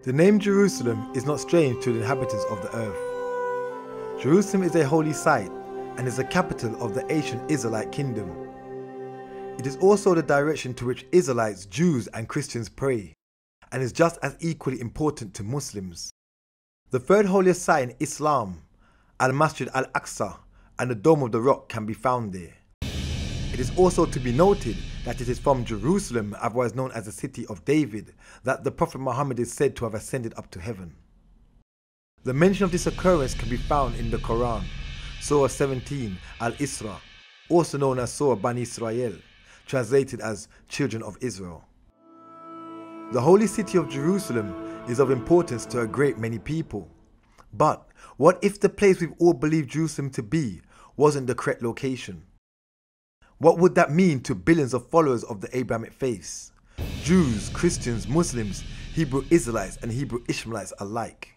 The name Jerusalem is not strange to the inhabitants of the earth. Jerusalem is a holy site and is the capital of the ancient Israelite Kingdom. It is also the direction to which Israelites, Jews and Christians pray, and is just as equally important to Muslims. The third holiest site in Islam, Al-masjid Al-Aqsa and the Dome of the Rock, can be found there. It is also to be noted that it is from Jerusalem, otherwise known as the city of David, that the Prophet Muhammad is said to have ascended up to heaven. The mention of this occurrence can be found in the Quran, Surah 17, Al-Isra, also known as Surah Bani Israel, translated as Children of Israel. The holy city of Jerusalem is of importance to a great many people. But what if the place we've all believed Jerusalem to be wasn't the correct location? What would that mean to billions of followers of the Abrahamic Faiths? Jews, Christians, Muslims, Hebrew Israelites and Hebrew Ishmaelites alike.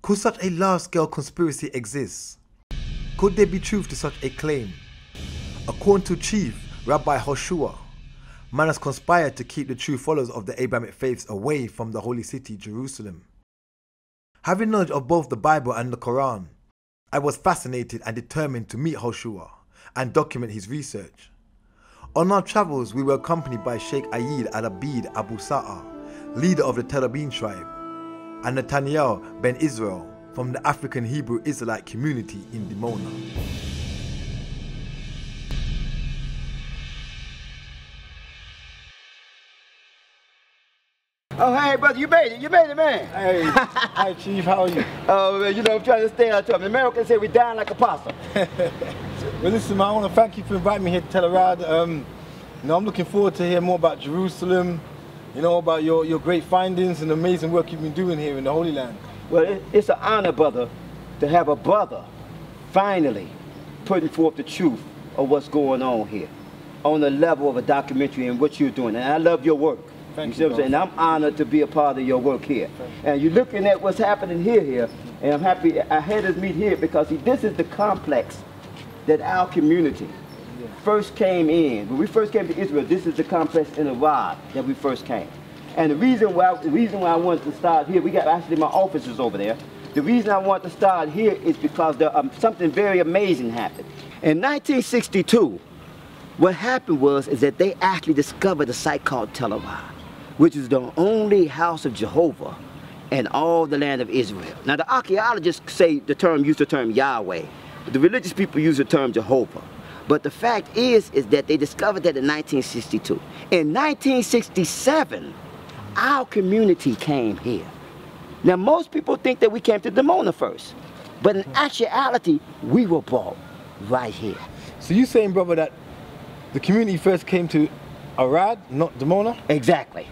Could such a large-scale conspiracy exist? Could there be truth to such a claim? According to Chief Rabbi Howshua, man has conspired to keep the true followers of the Abrahamic Faiths away from the holy city Jerusalem. Having knowledge of both the Bible and the Quran, I was fascinated and determined to meet Howshua and document his research. On our travels, we were accompanied by Shaykh Ayid al-Abid Abu Sa'a, leader of the Talabin tribe, and Nathaniel ben Israel from the African Hebrew Israelite community in Dimona. Oh, hey, brother, you made it, man. Hey, hi, Chief, how are you? Oh, man, you know, I'm trying to stay out of it. Americans say we dying like a possum. Well, listen, man, I want to thank you for inviting me here to Tel Arad. I'm looking forward to hear more about Jerusalem, about your great findings and amazing work you've been doing here in the Holy Land. Well, it's an honor, brother, to have a brother finally putting forth the truth of what's going on here on the level of a documentary and what you're doing. And I love your work. Thank you. See what I'm saying? I'm honored to be a part of your work here. And you're looking at what's happening here, and I'm happy I had us meet here because this is the complex that our community first came in. When we first came to Israel, this is the complex in Iraq that we first came. And the reason why I wanted to start here, we got actually my officers over there. The reason I wanted to start here is because something very amazing happened. In 1962, what happened is that they actually discovered a site called Tel Arad, which is the only house of Jehovah in all the land of Israel. Now the archaeologists use the term Yahweh, but the religious people use the term Jehovah. But the fact is that they discovered that in 1962. In 1967, our community came here. Now most people think that we came to Dimona first, but in actuality, we were brought right here. So you're saying, brother, that the community first came to Arad, not Dimona? Exactly.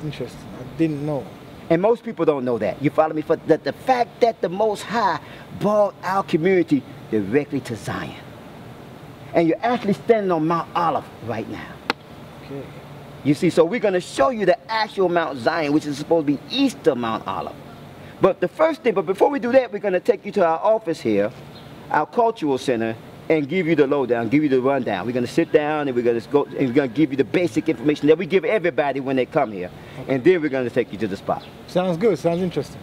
Interesting. I didn't know. And most people don't know that. You follow me? The fact that the Most High brought our community directly to Zion. And you're actually standing on Mount Olive right now. Okay. You see, so we're going to show you the actual Mount Zion, which is supposed to be east of Mount Olive. But before we do that, we're going to take you to our office here, our cultural center, and give you the lowdown, give you the rundown. We're going to sit down and we're going to give you the basic information that we give everybody when they come here. Okay. And then we're going to take you to the spot. Sounds good. Sounds interesting.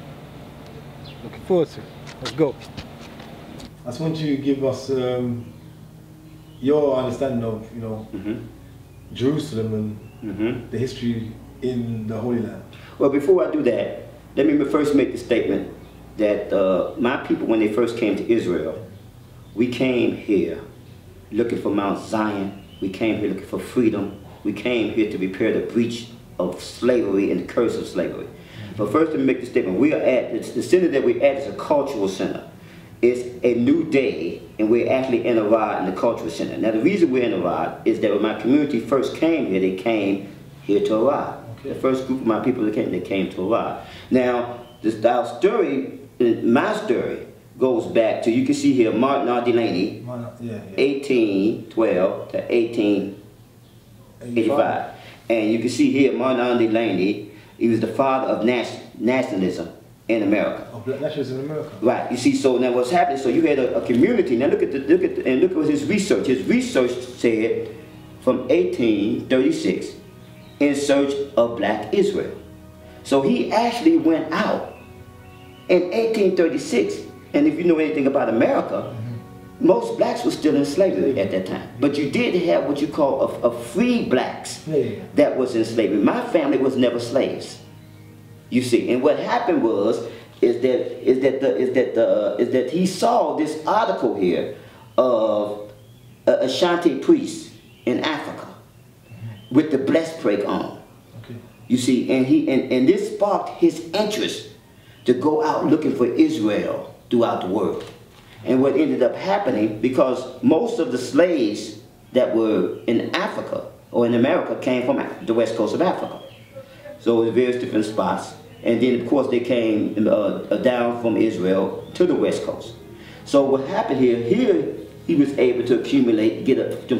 Looking forward to it. Let's go. I just want you to give us your understanding of, Jerusalem and the history in the Holy Land. Well, before I do that, let me first make the statement that my people, when they first came to Israel, we came here looking for Mount Zion. We came here looking for freedom. We came here to repair the breach of slavery and the curse of slavery. But first, let me make the statement. We are at, the center that we're at is a cultural center. It's a new day, and we're actually in Arad in the cultural center. Now, the reason we're in Arad is that when my community first came here, they came here to Arad. Okay. The first group of my people that came to Arad. Now, our story, my story, goes back to, you can see here, Martin R. Delaney, 1812 to 1885. And you can see here, Martin R. Delaney, he was the father of nationalism in America. Oh, black nationalism in America. Right. You see, so now what's happening? So you had a community. Now look at his research. His research said from 1836, in search of black Israel. So he actually went out in 1836. And if you know anything about America, most blacks were still in slavery at that time. But you did have what you call a free blacks that was in slavery. My family was never slaves, you see. And what happened was is that he saw this article here of a Ashanti priest in Africa with the breastplate on. You see, and this sparked his interest to go out looking for Israel throughout the world. And what ended up happening, because most of the slaves that were in Africa or in America came from the west coast of Africa. So it was various different spots. And then of course they came down from Israel to the west coast. So what happened here he was able to accumulate,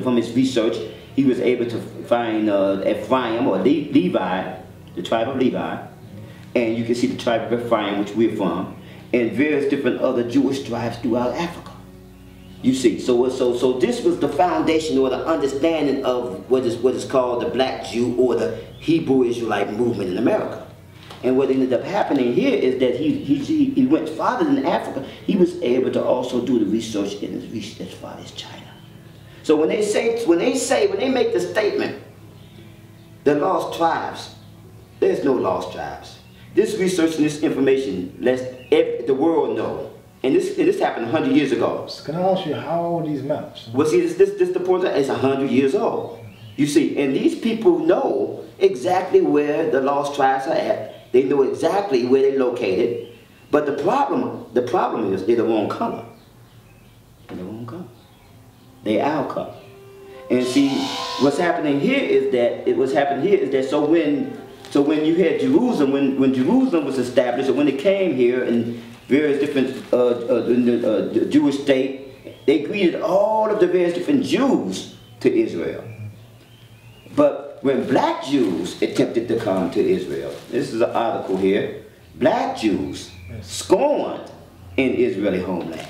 from his research, he was able to find Ephraim or Levi, the tribe of Levi. And you can see the tribe of Ephraim, which we're from, and various different other Jewish tribes throughout Africa. You see, so this was the foundation or the understanding of what is called the Black Jew or the Hebrew Israelite movement in America. And what ended up happening here is that he went farther than Africa. He was able to also do the research and reach as far as China. So when they make the statement, the lost tribes, there's no lost tribes. This research and this information lets the world know. And this happened 100 years ago. So can I ask you, how old are these maps? Well, see, this the point is 100 years old. You see, and these people know exactly where the lost tribes are at. They know exactly where they're located. But the problem is they're the wrong color. They're the wrong color. They're our color. And see, what's happening here is that so when you had Jerusalem, when Jerusalem was established, or when it came here in various different Jewish state, they greeted all of the various different Jews to Israel. But when black Jews attempted to come to Israel, this is an article here, black Jews scorned in Israeli homeland.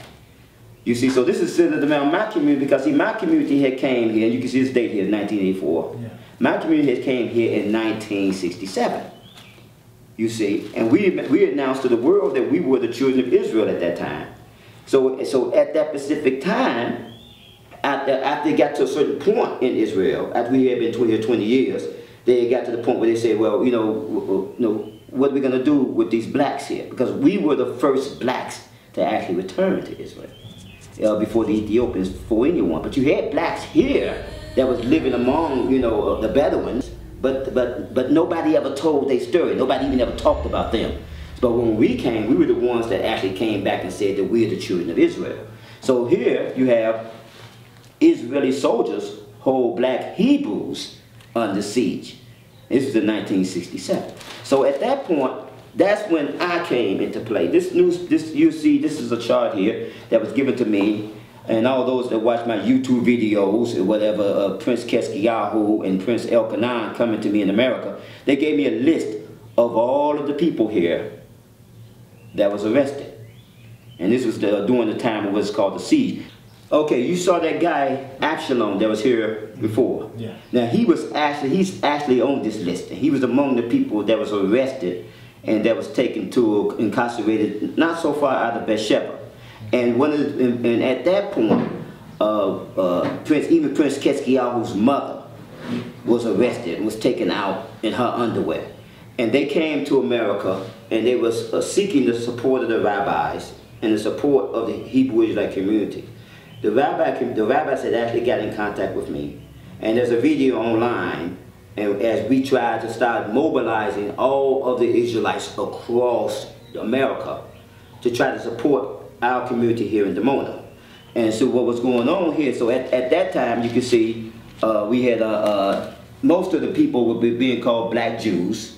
You see, so this is centered around my community, because see, my community had came here, and you can see this date here, 1984. Yeah. My community had came here in 1967. You see, and we announced to the world that we were the children of Israel at that time. So at that specific time, after they got to a certain point in Israel, after we had been here 20 years, they got to the point where they said, well, you know, what are we going to do with these blacks here? Because we were the first blacks to actually return to Israel before the Ethiopians, before anyone. But you had blacks here that was living among, you know, the Bedouins, but nobody ever told their story. Nobody even ever talked about them. But when we came, we were the ones that actually came back and said that we're the children of Israel. So here you have Israeli soldiers hold black Hebrews under siege. This was in 1967. So at that point, that's when I came into play. You see, this is a chart here that was given to me, and all those that watch my YouTube videos or whatever, Prince Keskiyahu and Prince Elkanah coming to me in America, they gave me a list of all of the people here that was arrested. And this was during the time of what's called the siege. Okay, you saw that guy Absalom that was here before. Yeah. Now he's actually on this list. He was among the people that was arrested and that was taken to incarcerated not so far out of Beersheba. And at that point, even Prince Keskiyahu's mother was arrested and was taken out in her underwear. And they came to America and they was seeking the support of the rabbis and the support of the Hebrew Israelite community. The rabbis had actually got in contact with me, and there's a video online, and as we tried to start mobilizing all of the Israelites across America to try to support our community here in Dimona. And so what was going on here, so at that time you can see we had most of the people were being called black Jews,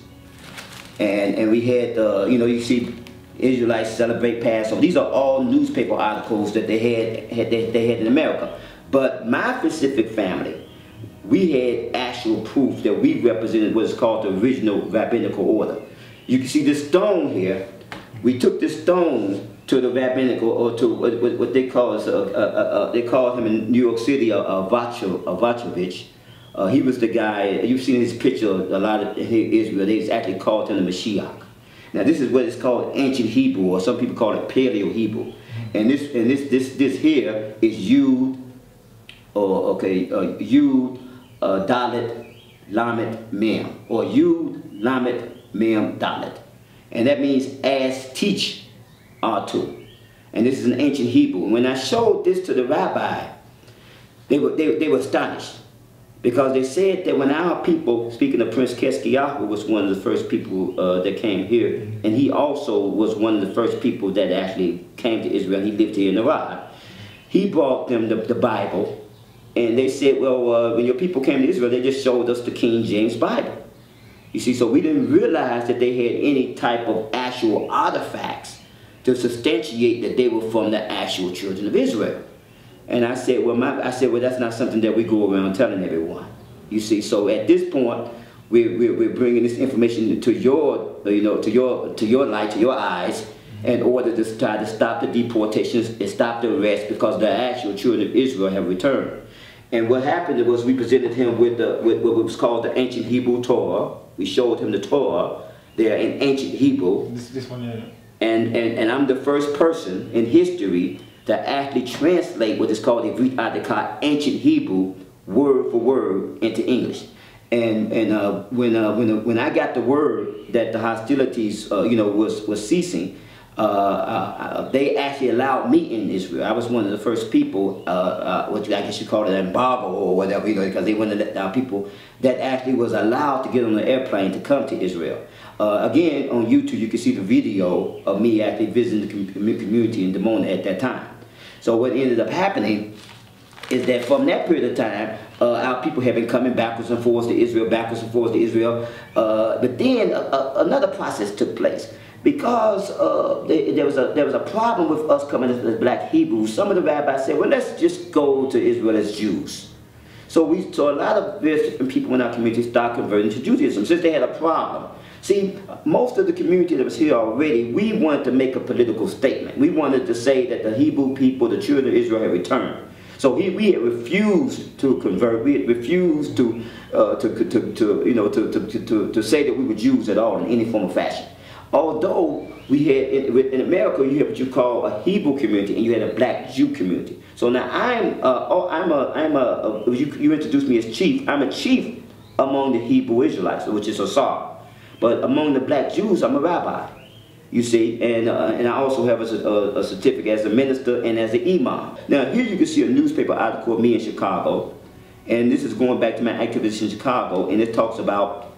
and we had you know, you see Israelites celebrate Passover. These are all newspaper articles that they had in America. But my specific family, we had actual proof that we represented what is called the original rabbinical order. You can see this stone here. We took this stone to the rabbinical, or to what they call they call him in New York City a Vachovich, He was the guy, you've seen his picture a lot of Israel, they actually called him the Mashiach. Now this is what is called ancient Hebrew, or some people call it Paleo Hebrew. And this here is Yud, Yud, Dalet, Lamet, Mem, or Yud, Lamet, Mem, Dalet. And that means as teach are to. And this is an ancient Hebrew. And when I showed this to the rabbi, they were astonished. Because they said that when our people, speaking of Prince Hezekiah, was one of the first people that came here, and he also was one of the first people that actually came to Israel. He lived here in Iraq. He brought them the Bible, and they said, well, when your people came to Israel, they just showed us the King James Bible. You see, so we didn't realize that they had any type of actual artifacts to substantiate that they were from the actual children of Israel. And I said, well, that's not something that we go around telling everyone. You see, so at this point, we're bringing this information to your, to your light, to your eyes, in order to try to stop the deportations and stop the arrest, because the actual children of Israel have returned. And what happened was we presented him with what was called the ancient Hebrew Torah. We showed him the Torah there in ancient Hebrew. This one here. And I'm the first person in history to actually translate what is called the ancient Hebrew word for word into English. And when I got the word that the hostilities was ceasing, they actually allowed me in Israel. I was one of the first people, what I guess you call it, an embargo or whatever, because they wanted to let down people that actually was allowed to get on the airplane to come to Israel. Again, on YouTube, you can see the video of me actually visiting the community in Dimona at that time. So what ended up happening is that from that period of time, our people have been coming backwards and forwards to Israel, but then another process took place. Because there was a problem with us coming as black Hebrews. Some of the rabbis said, well, let's just go to Israel as Jews. So a lot of various different people in our community started converting to Judaism since they had a problem. See, most of the community that was here already, we wanted to make a political statement. We wanted to say that the Hebrew people, the children of Israel, had returned. So we had refused to convert. We had refused to say that we were Jews at all in any form or fashion. Although we had in America, you have what you call a Hebrew community, and you had a black Jew community. So now you introduced me as chief. I'm a chief among the Hebrew Israelites, which is Asar. But among the black Jews, I'm a rabbi. You see, and I also have a certificate as a minister and as an imam. Now here you can see a newspaper article of me in Chicago, and this is going back to my activities in Chicago, and it talks about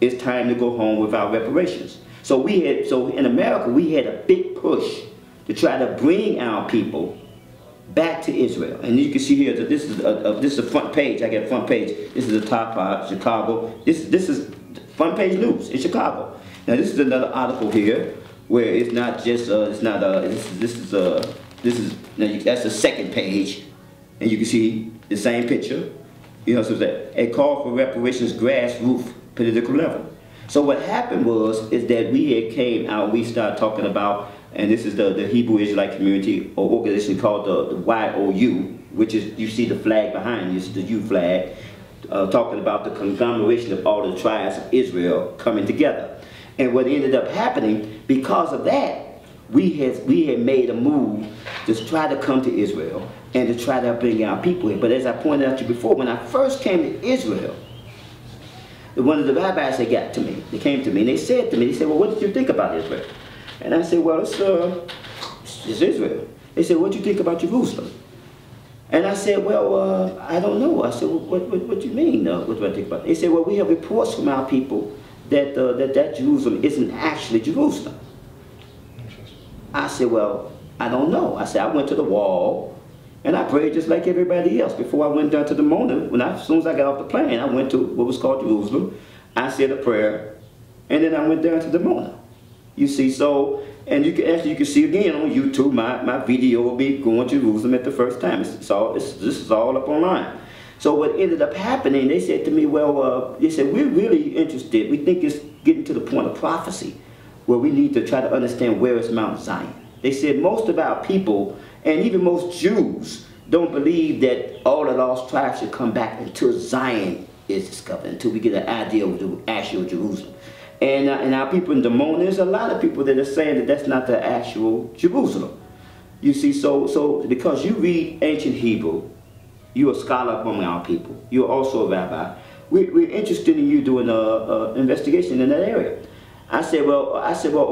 it's time to go home without reparations. So in America, we had a big push to try to bring our people back to Israel. And you can see here that this is the front page. I got a front page. This is the top part, Chicago. This is front page news in Chicago. Now this is another article here where it's not just that's the second page, and you can see the same picture. So that a call for reparations grassroots political level. So what happened is that we had came out, we started talking about, and this is the Hebrew Israelite community or organization called the YOU, which is, you see the flag behind you, it's the U flag, talking about the conglomeration of all the tribes of Israel coming together. And what ended up happening, because of that, we had made a move to try to come to Israel and to try to bring our people in. But as I pointed out to you before, when I first came to Israel, one of the rabbis they came to me and they said, well, what did you think about Israel? And I said, well, it's Israel. They said, what do you think about Jerusalem? And I said, well, I don't know. I said, well, what do you mean? What do I think about it? They said, well, we have reports from our people that that Jerusalem isn't actually Jerusalem. I said, well, I don't know. I said, I went to the wall and I prayed just like everybody else. Before I went down to the Mound, as soon as I got off the plane, I went to what was called Jerusalem. I said a prayer, and then I went down to the Mound. You see, so, and you can see again on YouTube my video of me going to Jerusalem at the first time. This is all up online. So what ended up happening, they said to me, well, they said, we're really interested. We think it's getting to the point of prophecy where we need to try to understand where is Mount Zion. They said most of our people, and even most Jews, don't believe that all the lost tribes should come back until Zion is discovered, until we get an idea of the actual Jerusalem. And our people in Des Moines, there's a lot of people that are saying that that's not the actual Jerusalem. You see, so because you read ancient Hebrew, you're a scholar among our people, you're also a rabbi, we're interested in you doing an investigation in that area. I said, well,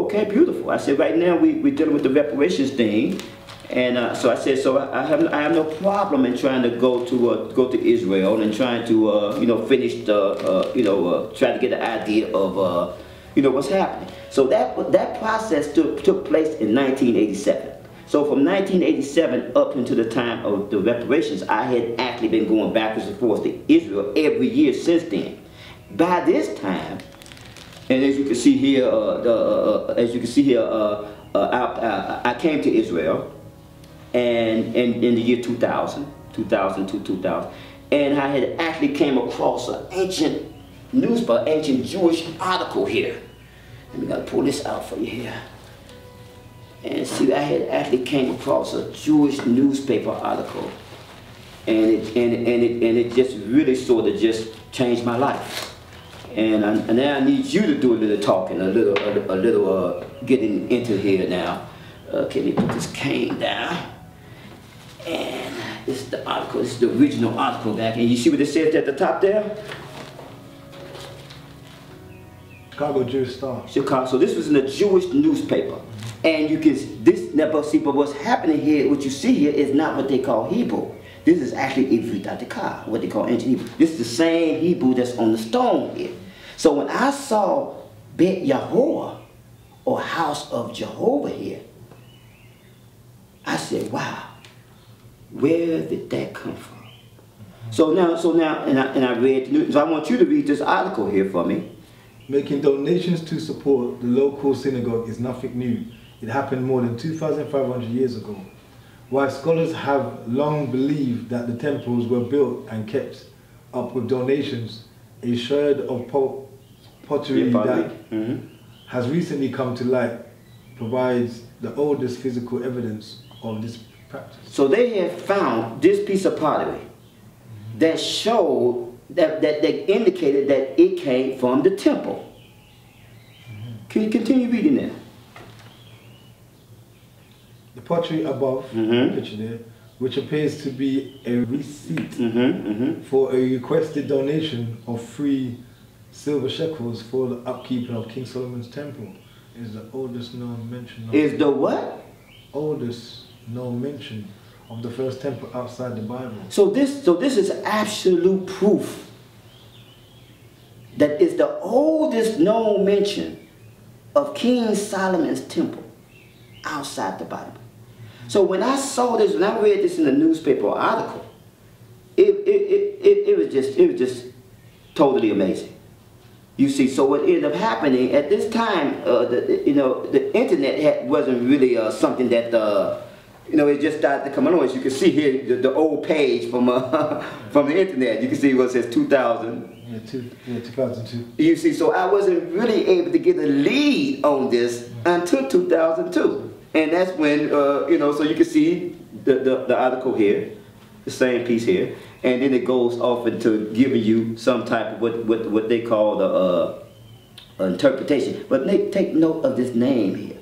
okay, beautiful. I said, right now we're dealing with the reparations thing. And so I said, so I have no problem in trying to go to Israel and trying to you know, finish the try to get an idea of you know, what's happening. So that process took place in 1987. So from 1987 up into the time of the reparations, I had actually been going backwards and forwards to Israel every year since then. By this time, and as you can see here, I came to Israel. And in the year 2000, and I had actually came across an ancient newspaper, ancient Jewish article here. And we gotta pull this out for you here. And see, I had actually came across a Jewish newspaper article, and it just really sort of just changed my life. And now I need you to do a little talking, a little getting into here now. Okay, let me put this cane down. And this is the article, this is the original article back. And you see what it says at the top there? Chicago Jewish Star. Chicago. So this was in a Jewish newspaper. And you can, but what's happening here, what you see here is not what they call Hebrew. This is actually Judicata, what they call ancient Hebrew. This is the same Hebrew that's on the stone here. So when I saw Bet Yahuwah, or House of Jehovah here, I said, wow. Where did that come from? So now, and I read. So I want you to read this article here for me. Making donations to support the local synagogue is nothing new. It happened more than 2,500 years ago. While scholars have long believed that the temples were built and kept up with donations, a sherd of pottery that has recently come to light provides the oldest physical evidence of this practice. So they have found this piece of pottery that showed that indicated that it came from the temple. Can you continue reading that? The pottery above, the picture there, which appears to be a receipt for a requested donation of 3 silver shekels for the upkeep of King Solomon's temple, is the oldest known mention of... Is the what? Oldest known mention of the first temple outside the Bible. So this is absolute proof that is the oldest known mention of King Solomon's temple outside the Bible. So when I saw this, when I read this in the newspaper article, it was just totally amazing. You see, so what ended up happening at this time, the internet wasn't really something that it just started to come on. As you can see here, the old page from the internet, you can see what says 2000. Yeah, 2002. You see, so I wasn't really able to get a lead on this until 2002. And that's when, so you can see the article here, the same piece here, and then it goes off into giving you some type of what they call the interpretation. But take note of this name here,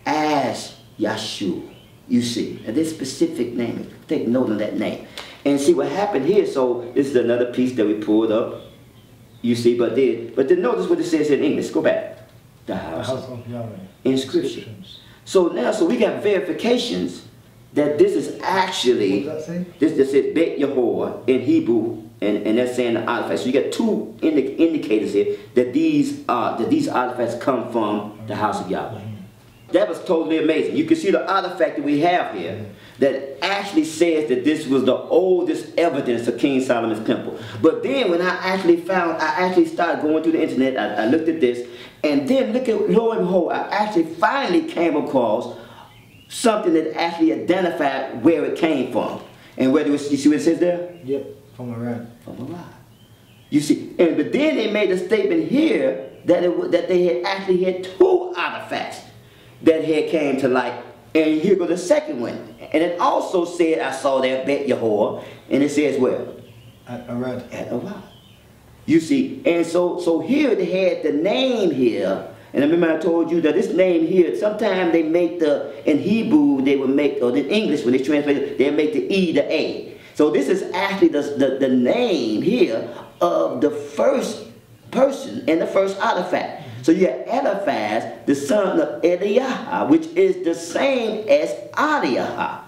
as Yahshua. You see, and this specific name, take note of that name. And see what happened here, so this is another piece that we pulled up. You see, but then notice what it says in English. Go back. The house of Yahweh. Inscriptions. So now, so we got verifications that this is actually, what does that say? This says Bet Yahuwah in Hebrew, and that's saying the artifacts. So you got 2 indicators here that these artifacts come from the house of Yahweh. That was totally amazing. You can see the artifact that we have here that actually says that this was the oldest evidence of King Solomon's temple. But then when I actually started going through the internet, I looked at this, and then lo and behold, I actually finally came across something that actually identified where it came from. And where you see what it says there? Yep, from Iran. From Iran. You see, but then they made a statement here that they had actually had 2 artifacts that had came to light And here goes the second one. And it also said, I saw there Bet Yahweh, and it says where? At Arad. At Arad. You see, and so here they had the name here. And I remember I told you that this name here, sometimes they make in Hebrew, they would make, or in English, when they translate it, they make the E the A. So this is actually the name here of the first person and the first artifact. So you have Eliphaz, the son of Eliah, which is the same as Adiah,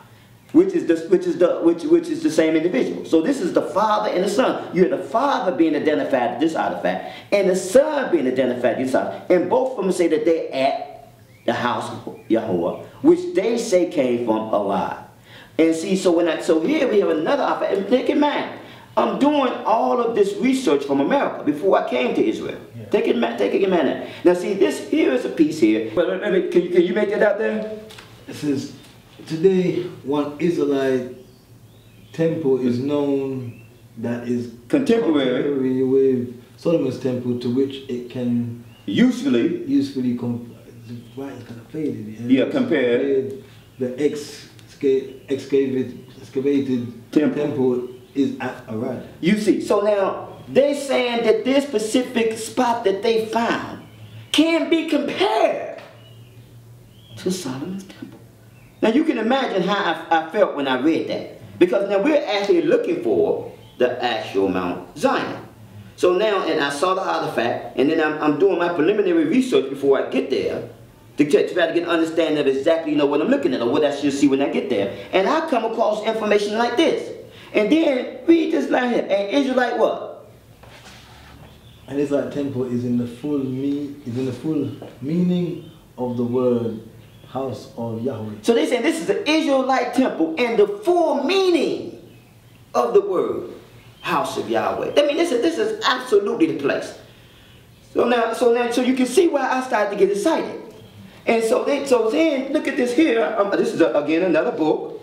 which is the same individual. So this is the father and the son. You have the father being identified as this artifact, and the son being identified as this artifact. And both of them say that they're at the house of Yahweh, which they say came from Arad. And see, so here we have another artifact. And take in mind, I'm doing all of this research from America before I came to Israel. Yeah. Take it in mind. Now see, this here is a piece here. But can you make that out there? It says, today one Israelite temple is known that is contemporary with Solomon's temple, to which it can usefully compare the excavated temple is at Arad. You see, so now they're saying that this specific spot that they found can be compared to Solomon's temple. Now you can imagine how I felt when I read that, because now we're actually looking for the actual Mount Zion. So now, and I saw the artifact, and then I'm doing my preliminary research before I get there to try to get an understanding of exactly what I'm looking at or what I should see when I get there. And I come across information like this. And then read this line here. And Israelite what? An Israelite temple is in the full meaning of the word house of Yahweh. So they say this is an Israelite temple in the full meaning of the word house of Yahweh. I mean, this is absolutely the place. So you can see why I started to get excited. And so then look at this here. This is again another book.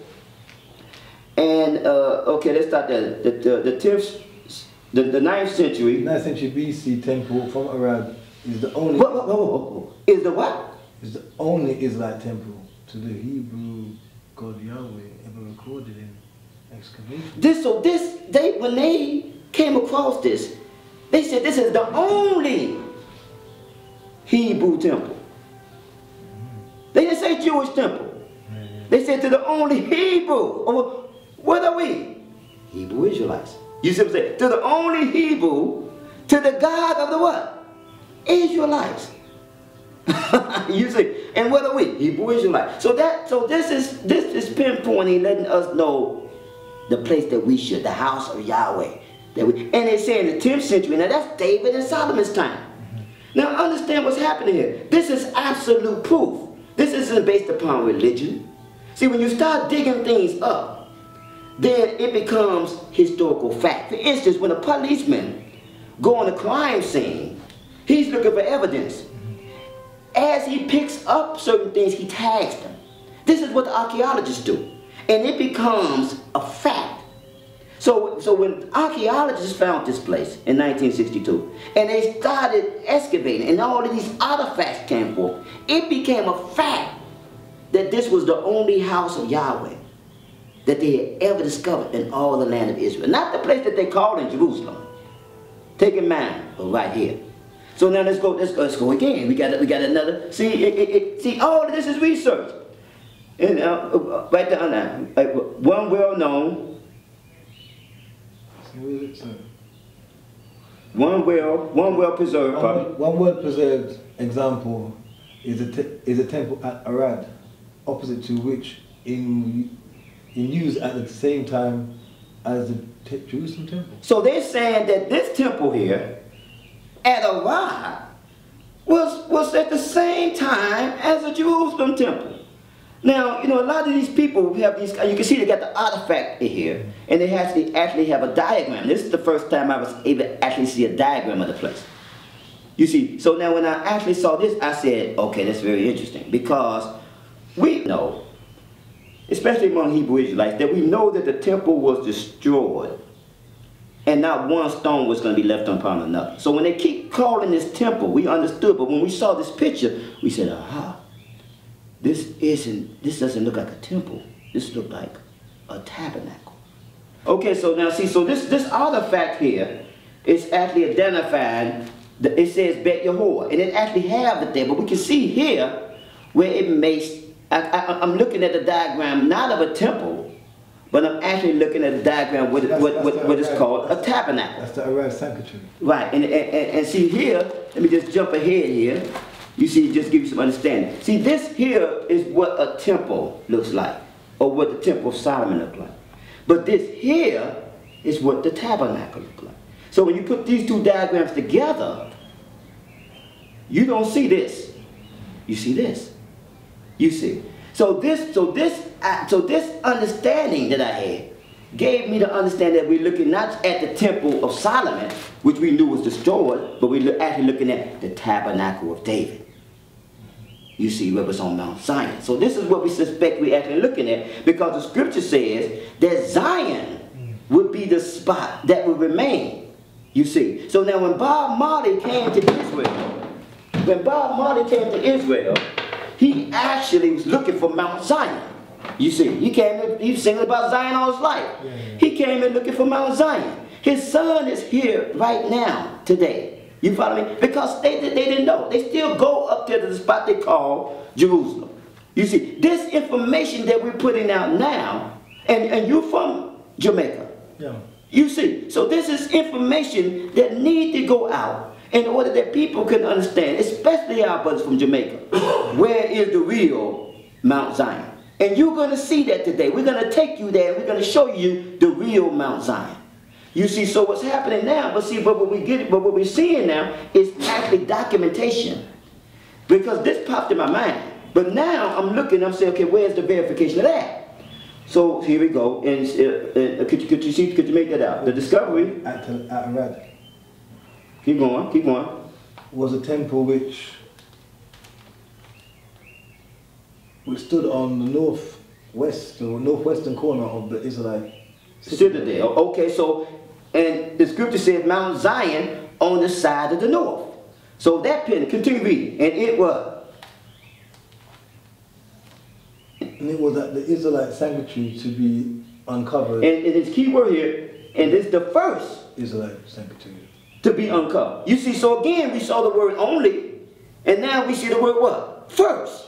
And okay, let's start there. The 9th century. 9th century BC temple from Arad is the only. Is the what? Is the only Israelite temple to the Hebrew God Yahweh ever recorded in excavation. When they came across this, they said this is the only Hebrew temple. They didn't say Jewish temple. They said to the only Hebrew. What are we? Hebrew Israelites. You see what I'm saying? To the only Hebrew, to the God of the what? Israelites. You see? And what are we? Hebrew Israelites. So this is pinpointing, letting us know the place that we should, the house of Yahweh. And they say in the 10th century, now that's David and Solomon's time. Now understand what's happening here. This is absolute proof. This isn't based upon religion. See, when you start digging things up, then it becomes historical fact. For instance, when a policeman goes on a crime scene, he's looking for evidence. As he picks up certain things, he tags them. This is what the archaeologists do. And it becomes a fact. So when archaeologists found this place in 1962, and they started excavating, and all of these artifacts came forth, it became a fact that this was the only house of Yahweh that they had ever discovered in all the land of Israel. Not the place that they call in Jerusalem. Take in mind, right here. So now let's go again. We got another. See, all of this is research. And right there, one well-known, one well-preserved. One well-preserved example is a temple at Arad, opposite to which in use at the same time as the Jerusalem temple. So they're saying that this temple here at Arad was at the same time as the Jerusalem temple. Now, a lot of these people have these, you can see they got the artifact here, and they actually have a diagram. This is the first time I was able to actually see a diagram of the place. You see, so now when I actually saw this, I said, okay, that's very interesting, because we know, especially among Hebrew Israelites, that we know that the temple was destroyed and not one stone was going to be left upon another. So when they keep calling this temple, we understood, but when we saw this picture, we said, aha, this doesn't look like a temple. This looks like a tabernacle. Okay, so now see, so this artifact here is actually identifying, it says Bet Yehoah, and it actually have it there, but we can see here where it makes, I'm looking at the diagram not of a temple, but I'm actually looking at the diagram what is called a tabernacle. That's the Arab sanctuary. Right, and see here, let me just jump ahead here. You see, just give you some understanding. See, this here is what a temple looks like, or what the Temple of Solomon looks like. But this here is what the tabernacle looks like. So when you put these two diagrams together, you don't see this. You see this. You see. So this understanding that I had gave me the understanding that we're looking not at the Temple of Solomon, which we knew was destroyed, but we're actually looking at the Tabernacle of David. You see, what was on Mount Zion. So this is what we suspect we're actually looking at, because the scripture says that Zion would be the spot that would remain. You see. So now when Bob Marley came to Israel, he actually was looking for Mount Zion. You see, he was singing about Zion all his life. Yeah. He came in looking for Mount Zion. His son is here right now, today. You follow me? Because they didn't know. They still go up there to the spot they call Jerusalem. You see, this information that we're putting out now, and you're from Jamaica. Yeah. You see, so this is information that need to go out in order that people can understand, especially our brothers from Jamaica, where is the real Mount Zion. And you're going to see that today. We're going to take you there, and we're going to show you the real Mount Zion. You see, so what's happening now, but what we're seeing now is actually documentation. Because this popped in my mind. But now I'm looking, I'm saying, okay, where's the verification of that? So here we go. And could you make that out? The discovery. At Arad. Keep going, keep going. Was a temple which stood on the northwestern corner of the Israelite Citadel. Okay, so, and the scripture says Mount Zion on the side of the north. So that pin, continue reading, and it was. And it was at the Israelite sanctuary to be uncovered. And it's key word here, and it's the first Israelite sanctuary to be uncovered. You see, so again, we saw the word only, and now we see the word what? First.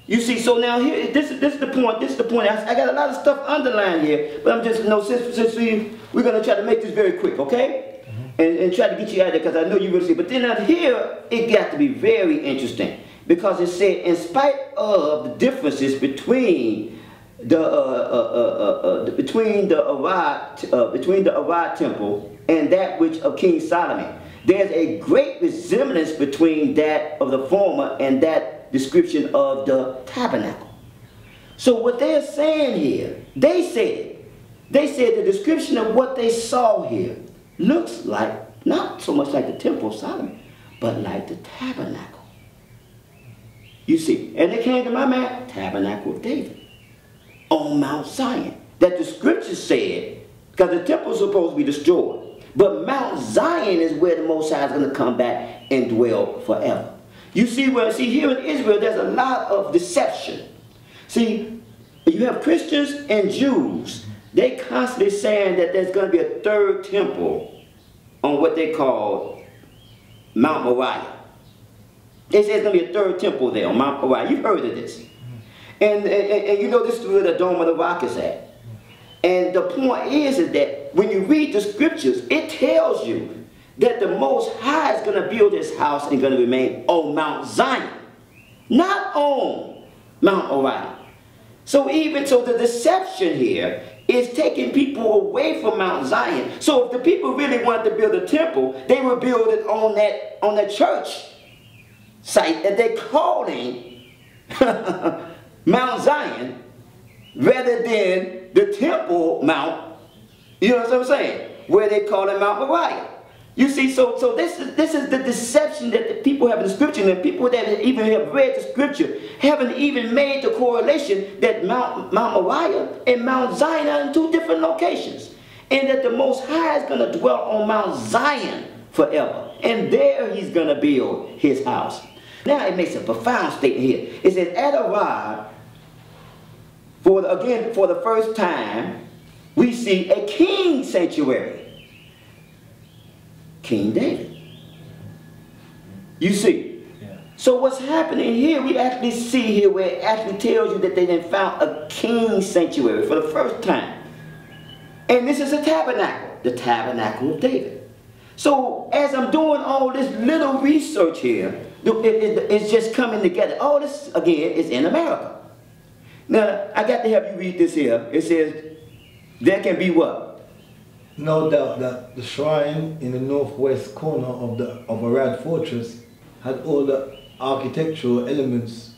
You see, so now here, this is the point, I got a lot of stuff underlined here, but I'm just, since we're going to try to make this very quick, okay? And try to get you out of there, because I know you will see. But then out here, it got to be very interesting, because it said, in spite of the differences between the Arad temple and that which of King Solomon, there's a great resemblance between that of the former and that description of the tabernacle. So what they're saying here, they said the description of what they saw here looks like, not so much like the Temple of Solomon, but like the tabernacle. You see, and it came to my mind, Tabernacle of David, on Mount Zion, that the scripture said, because the temple is supposed to be destroyed, but Mount Zion is where the Most High is going to come back and dwell forever. You see, here in Israel, there's a lot of deception. See, you have Christians and Jews. They constantly saying that there's going to be a third temple on what they call Mount Moriah. They say there's going to be a third temple there on Mount Moriah. You've heard of this. And you know this is where the Dome of the Rock is at. And the point is that when you read the scriptures, it tells you that the Most High is going to build his house and going to remain on Mount Zion, not on Mount Moriah. So the deception here is taking people away from Mount Zion. So if the people really wanted to build a temple, they would build it on that church site that they're calling Mount Zion, rather than the temple mount, you know what I'm saying, where they call it Mount Moriah. You see, so this is the deception that the people have in the scripture, and people that even have read the scripture haven't even made the correlation that Mount Moriah and Mount Zion are in two different locations, and that the Most High is going to dwell on Mount Zion forever, and there he's going to build his house. Now it makes a profound statement here. It says, at Arad, for the first time, we see a king sanctuary. King David. You see? Yeah. So what's happening here, we actually see here where it actually tells you that they then found a king sanctuary for the first time. And this is a tabernacle, the tabernacle of David. So as I'm doing all this little research here, it's just coming together. All this, again, is in America. Now, I got to have you read this here. It says, there can be what? No doubt that the shrine in the northwest corner of Arad fortress had all the architectural elements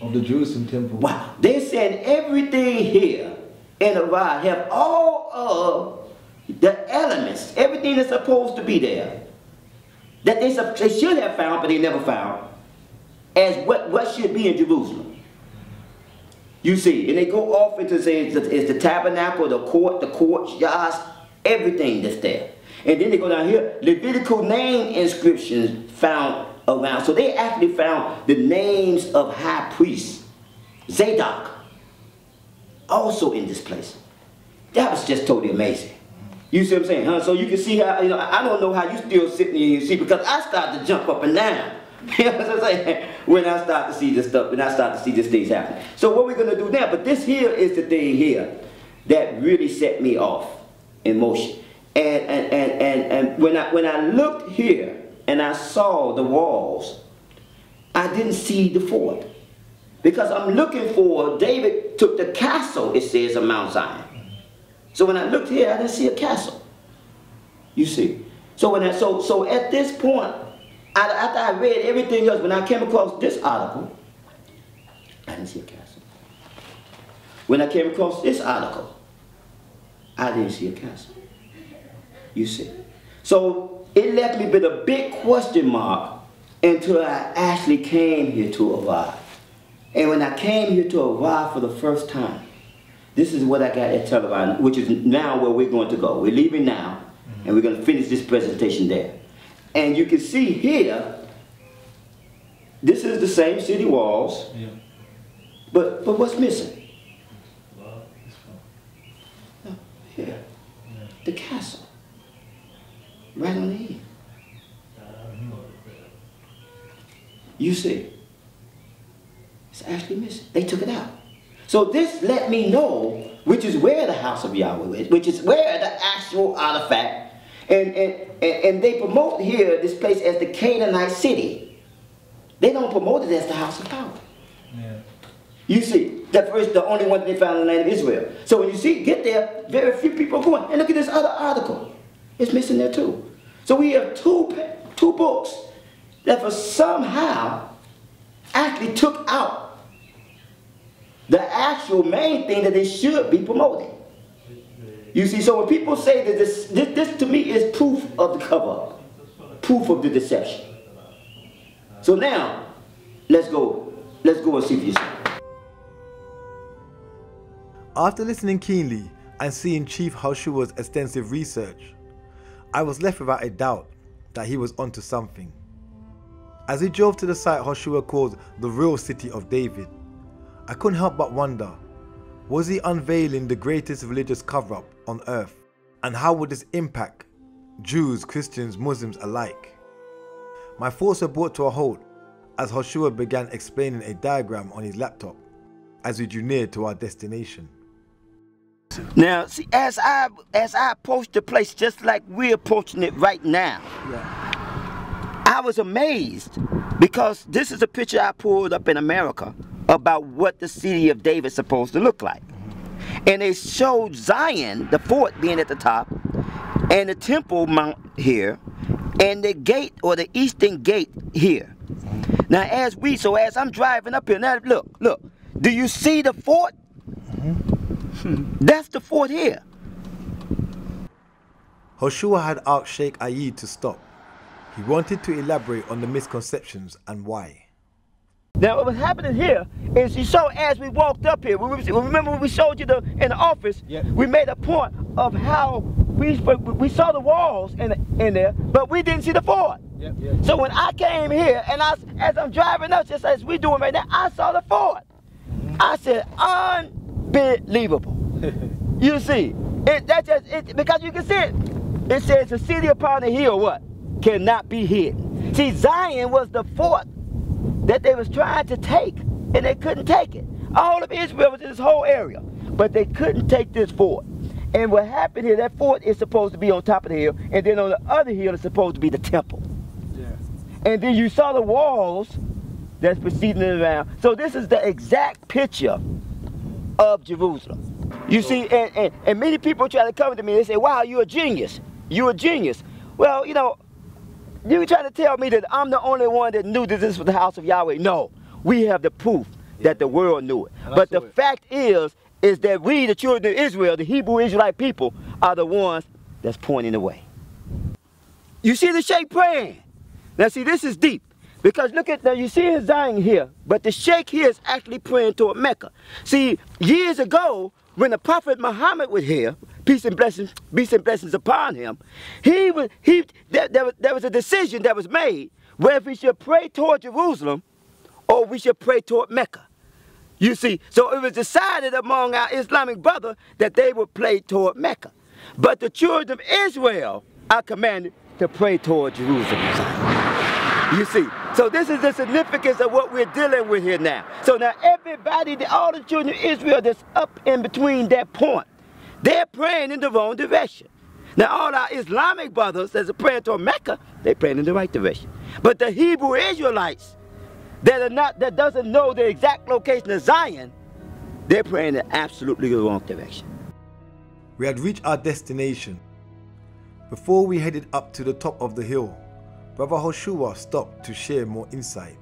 of the Jerusalem temple. Wow, they're saying everything here in Arad have all of the elements, everything that's supposed to be there, that they should have found, but they never found, as what should be in Jerusalem. You see, and they go off into say it's the tabernacle, the courtyards, everything that's there. And then they go down here, Levitical name inscriptions found around. So they actually found the names of high priests, Zadok, also in this place. That was just totally amazing. You see what I'm saying, huh? So you can see how, I don't know how you still sitting in your seat, because I start to jump up and down. You know what I'm saying? When I start to see this stuff, when I start to see these things happening. So what we're going to do now, but this here is the thing here that really set me off in motion. And when I looked here and I saw the walls, I didn't see the fort. Because I'm looking for, David took the castle, it says, of Mount Zion. So when I looked here, I didn't see a castle. You see. So at this point, after I read everything else, when I came across this article, I didn't see a castle. When I came across this article, I didn't see a castle. You see. So it left me with a big question mark until I actually came here to arrive. And when I came here to arrive for the first time, this is what I got at Television, which is now where we're going to go. We're leaving now, and we're going to finish this presentation there. And you can see here, this is the same city walls, yeah. But what's missing? Here, the castle. Right on the end. You see, it's actually missing. They took it out. So this let me know which is where the house of Yahweh is, which is where the actual artifact, and they promote here this place as the Canaanite city. They don't promote it as the house of power. Yeah. You see, the only one that they found in the land of Israel. So when you get there, very few people are going. And look at this other article. It's missing there too. So we have two books that for somehow actually took out the actual main thing that they should be promoting. You see, so when people say that this to me is proof of the cover-up, proof of the deception. So now, let's go and see for yourself. After listening keenly and seeing Chief Howshua's extensive research, I was left without a doubt that he was onto something. As we drove to the site Howshua calls the real city of David, I couldn't help but wonder, was he unveiling the greatest religious cover-up on earth? And how would this impact Jews, Christians, Muslims alike? My thoughts were brought to a halt as Howshua began explaining a diagram on his laptop as we drew near to our destination. Now, see, as I approached the place, just like we're approaching it right now, yeah, I was amazed because this is a picture I pulled up in America about what the city of David is supposed to look like. And they showed Zion, the fort, being at the top, and the temple mount here, and the gate, or the eastern gate here. Now, as I'm driving up here, now look, do you see the fort? That's the fort here. Howshua had asked Shaykh Ayid to stop. He wanted to elaborate on the misconceptions and why. Now what was happening here is, you saw as we walked up here, remember when we showed you in the office, yeah, we made a point of how we saw the walls in there, but we didn't see the fort. So when I came here, and as I'm driving up, just as we doing right now, I saw the fort. I said, unbelievable. You see, because you can see it. It says the city upon the hill, what? Cannot be hidden. See, Zion was the fort that they was trying to take, and they couldn't take it. All of Israel was in this whole area, but they couldn't take this fort. And what happened here, that fort is supposed to be on top of the hill, and then on the other hill is supposed to be the temple. And then you saw the walls that's preceding it around. So this is the exact picture of Jerusalem. You see, and many people try to come to me, they say, wow, you're a genius. You're a genius. Well, you know, you trying to tell me that I'm the only one that knew that this was the house of Yahweh. No, we have the proof that the world knew it. But the fact is that we, the children of Israel, the Hebrew Israelite people, are the ones that's pointing the way. You see the Shaykh praying. Now see, this is deep. Because look at, now you see his Zion here, but the Shaykh here is actually praying toward Mecca. See, years ago, when the Prophet Muhammad was here, peace and blessings upon him, there was a decision that was made whether we should pray toward Jerusalem or we should pray toward Mecca. You see, so it was decided among our Islamic brothers that they would pray toward Mecca. But the children of Israel are commanded to pray toward Jerusalem. You see, so this is the significance of what we're dealing with here now. So now everybody, all the children of Israel that's up in between that point, they're praying in the wrong direction. Now all our Islamic brothers that's praying toward Mecca, they're praying in the right direction. But the Hebrew Israelites that doesn't know the exact location of Zion, they're praying in absolutely the wrong direction. We had reached our destination. Before we headed up to the top of the hill, Brother Howshua stopped to share more insight.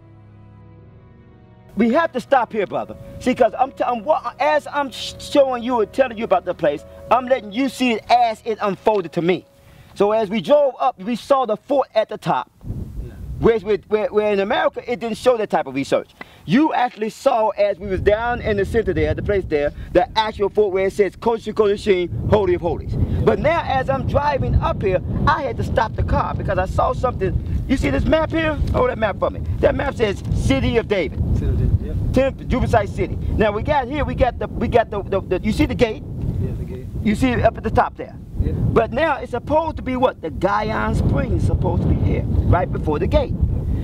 We have to stop here, brother. See, because as I'm showing you and telling you about the place, I'm letting you see it as it unfolded to me. So as we drove up, we saw the fort at the top. Where in America, it didn't show that type of research. You actually saw, as we was down in the center there, the place there, the actual fort where it says Kodesh Kodeshim, Holy of Holies. But now, as I'm driving up here, I had to stop the car because I saw something. You see this map here? Hold that map for me. That map says City of David. Jubicite City. Now we got here, we got the you see the gate? Yeah, the gate. You see it up at the top there. Yeah. But now it's supposed to be what? The Guyana Spring is supposed to be here, right before the gate.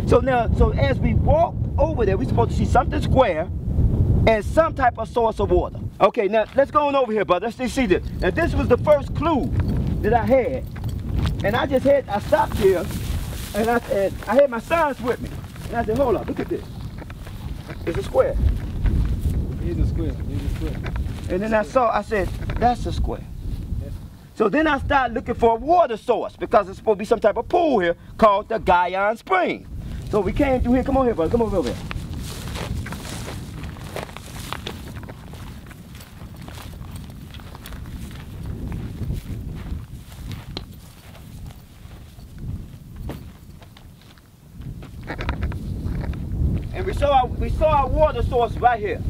So now, as we walk over there, we're supposed to see something square and some type of source of water. Okay, now let's go on over here, brother. Let's see this. Now this was the first clue that I had. And I stopped here and I had my sons with me. And I said, hold up, look at this. It's a square. It's a square. It's a square. And then I said, that's a square. So then I started looking for a water source because there's supposed to be some type of pool here called the Guyana Spring. So we came through here. Come on here, brother. Come over here. And we saw our water source right here.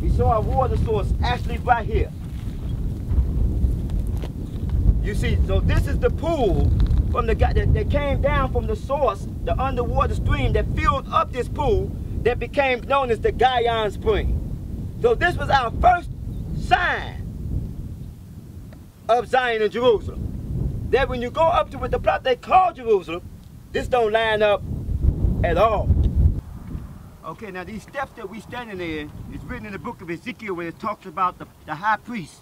We saw our water source actually right here. You see, so this is the pool from the guy that came down from the source, the underwater stream that filled up this pool that became known as the Guyana Spring. So this was our first sign of Zion and Jerusalem. That when you go up to the plot they call Jerusalem, this don't line up at all. Okay, now these steps that we standing in is written in the book of Ezekiel where it talks about the high priest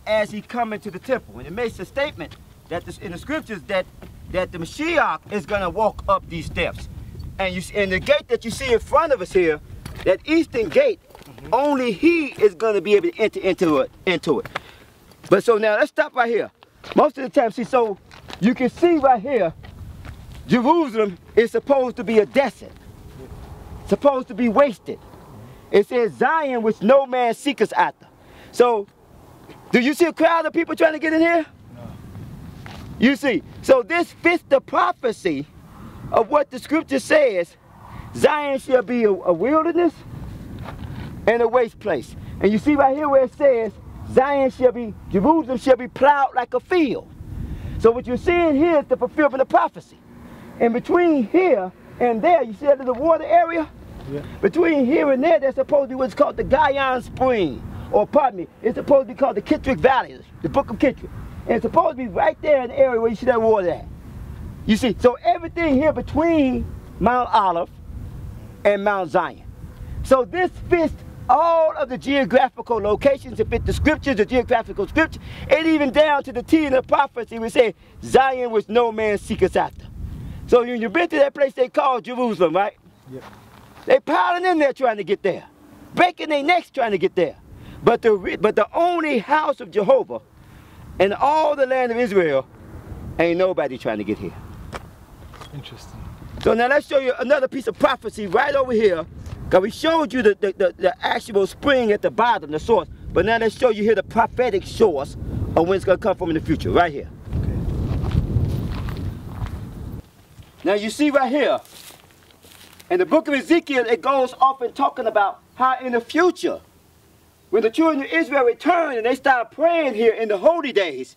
as he come into the temple. And it makes a statement that in the scriptures that the Mashiach is going to walk up these steps. And the gate that you see in front of us here, that eastern gate, only he is going to be able to enter into it. But so now let's stop right here. Most of the time, see, so you can see right here, Jerusalem is supposed to be a desert, supposed to be wasted. It says Zion which no man seeketh after. So do you see a crowd of people trying to get in here? No. You see, so this fits the prophecy of what the scripture says. Zion shall be a wilderness and a waste place. And you see right here where it says Jerusalem shall be plowed like a field. So what you're seeing here is the fulfillment of prophecy. And between here and there, you see that little water area? Yeah. Between here and there, there's supposed to be what's called the Guyana Spring. Or pardon me, it's supposed to be called the Kittrick Valley, the Book of Kittrick. And it's supposed to be right there in the area where you see that water at. You see, so everything here between Mount Olive and Mount Zion. So this fits all of the geographical locations. It fit the scriptures, the geographical scripture, and even down to the T in the prophecy, we say, Zion which no man seeketh after. So when you've been to that place they call Jerusalem, right? Yep. They piling in there trying to get there, breaking their necks trying to get there. But the only house of Jehovah in all the land of Israel, ain't nobody trying to get here. Interesting. So now let's show you another piece of prophecy right over here. Because we showed you the actual spring at the bottom, the source. But now let's show you here the prophetic source of when it's going to come from in the future, right here. Okay. Now you see right here, in the book of Ezekiel, it goes off and talking about how in the future, when the children of Israel return and they start praying here in the holy days,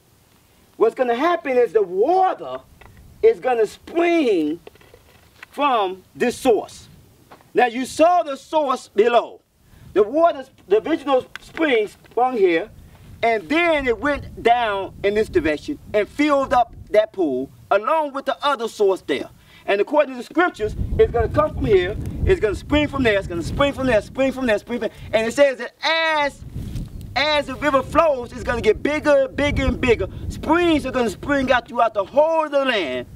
what's going to happen is the water is going to spring from this source. Now you saw the source below. The water, the original spring sprung here, and then it went down in this direction and filled up that pool along with the other source there. And according to the scriptures, it's going to come from here, it's going to spring from there, it's going to spring from there, spring from there, spring from there. And it says that as the river flows, it's going to get bigger, bigger, and bigger. Springs are going to spring out throughout the whole of the land.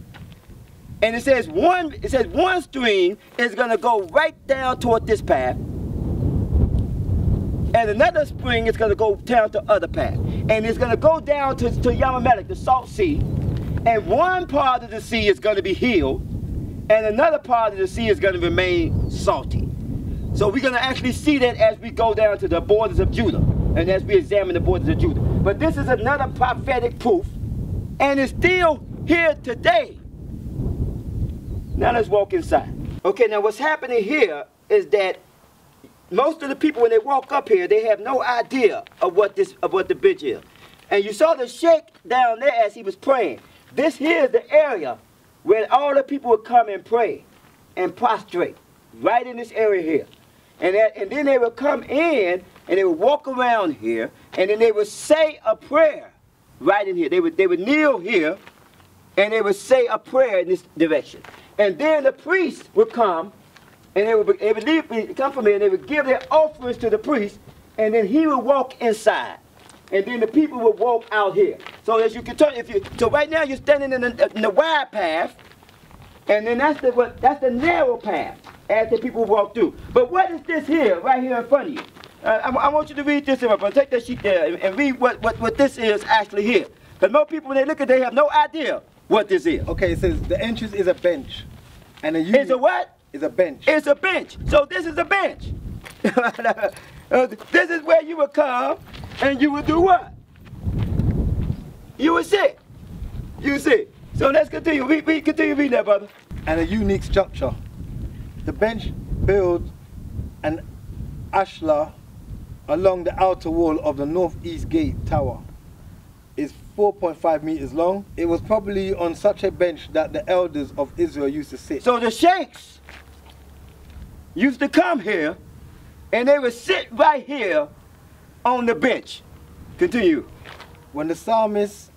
And it says one stream is going to go right down toward this path. And another spring is going to go down to other path. And it's going to go down to Yamamelech, the salt sea. And one part of the sea is going to be healed. And another part of the sea is going to remain salty. So we're going to actually see that as we go down to the borders of Judah. And as we examine the borders of Judah. But this is another prophetic proof. And it's still here today. Now let's walk inside. Okay, now what's happening here is that most of the people, when they walk up here, they have no idea of what the bridge is. And you saw the Shaykh down there as he was praying. This here is the area where all the people would come and pray and prostrate, right in this area here. And then they would come in and they would walk around here, and then they would say a prayer right in here. They would kneel here, and they would say a prayer in this direction. And then the priest would come, and they would come from here, and they would give their offerings to the priest, and then he would walk inside. And then the people would walk out here. So as you can turn, so right now you're standing in the wide path, and then that's the narrow path as the people walk through. But what is this here, right here in front of you? I want you to read this. Take that sheet there and read what this is actually here. Because most people, when they look at it, they have no idea what this is. Okay, it says the entrance is a bench. And it's a what? It's a bench. It's a bench. So this is a bench. This is where you would come and you would do what? You would sit. You sit. So let's continue. Continue reading that, brother. And a unique structure. The bench built an ashlar along the outer wall of the northeast gate tower. Is 4.5 meters long. It was probably on such a bench that the elders of Israel used to sit. So the sheikhs used to come here and they would sit right here on the bench. Continue. When the psalmist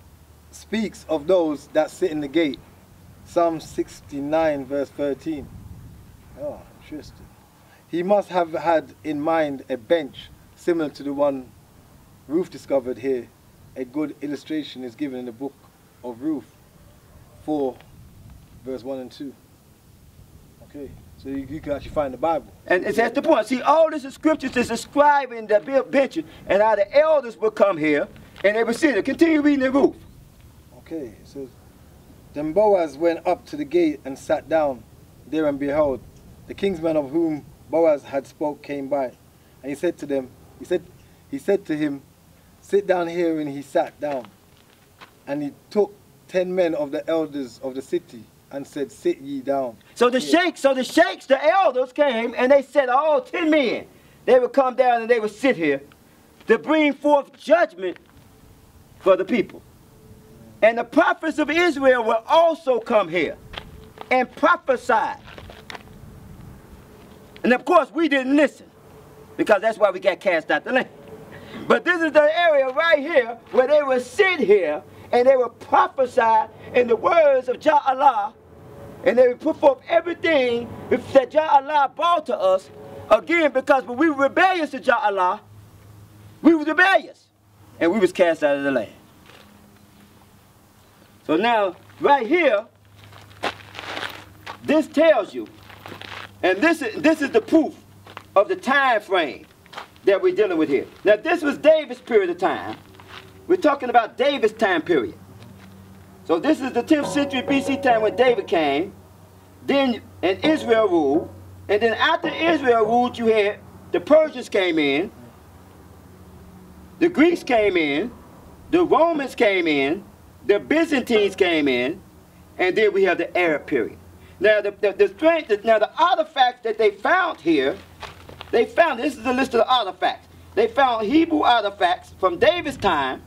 speaks of those that sit in the gate, Psalm 69 verse 13. Oh, interesting. He must have had in mind a bench similar to the one Ruth discovered here. A good illustration is given in the book of Ruth 4 verse 1 and 2. Okay, so you can actually find the Bible. And that's the point. See, all this is scriptures is describing the bench, and how the elders would come here and they would sit there. Continue reading the Ruth. Okay, so then Boaz went up to the gate and sat down there, and behold, the kinsman of whom Boaz had spoke came by, and he said to them, he said to him, sit down here, and he sat down. And he took 10 men of the elders of the city and said, sit ye down. So the sheikhs, the elders came and they said, all 10 men, they would come down and they would sit here to bring forth judgment for the people. And the prophets of Israel will also come here and prophesy. And of course, we didn't listen, because that's why we got cast out the land. But this is the area right here where they would sit here and they would prophesy in the words of Jah Allah, and they would put forth everything that Jah Allah brought to us. Again, because when we were rebellious to Jah Allah, we were rebellious, and we was cast out of the land. So now, right here, this tells you, and this is the proof of the time frame that we're dealing with here. Now, this was David's period of time. We're talking about David's time period. So this is the 10th century BC time when David came, then and Israel ruled, and then after Israel ruled, you had the Persians came in, the Greeks came in, the Romans came in, the Byzantines came in, and then we have the Arab period. Now the artifacts that they found here, this is the list of the artifacts. They found Hebrew artifacts from David's time,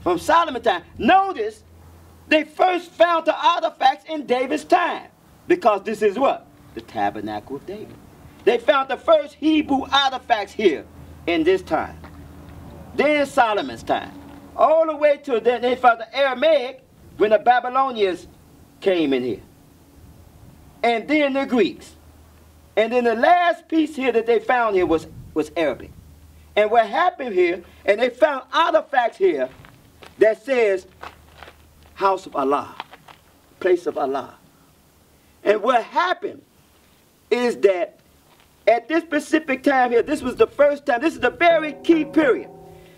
from Solomon's time. Notice, they first found the artifacts in David's time, because this is what? The Tabernacle of David. They found the first Hebrew artifacts here in this time. Then Solomon's time. All the way to then they found the Aramaic when the Babylonians came in here. And then the Greeks. And then the last piece here that they found here was Arabic. And what happened here, and they found artifacts here that says house of Allah, place of Allah. And what happened is that at this specific time here, this was the first time, this is the very key period.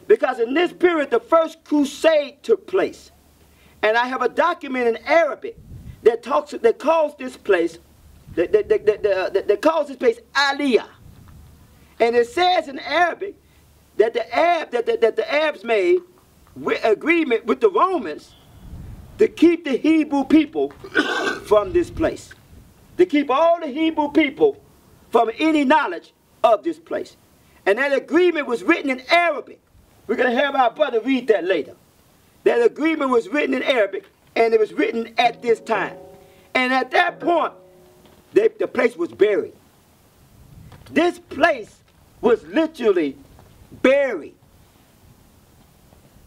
Because in this period, the First Crusade took place. And I have a document in Arabic that calls this place, that calls this place Aliyah. And it says in Arabic that the Arabs made agreement with the Romans to keep the Hebrew people from this place. To keep all the Hebrew people from any knowledge of this place. And that agreement was written in Arabic. We're going to have our brother read that later. That agreement was written in Arabic, and it was written at this time. And at that point, the place was buried. This place was literally buried.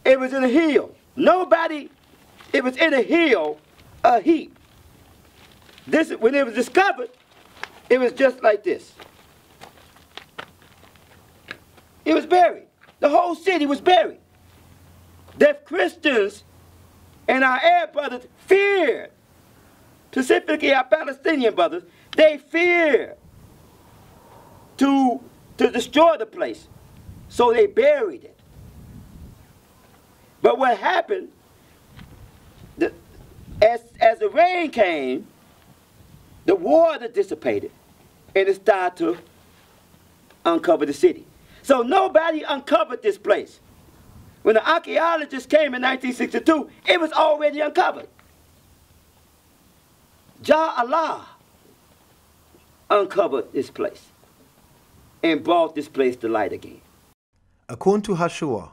It was in a hill. It was in a hill, a heap. When it was discovered, it was just like this. It was buried. The whole city was buried. The Christians and our Arab brothers feared, specifically our Palestinian brothers, they feared to destroy the place. So they buried it. But what happened, as the rain came, the water dissipated, and it started to uncover the city. So nobody uncovered this place. When the archaeologists came in 1962, it was already uncovered. Jah Allah uncovered this place and brought this place to light again. According to Howshua,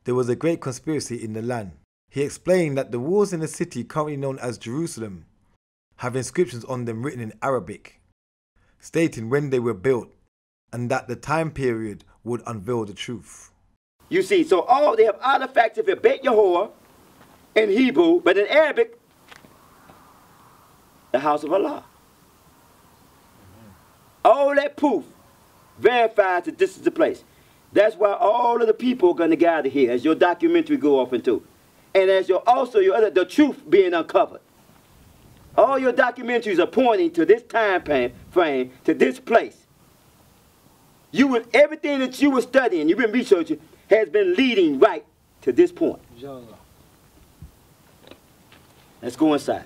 there was a great conspiracy in the land. He explained that the walls in the city currently known as Jerusalem have inscriptions on them written in Arabic, stating when they were built, and that the time period would unveil the truth. You see, so they have artifacts of Beit Yahweh in Hebrew, but in Arabic, the house of Allah. All that proof verifies that this is the place. That's why all of the people are going to gather here, as your documentary go off into, and as the truth being uncovered. All your documentaries are pointing to this time frame, to this place. Everything that you were studying, you've been researching, has been leading right to this point. Let's go inside.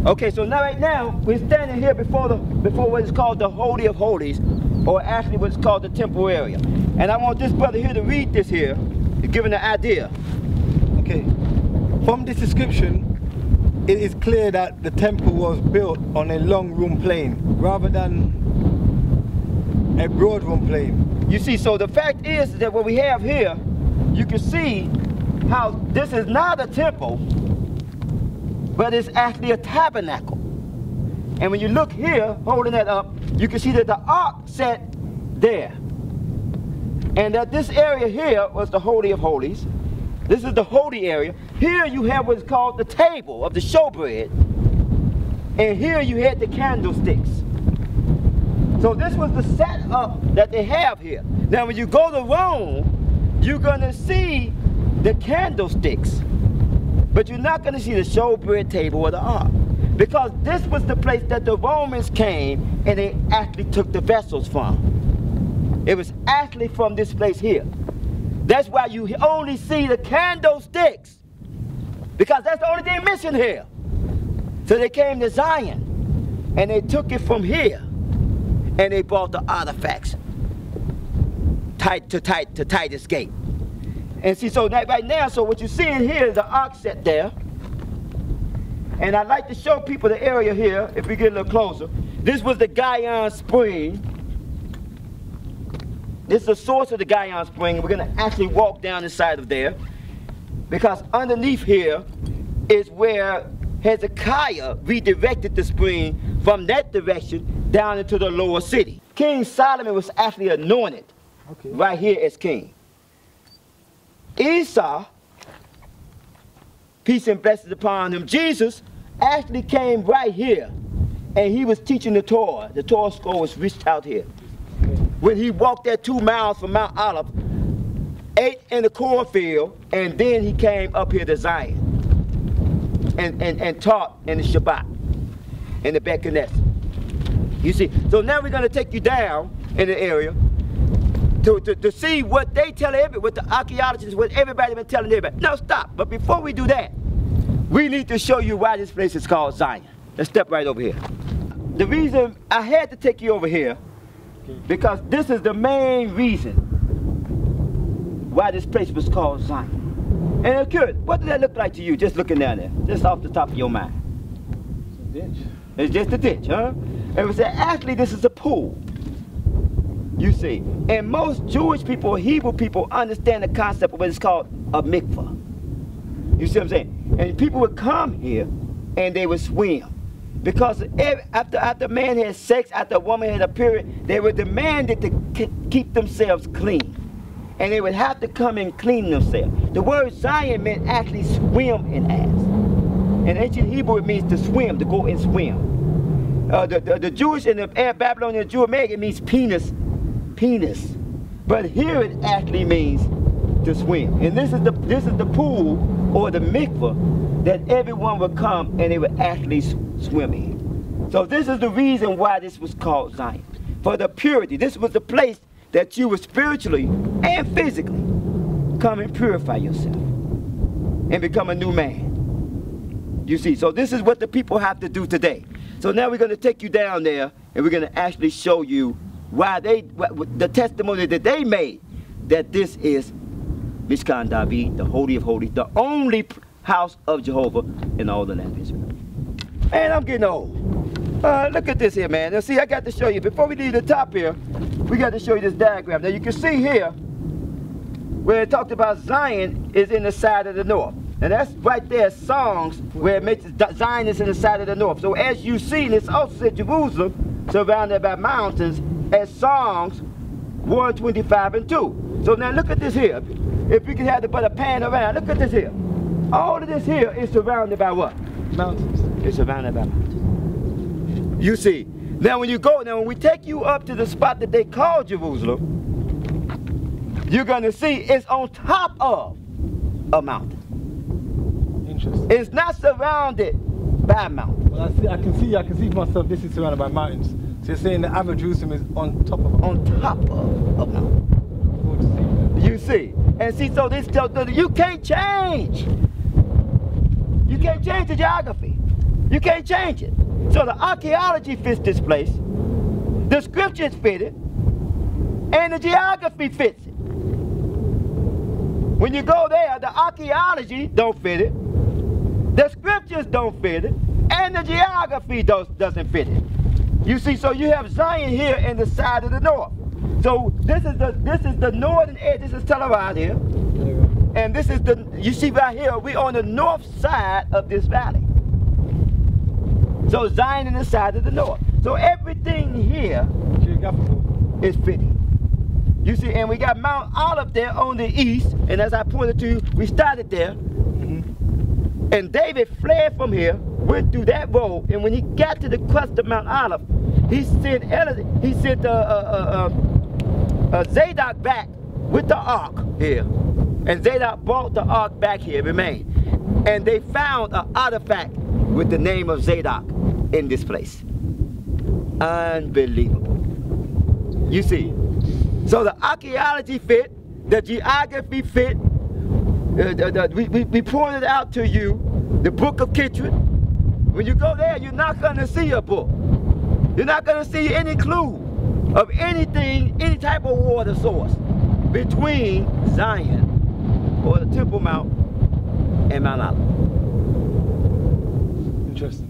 Okay, so right now we're standing here before what is called the Holy of Holies, or actually what's called the temple area. And I want this brother here to read this here, to give an idea. Okay, from this description, it is clear that the temple was built on a long room plane rather than a broad room plane. You see, so the fact is that what we have here, you can see how this is not a temple, but it's actually a tabernacle. And when you look here, holding that up, you can see that the ark sat there. And that this area here was the Holy of Holies. This is the holy area. Here you have what's called the table of the showbread. And here you had the candlesticks. So this was the setup that they have here. Now when you go to Rome, you're going to see the candlesticks. But you're not going to see the showbread table or the ark. Because this was the place that the Romans came and they actually took the vessels from. It was actually from this place here. That's why you only see the candlesticks. Because that's the only thing missing here. So they came to Zion and they took it from here and they brought the artifacts to Titus Gate. And see, so that right now, so what you're seeing here is the ark set there. And I'd like to show people the area here, if we get a little closer. This was the Gihon Spring. This is the source of the Gihon Spring. We're going to actually walk down inside of there. Because underneath here is where Hezekiah redirected the spring from that direction down into the lower city. King Solomon was actually anointed right here as king. Esau, peace and blessings upon him, Jesus actually came right here and he was teaching the Torah. The Torah scroll was reached out here. When he walked that 2 miles from Mount Olive, ate in the cornfield, and then he came up here to Zion and taught in the Shabbat, in the Bet Knesset. You see, so now we're going to take you down in the area to see what they tell everybody, what the archaeologists, what everybody been telling everybody. No, stop. But before we do that, we need to show you why this place is called Zion. Let's step right over here. The reason I had to take you over here, because this is the main reason why this place was called Zion. And I'm curious, what did that look like to you just looking down there, just off the top of your mind? It's a ditch. It's just a ditch, huh? And we said, actually, this is a pool. You see, and most Jewish people, Hebrew people, understand the concept of what is called a mikvah. You see what I'm saying? And people would come here and they would swim. Because after man had sex, after a woman had a period, they were demanded to keep themselves clean. And they would have to come and clean themselves. The word Zion meant actually swim in as. In ancient Hebrew, it means to swim, to go and swim. The Jewish and the Babylonian Jew American, it means penis. But here it actually means to swim. And this is the pool or the mikvah that everyone would come and they would actually swim in. So this is the reason why this was called Zion. For the purity. This was the place that you would spiritually and physically come and purify yourself and become a new man. You see, so this is what the people have to do today. So now we're going to take you down there and we're going to actually show you why the testimony that they made that this is Mishkan David, the Holy of Holies, the only house of Jehovah in all the land of Israel. And I'm getting old. Look at this here, man. Now see, I got to show you, before we leave the top here, we got to show you this diagram. Now you can see here, where it talked about Zion is in the side of the north. And that's right there, Songs, where it makes Zion is in the side of the north. So as you see, and it's also said Jerusalem, surrounded by mountains, as Songs 125 and 2. So now look at this here. If we could have to put a pan around, look at this here. All of this here is surrounded by what? Mountains. It's surrounded by mountains. You see. Now when when we take you up to the spot that they call Jerusalem, you're going to see it's on top of a mountain. Interesting. It's not surrounded by mountains. Well, I can see myself, this is surrounded by mountains. So you're saying the average Jerusalem is on top of a mountain? On top of a mountain. You see. And see, so this you can't change. You can't change the geography. You can't change it. So the archaeology fits this place, the scriptures fit it, and the geography fits it. When you go there, the archaeology don't fit it, the scriptures don't fit it, and the geography doesn't fit it. You see, so you have Zion here in the side of the north. So this is the northern edge. This is televised here. And this is the, you see right here, we're on the north side of this valley. So Zion is the side of the north. So everything here is fitting. You see, and we got Mount Olive there on the east, and as I pointed to you, we started there. And David fled from here, went through that road, and when he got to the crest of Mount Olive, he sent Zadok back with the ark here. And Zadok brought the ark back here, it remained. And they found an artifact with the name of Zadok in this place. Unbelievable. You see, so the archaeology fit, the geography fit. We pointed out to you the book of Kitron. When you go there, you're not going to see a book. You're not going to see any clue of anything, any type of water source between Zion or the Temple Mount and Mount Olive. Interesting.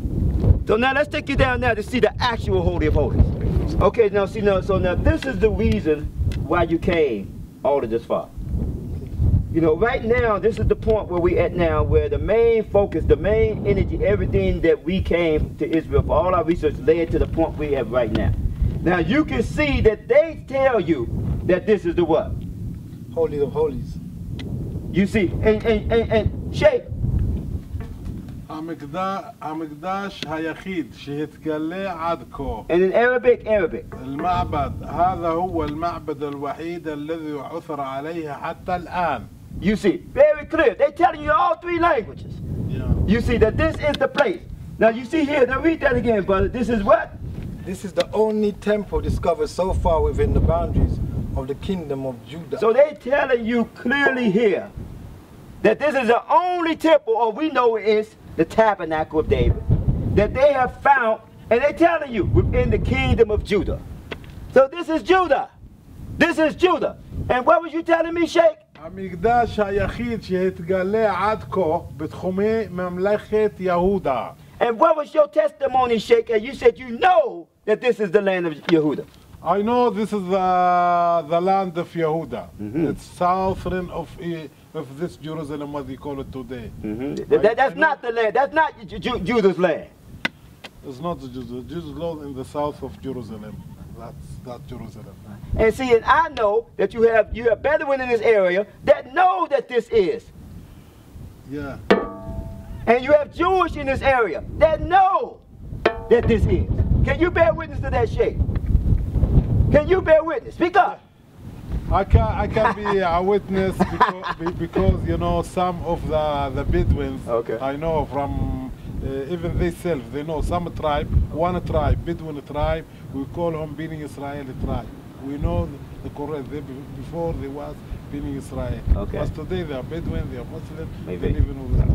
So now let's take you down there to see the actual Holy of Holies. Okay, now see, so now this is the reason why you came all of this far. You know, right now, this is the point where we at now, where the main focus, the main energy, everything that we came to Israel for, all our research led to the point we have right now. Now you can see that they tell you that this is the what? Holy of Holies. You see, and Shaykh. המקדש היחיד שהתגלה עד כה. And in Arabic. المعبد هذا هو المعبد الوحيد الذي عثر عليه حتى الآن. You see, very clear. They're telling you all three languages. Yeah. You see that this is the place. Now you see here, now read that again, brother. This is what? This is the only temple discovered so far within the boundaries of the kingdom of Judah. So they're telling you clearly here that this is the only temple, or we know is the Tabernacle of David, that they have found, and they're telling you within the kingdom of Judah. So this is Judah. This is Judah. And what was you telling me, Shaykh? המקדש היחיד שהתגלה עד כה בתחומי ממלכת יהודה. And what was your testimony, Shaykh? And you said you know that this is the land of Yehuda. I know this is the land of Yehuda. It's southern of this Jerusalem, what they call it today. That's not the land. That's not Judah's land. It's not Judah. Jews live in the south of Jerusalem. That's Jerusalem. And see, and I know that you have Bedouin in this area that know that this is. Yeah. And you have Jewish in this area that know that this is. Can you bear witness to that, Shaykh? Can you bear witness? Speak up. I can be a witness because you know some of the Bedouins. Okay. I know from even themselves. They know some tribe, one tribe, Bedouin tribe. We call them Bini Israel tribe. We know the correct. Before they was Bini Israel. Okay. But today they are Bedouin, they are Muslim. Maybe. They live in that.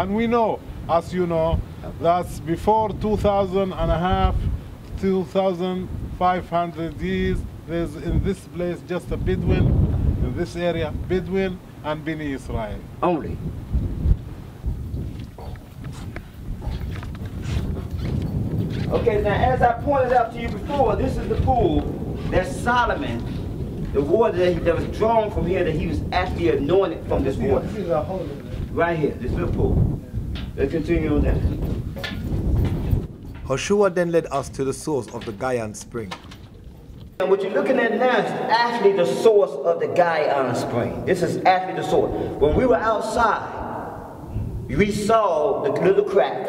And we know, as you know, that's before 2,500 years. There's in this place just a Bedouin, in this area, Bedouin and Bini Israel. Only. Okay, now as I pointed out to you before, this is the pool that Solomon, the water that was drawn from here, that he was actually anointed from this water. This is a holy. Right here, this little pool. Let's continue on that. Howshua then led us to the source of the Gaian spring. And what you're looking at now is actually the source of the Gaian spring. This is actually the source. When we were outside, we saw the little crack.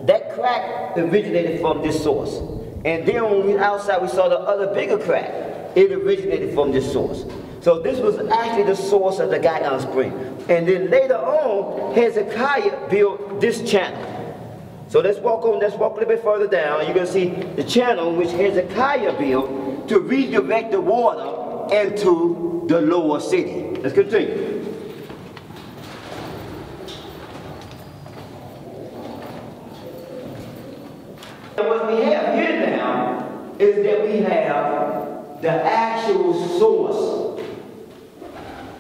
That crack originated from this source. And then when we were outside, we saw the other bigger crack. It originated from this source. So this was actually the source of the Gaian spring. And then later on, Hezekiah built this channel. So let's walk a little bit further down. You're going to see the channel which Hezekiah built to redirect the water into the lower city. Let's continue. And what we have here now is that we have the actual source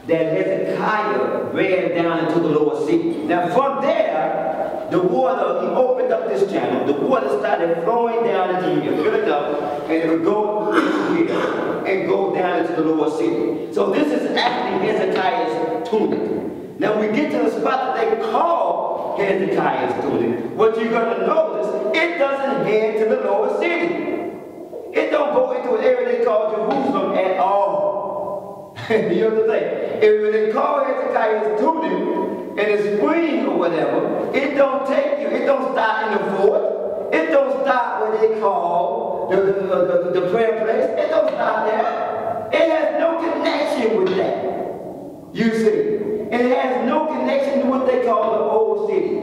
that Hezekiah ran down into the lower city. Now from there, the water, he opened up this channel, the water started flowing down into here, fill it up, and it would go into here and go down into the lower city. So this is actually Hezekiah's tunic. spot that they call Hezekiah's Tunic, what you're going to notice, it doesn't head to the lower city. It don't go into an area they call Jerusalem at all. You know what I'm saying? If they call Hezekiah's Tunic in the spring or whatever, it don't take you, it don't stop in the fort. It don't stop what they call the prayer place. It don't stop there. It has no connection with that. You see. And it has no connection to what they call the old city.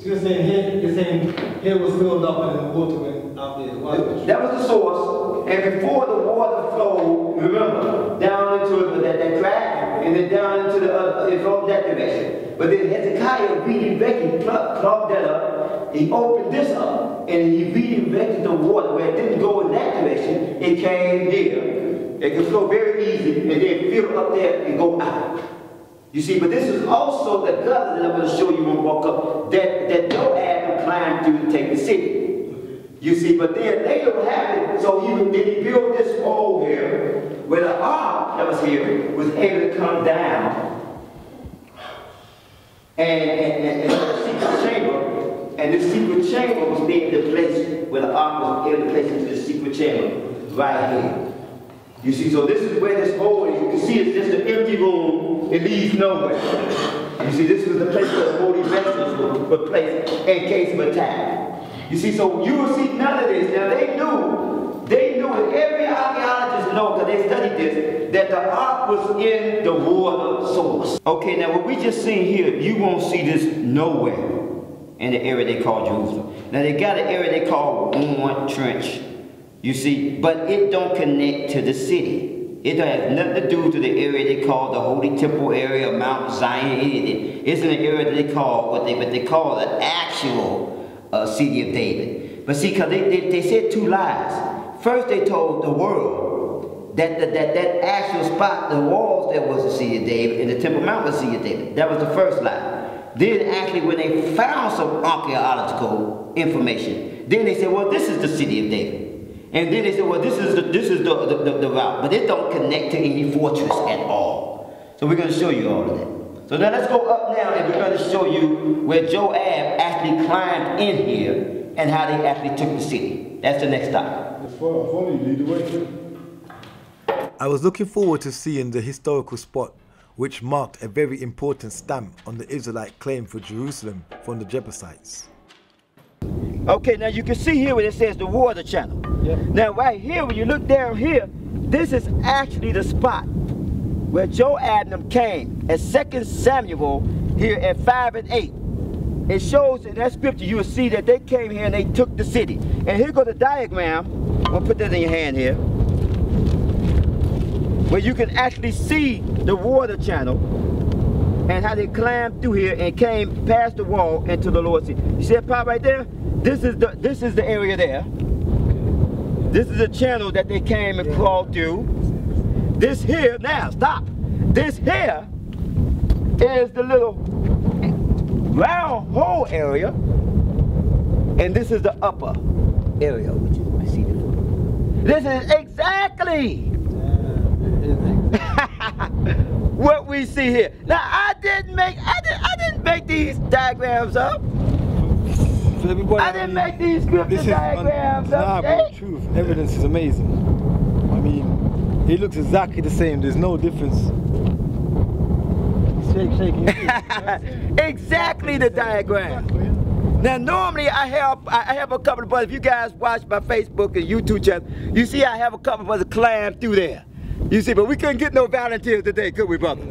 So you're saying here was filled up and the water went out there. That was the source. And before the water flowed, remember, down into that crack, and then down into the other, from that direction. But then Hezekiah redirected, plugged that up. He opened this up, and he redirected the water where it didn't go in that direction. It came here. It could flow very easy, and then fill up there and go out. You see, but this is also the gutter that I'm going to show you when we walk up, that Joab climbed through to take the city. You see, but then later what happened, so then he built this wall here, where the ark that was here was able to come down, and the secret chamber, and this secret chamber was being the place where the ark was able to place into the secret chamber, right here. You see, so this is where this hole is. You can see it's just an empty room. It leads nowhere. You see, this was the place where the holy vessels were placed in case of attack. You see, so you will see none of this. Now they knew, and every archaeologist knows, because they studied this, that the ark was in the water source. Okay, now what we just seen here, you won't see this nowhere in the area they call Jerusalem. Now they got an area they call Warren Trench. You see, but it don't connect to the city. It has nothing to do to the area they call the Holy Temple area of Mount Zion. It's in the area that they call what they call the actual city of David. But see, because they said two lies. First, they told the world that that actual spot, the walls, there was the city of David, and the Temple Mount was the city of David. That was the first lie. Then, actually, when they found some archaeological information, then they said, well, this is the city of David. And then they said, well, this is the route. But it don't connect to any fortress at all. So we're going to show you all of that. So now let's go up now, and we're going to show you where Joab actually climbed in here and how they actually took the city. That's the next stop. I was looking forward to seeing the historical spot which marked a very important stamp on the Israelite claim for Jerusalem from the Jebusites. Okay, now you can see here where it says the water channel. Yep. Now right here, when you look down here, this is actually the spot where Joab and them came at 2 Samuel here at 5 and 8. It shows in that scripture, you will see that they came here and they took the city. And here goes the diagram. I'm going to put that in your hand here, where you can actually see the water channel and how they climbed through here and came past the wall into the Lord's city. You see that part right there? This is the area there. This is the channel that they came and crawled through. This here, now stop. This here is the little round hole area, and this is the upper area, which is my seated foot. This is exactly what we see here. Now I didn't make these diagrams up. I didn't make these scripture diagrams up. Nah, truth. Evidence is amazing. I mean, it looks exactly the same. There's no difference. Exactly the diagram. Now normally I have a couple of brothers. If you guys watch my Facebook and YouTube channel, you see I have a couple of brothers climb through there. You see, but we couldn't get no volunteers today, could we, brother?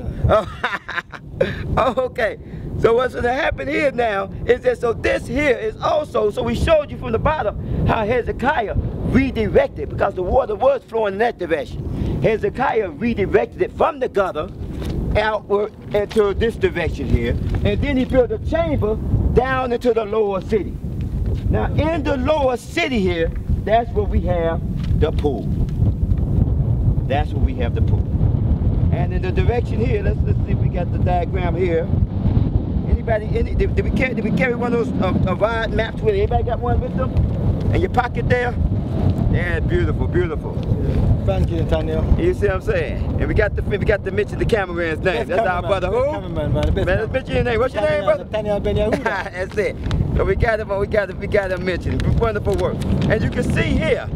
Okay. So what's going to happen here now is that, so this here is also, so we showed you from the bottom how Hezekiah redirected, because the water was flowing in that direction. Hezekiah redirected it from the gutter outward into this direction here, and then he built a chamber down into the lower city. Now in the lower city here, that's where we have the pool. That's where we have the pool. And in the direction here, let's see if we got the diagram here. Anybody, did we carry one of those wide maps with it? Anybody got one with them? In your pocket there? Yeah, beautiful, beautiful. Thank you, Nathaniel. You see what I'm saying? And we got to mention the cameraman's name. That's our brother. Who? Cameraman, man. Man, let's mention your name. What's your name, brother? Nathaniel Ben Yehuda. That's it. So we got to mention. Wonderful work. And you can see here,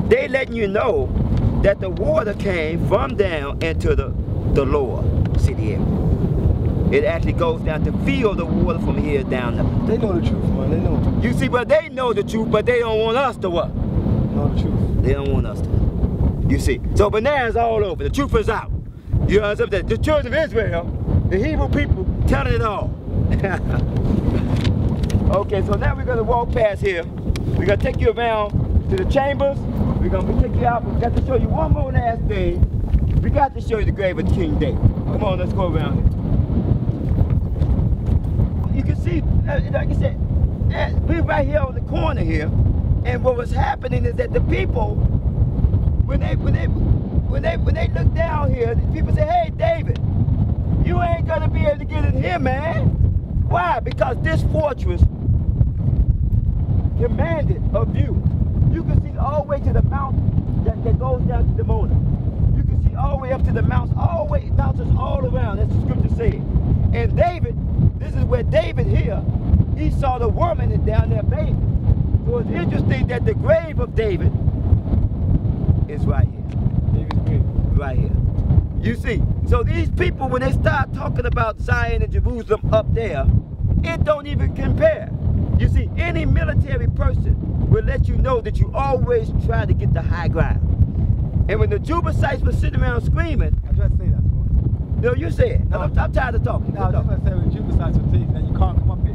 they letting you know that the water came from down into the lower city area. It actually goes down to feel the water from here down there. They know the truth, man. They know. You see, but they know the truth, but they don't want us to what? Know the truth. They don't want us to. You see. So bananas all over. The truth is out. You understand? The children of Israel, the Hebrew people, telling it all. Okay, so now we're going to walk past here. We're going to take you around to the chambers. We're going to take you out. We've got to show you one more last thing. We got to show you the grave of King David. Come on, let's go around here. You can see, like I said, we're right here on the corner here. And what was happening is that the people, when they look down here, people say, hey, David, you ain't going to be able to get in here, man. Why? Because this fortress commanded a view. You can see all the way to the mountain that goes down to the Mound. You can see all the way up to the mountains, mountains all around, as the scripture says. And David, this is where David here, he saw the woman down there bathing. So it's interesting that the grave of David is right here. David's grave. Right here. You see, so these people, when they start talking about Zion and Jerusalem up there, it don't even compare. You see, any military person will let you know that you always try to get the high ground. And when the Jubilees were sitting around screaming, I tried to say that. no, you say it. No. I'm tired of talking. No, I was just going to say when Jubilees were saying that you can't come up here.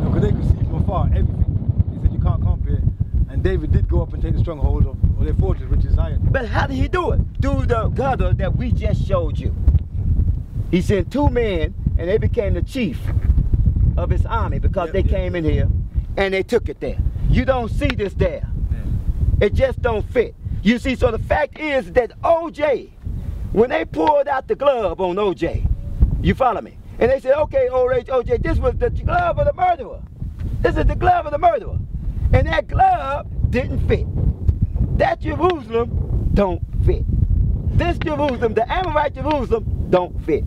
Because they could see from afar everything. He said you can't come up here. And David did go up and take the stronghold of their fortress, which is Zion. But how did he do it? Through the gather that we just showed you. He sent 2 men, and they became the chief of his army because they came in here and they took it there. You don't see this there. It just don't fit. You see, so the fact is that OJ, when they pulled out the glove on OJ, you follow me? And they said, okay, OJ, this was the glove of the murderer. This is the glove of the murderer. And that glove didn't fit. That Jerusalem don't fit. This Jerusalem, the Amorite Jerusalem, don't fit.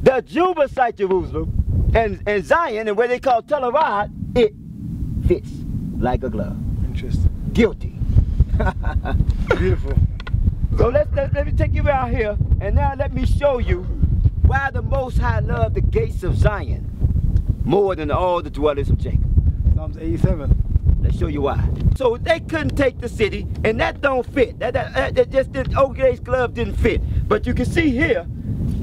The Jubicite Jerusalem and Zion, and what they call Tel Aviv, it fits like a glove. Interesting. Guilty. Beautiful. So let me take you out here, and now let me show you why the Most High loved the gates of Zion more than all the dwellers of Jacob. Psalms 87. Let's show you why. So they couldn't take the city, and that don't fit. That just didn't, OJ's glove didn't fit. But you can see here,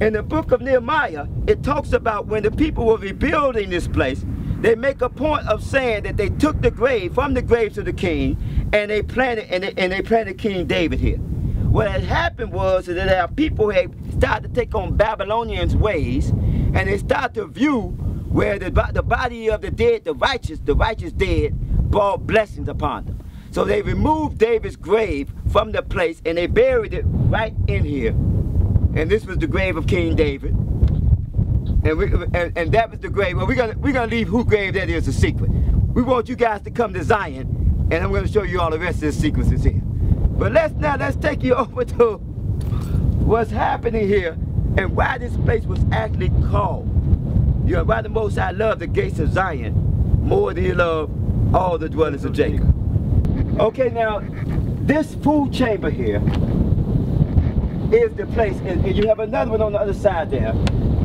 in the book of Nehemiah, it talks about when the people were rebuilding this place, they make a point of saying that they took the grave from the graves of the king, and they planted King David here. What had happened was that our people had started to take on Babylonians' ways, and they started to view where the body of the dead, the righteous dead, brought blessings upon them. So they removed David's grave from the place, and they buried it right in here. And this was the grave of King David. And that was the grave. Well, we're gonna leave whose grave that is a secret. We want you guys to come to Zion, and I'm gonna show you all the rest of the sequences here. But let's take you over to what's happening here and why this place was actually called. You know, why the Most High loved the gates of Zion more than he loved all the dwellers of Jacob. Okay, now this food chamber here is the place, and you have another one on the other side there.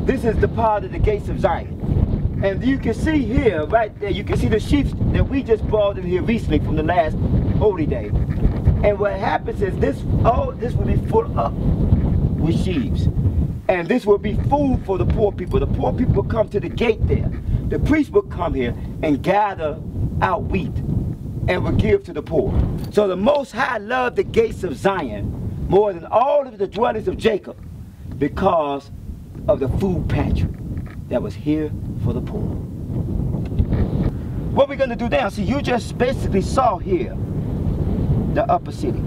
This is the part of the gates of Zion. And you can see here, right there, you can see the sheep that we just brought in here recently from the last holy day. And what happens is this will be full up with sheaves. And this will be food for the poor people. The poor people come to the gate there. The priest will come here and gather out wheat and will give to the poor. So the Most High loved the gates of Zion more than all of the dwellers of Jacob because of the food pantry that was here for the poor. What we're going to do now, see, you just basically saw here the upper city.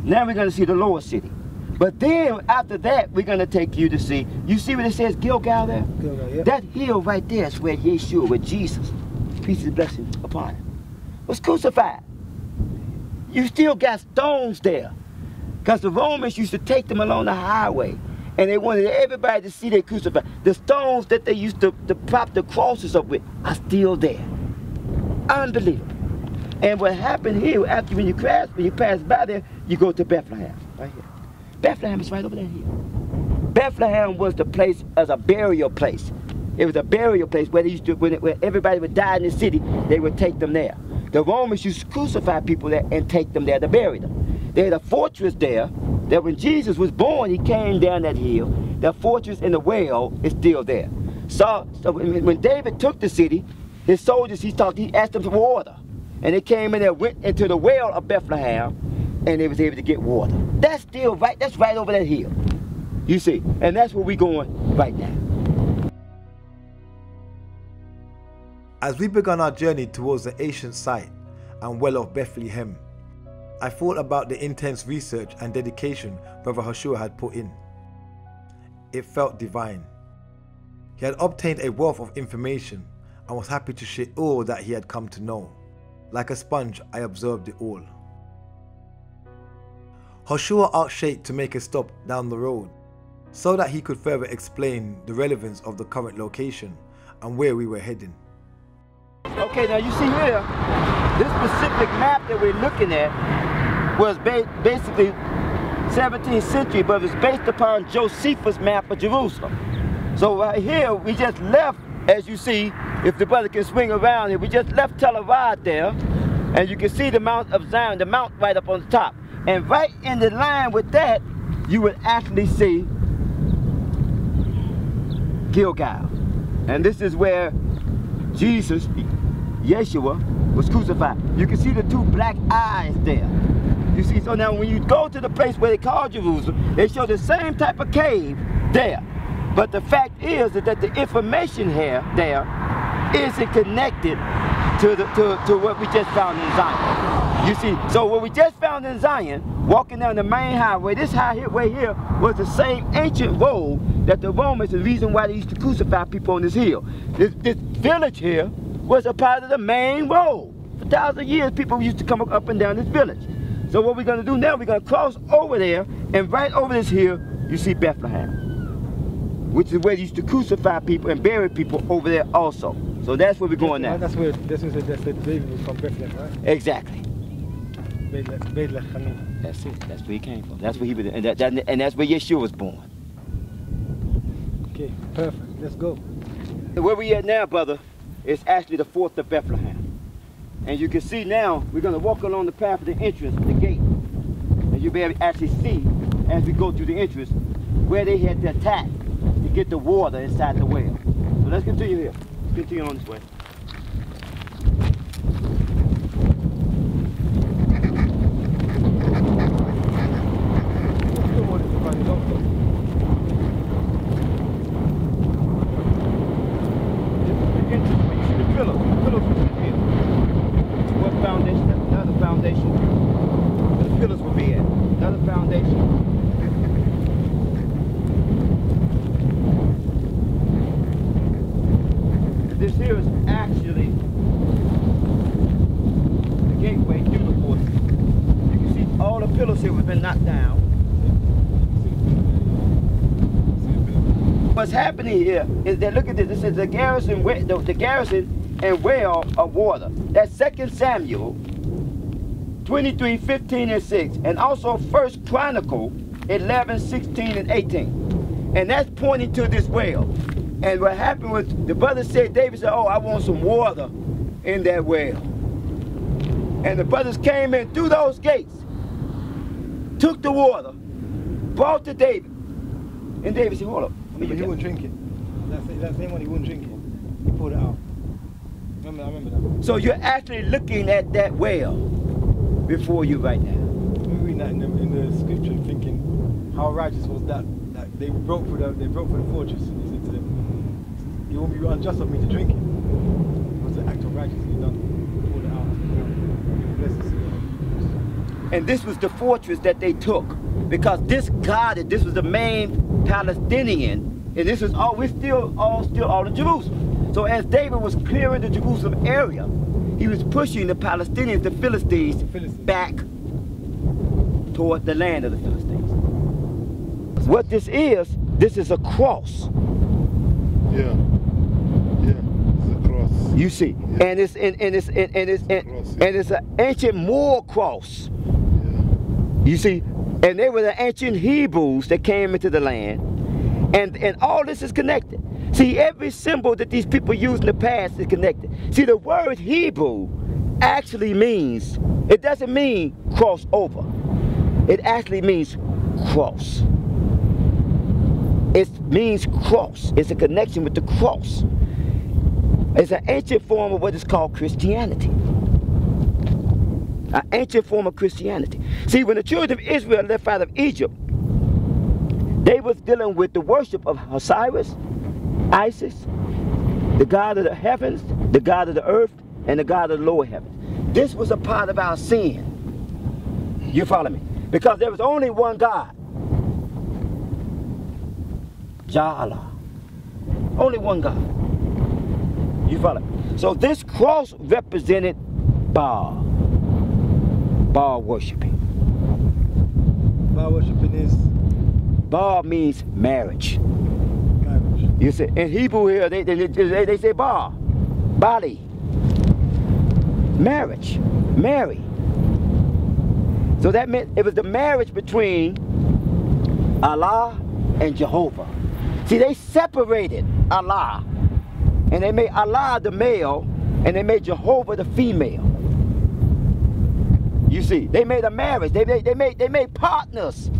Now we're going to see the lower city. But then after that, we're going to take you to see, you see what it says Gilgal there? Gilgal, yeah. That hill right there is where Yeshua, where Jesus, peace and blessings upon him, was crucified. You still got stones there. Because the Romans used to take them along the highway, and they wanted everybody to see they crucified. The stones that they used to prop the crosses up with are still there. Unbelievable. And what happened here, after when you pass by there, you go to Bethlehem, right here. Bethlehem is right over there here. Bethlehem was the place as a burial place. It was a burial place where they used to, where everybody would die in the city, they would take them there. The Romans used to crucify people there and take them there to bury them. They had a fortress there that when Jesus was born, he came down that hill. The fortress and the well is still there. So when David took the city, his soldiers, he asked them for water. And they came in there, went into the well of Bethlehem, and they was able to get water. That's still right, that's right over that hill. You see, and that's where we're going right now. As we began our journey towards the ancient site and well of Bethlehem, I thought about the intense research and dedication Brother Howshua had put in. It felt divine. He had obtained a wealth of information and was happy to share all that he had come to know. Like a sponge, I absorbed it all. Howshua asked Shaykh to make a stop down the road so that he could further explain the relevance of the current location and where we were heading. Okay, now you see here, this specific map that we're looking at was basically 17th century, but it's based upon Josephus' map of Jerusalem. So right here, we just left, as you see, if the brother can swing around here, we just left Tel Aviv there, and you can see the Mount of Zion, the mount right up on the top. And right in the line with that, you would actually see Gilgal. And this is where Jesus, Yeshua, was crucified. You can see the two black eyes there. You see, so now when you go to the place where they call Jerusalem, they show the same type of cave there. But the fact is that the information here, there, isn't connected to what we just found in Zion. You see, so what we just found in Zion, walking down the main highway, this highway here was the same ancient road that the Romans, the reason why they used to crucify people on this hill. This village here was a part of the main road. For 1,000 years, people used to come up and down this village. So what we're going to do now, we're going to cross over there, and right over this hill, you see Bethlehem, which is where they used to crucify people and bury people over there also. So that's where we're going now. That's where David was from, Bethlehem, right? Exactly. Bethlehem. That's it. That's where he came from. That's where he was, and that's where Yeshua was born. Okay, perfect. Let's go. Where we at now, brother, is actually the 4th of Bethlehem. And you can see now, we're going to walk along the path of the entrance, the gate. And you'll be able to actually see, as we go through the entrance, where they had to attack to get the water inside the well. So let's continue here. Let's continue on this way. This here is actually the gateway to the fortress. You can see all the pillars here have been knocked down. What's happening here is that, look at this, this is the garrison and well of water. That's 2 Samuel 23, 15 and 6, and also First Chronicle 11, 16 and 18. And that's pointing to this well. And what happened was, the brother said, David said, oh, I want some water in that well. And the brothers came in through those gates, took the water, brought to David. And David said, hold up. But he wouldn't drink it. That same one, he wouldn't drink it. He pulled it out. I remember that. So you're actually looking at that well before you right now. We read that in the scripture, thinking how righteous was that. That they broke for the fortress. He said to them, "You won't be unjust of me to drink it." It was an act of righteousness done. Pulled it out. And this was the fortress that they took, because this was the main Palestinian, and this is all, we're still all in Jerusalem. So as David was clearing the Jerusalem area, he was pushing the Palestinians, the Philistines, back toward the land of the Philistines. What this is a cross. Yeah. Yeah. It's a cross. You see, Yeah. and it's an ancient Moor cross. Yeah. You see, and they were the ancient Hebrews that came into the land, and all this is connected. See, every symbol that these people used in the past is connected. See, the word Hebrew actually means, it doesn't mean cross over. It actually means cross. It means cross. It's a connection with the cross. It's an ancient form of what is called Christianity. An ancient form of Christianity. See, when the children of Israel left out of Egypt, they was dealing with the worship of Osiris, Isis, the god of the heavens, the god of the earth, and the god of the lower heavens. This was a part of our sin. You follow me? Because there was only one God. Jah Allah. Only one God. You follow me? So this cross represented Baal. Baal worshiping. Baal worshiping is Baal means marriage. marriage. You see, in Hebrew here, they say Baal. Bali. Marriage. Marry. So that meant it was the marriage between Allah and Jehovah. See, they separated Allah, and they made Allah the male, and they made Jehovah the female. You see, they made a marriage. They made partners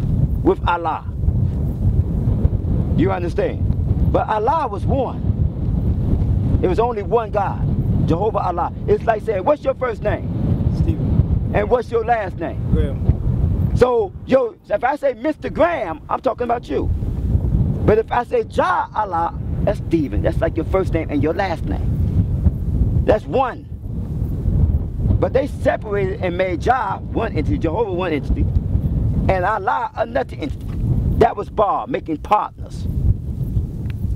with Allah. You understand? But Allah was one. It was only one God, Jehovah Allah. It's like saying, what's your first name? Stephen. And what's your last name? Graham. So, if I say Mr. Graham, I'm talking about you. But if I say Jah Allah, that's Stephen. That's like your first name and your last name. That's one. But they separated and made Jah one entity, Jehovah one entity, and Allah another entity. That was Baal, making partners.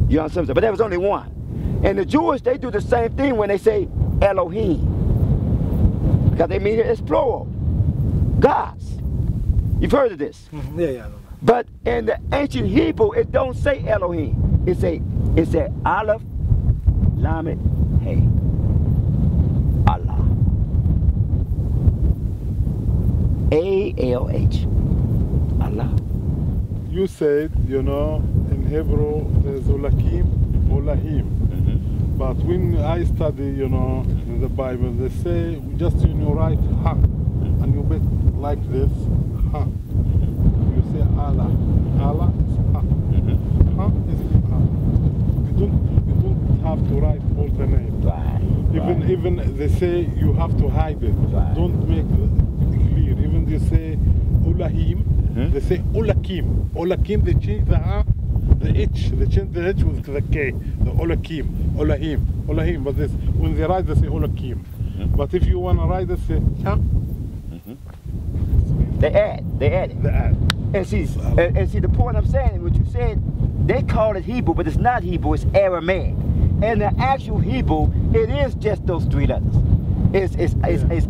You understand? But there was only one. And the Jewish, they do the same thing when they say Elohim. Because they mean it as plural. Gods. You've heard of this. Yeah, I know. But in the ancient Hebrew, it don't say Elohim. It say Aleph, Lamed, Hey. Allah. A-L-H. Allah. You said, in Hebrew, there's Ulakim, Ulahim. But when I study, in the Bible, they say just you write Ha, and you bet like this, Ha. You say Allah. Allah is Ha. Ha is Ha. You don't have to write all the names. Right. Even they say you have to hide it. Right. Don't make it clear. Even they say Ulahim, they say Ulakim. Ulakim, they change the Ha. The H, they change the H with the K, the Olakim, Olahim, Olahim, but this, when they write, they say Olakim. But if you want to write, they say, huh? They add it. The add. And see, the point I'm saying, what you said, they call it Hebrew, but it's not Hebrew, it's Aramaic. And the actual Hebrew, it is just those three letters. It's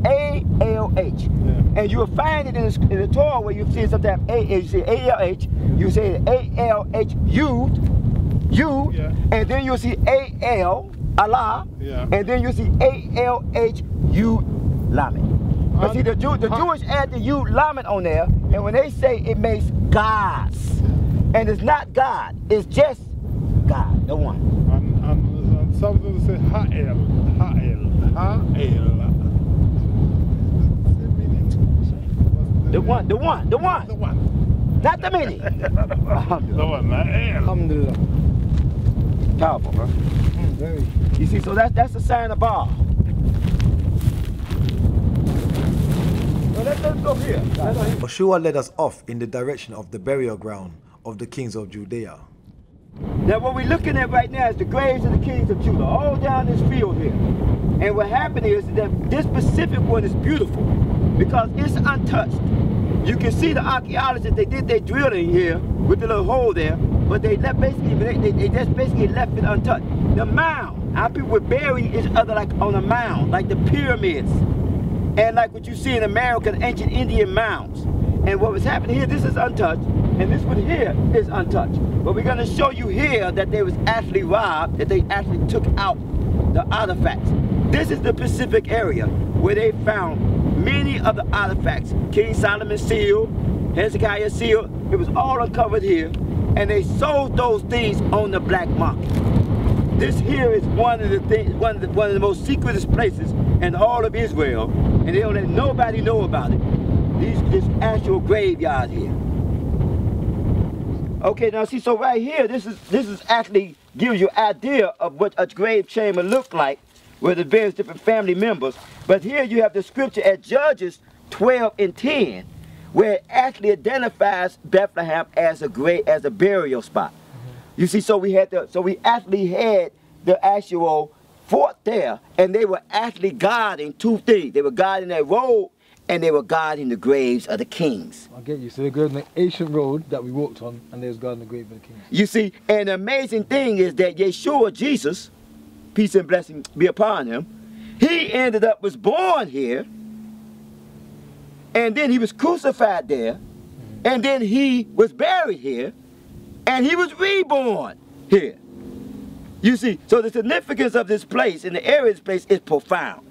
A-L-H. Yeah. And you'll find it in the Torah where you see sometimes you say A-L-H, you say A-L-H, U, Yeah. and then you'll see A-L, Allah, Yeah. and then you see A-L-H, U, Lamed. But see, the Jewish add the U, Lamed on there, and when they say it makes gods, and it's not God, it's just God, the one. And something they say Ha'el, Ha'el, Ha'el. The one. The one. Not the many. The one, Ha'el. Alhamdulillah. Powerful, bro. Very. You see, so that's a sign of Baal. So let's go here. Howshua led us off in the direction of the burial ground of the kings of Judea. Now what we're looking at right now is the graves of the kings of Judah, all down this field here. And what happened is that this specific one is beautiful because it's untouched. You can see the archaeologists, they did their drilling here with the little hole there, but they left they just basically left it untouched. The mound, our people would bury each other like on a mound, like the pyramids. And like what you see in American ancient Indian mounds. And what was happening here, this is untouched, and this one here is untouched. But we're going to show you here that they was actually robbed, that they actually took out the artifacts. This is the Pacific area where they found many of the artifacts. King Solomon's seal, Hezekiah's seal, it was all uncovered here, and they sold those things on the black market. This here is one of the things, one of the most secretest places in all of Israel, and they don't let nobody know about it. This actual graveyard here. Okay, now see, so right here, this is actually gives you an idea of what a grave chamber looked like with the various different family members. But here you have the scripture at Judges 12 and 10, where it actually identifies Bethlehem as a burial spot. You see, so we actually had the actual fort there, and they were actually guarding two things. They were guarding that road, and they were guarding the graves of the kings. I get you. So they're guarding the ancient road that we walked on, and they was guarding the grave of the kings. You see, and the amazing thing is that Yeshua, Jesus, peace and blessing be upon him, he ended up was born here, and then he was crucified there, and then he was buried here, and he was reborn here. You see, so the significance of this place and the area of this place is profound.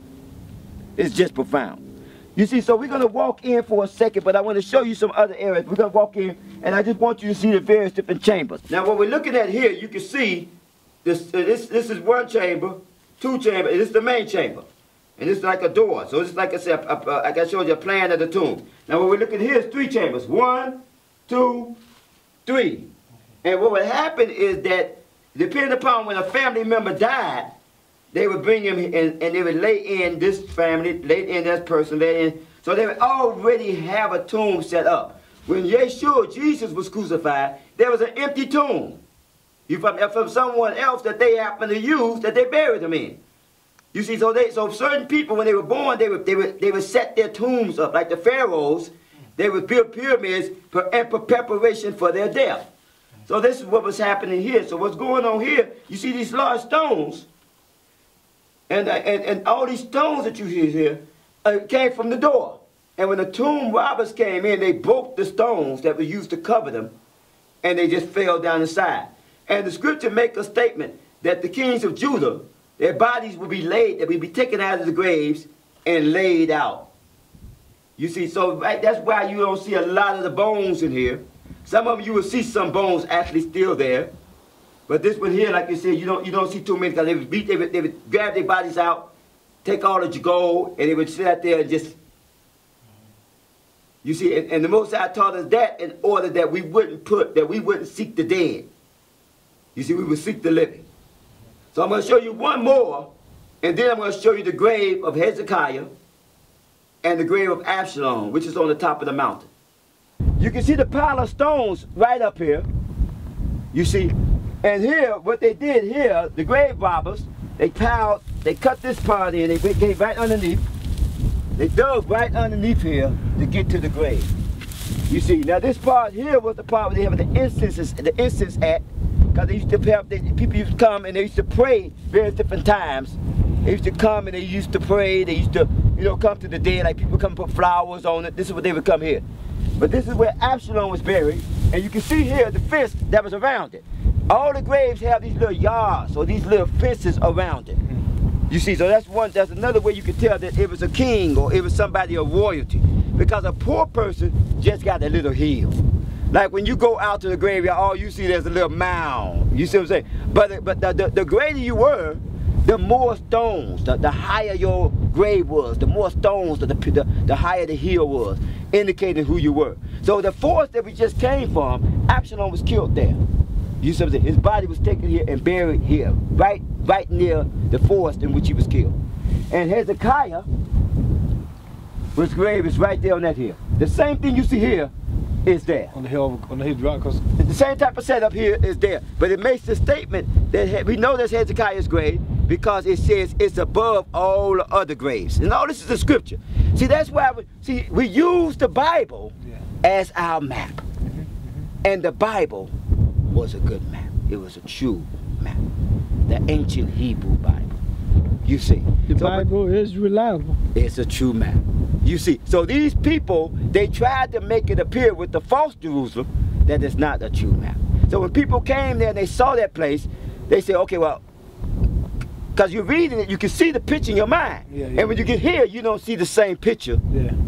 It's just profound. You see, so we're going to walk in for a second, but I want to show you some other areas. We're going to walk in, and I just want you to see the various different chambers. Now, what we're looking at here, you can see this is one chamber, two chambers, and this is the main chamber. And this is like a door. So it's like I said, like I showed you a plan of the tomb. Now, what we're looking at here is three chambers. 1, 2, 3. And what would happen is that, depending upon when a family member died, they would bring him in, and they would lay in this family, lay in this person, lay in. So they would already have a tomb set up. When Yeshua, Jesus, was crucified, there was an empty tomb. From someone else that they happened to use, that they buried him in. You see, so certain people, when they were born, they would set their tombs up, like the pharaohs. They would build pyramids in preparation for their death. So this is what was happening here. So what's going on here, you see these large stones, and all these stones that you see here came from the door. And when the tomb robbers came in, they broke the stones that were used to cover them, and they just fell down the side. And the scripture makes a statement that the kings of Judah, their bodies will be laid, they will be taken out of the graves and laid out. You see, so right, that's why you don't see a lot of the bones in here. Some of them you will see some bones actually still there. But this one here, like you said, you don't see too many, because they would grab their bodies out, take all the gold, and they would sit out there and just, you see, and the Most High taught us that in order that we wouldn't seek the dead. You see, we would seek the living. So I'm going to show you one more, and then I'm going to show you the grave of Hezekiah and the grave of Absalom, which is on the top of the mountain. You can see the pile of stones right up here. You see, and here, what they did here, the grave robbers, they cut this part in, they came right underneath. They dug right underneath here to get to the grave. You see, now this part here was the part where they have the incense at, because they used to have, people used to come and they used to pray various different times. They used to come and they used to pray. They used to, come to the dead, like people come put flowers on it. This is what they would come here. But this is where Absalom was buried, and you can see here the fence that was around it. All the graves have these little yards, or these little fences around it. You see, so that's another way you can tell that it was a king or it was somebody of royalty. Because a poor person just got a little hill. Like when you go out to the graveyard, all you see there's a little mound. You see what I'm saying? But the greater you were, the more stones, the higher your grave was, the more stones, the higher the hill was, indicating who you were. So the forest that we just came from, Absalom was killed there. You see what I'm saying? His body was taken here and buried here, right near the forest in which he was killed. And Hezekiah, his grave is right there on that hill. The same thing you see here is there. On the hill, right across. The same type of setup here is there. But it makes the statement that we know that's Hezekiah's grave because it says it's above all the other graves. And all this is the scripture. See, that's why we use the Bible as our map. And the Bible was a good map. It was a true map. The ancient Hebrew Bible. You see. The Bible is reliable. It's a true map. You see, so these people, they tried to make it appear with the false Jerusalem that it's not a true map. So when people came there and they saw that place, they said, okay, well, because you're reading it, you can see the picture in your mind. Yeah. And when you get here, you don't see the same picture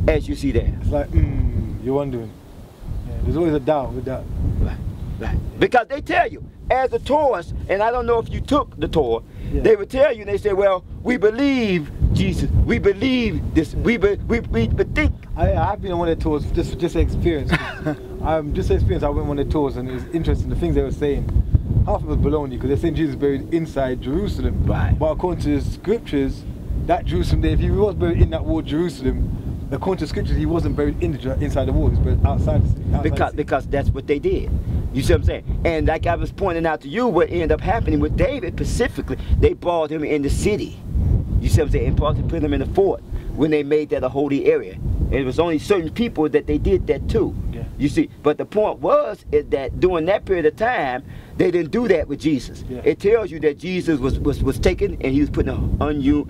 as you see there. It's like, you're wondering. Yeah, there's always a doubt with that. Right. Because they tell you, as a tourist, and I don't know if you took the tour, they would tell you, and they say, well, we believe Jesus, we believe this, we think. I've been on one of the tours just experience. Just experience. I went on one of the tours, and it was interesting. The things they were saying, half of it was baloney, because they're saying Jesus buried inside Jerusalem. Right. But according to the scriptures, that Jerusalem there, if he was buried in that wall Jerusalem, according to the scriptures, he wasn't buried inside the wall. He was buried outside. Because that's what they did. You see what I'm saying? And like I was pointing out to you, what ended up happening with David specifically, they brought him in the city. You see what I'm saying? And probably put him in the fort when they made that a holy area. And it was only certain people that they did that to. Yeah. You see, but the point was is that during that period of time, they didn't do that with Jesus. Yeah. It tells you that Jesus was taken and he was put in an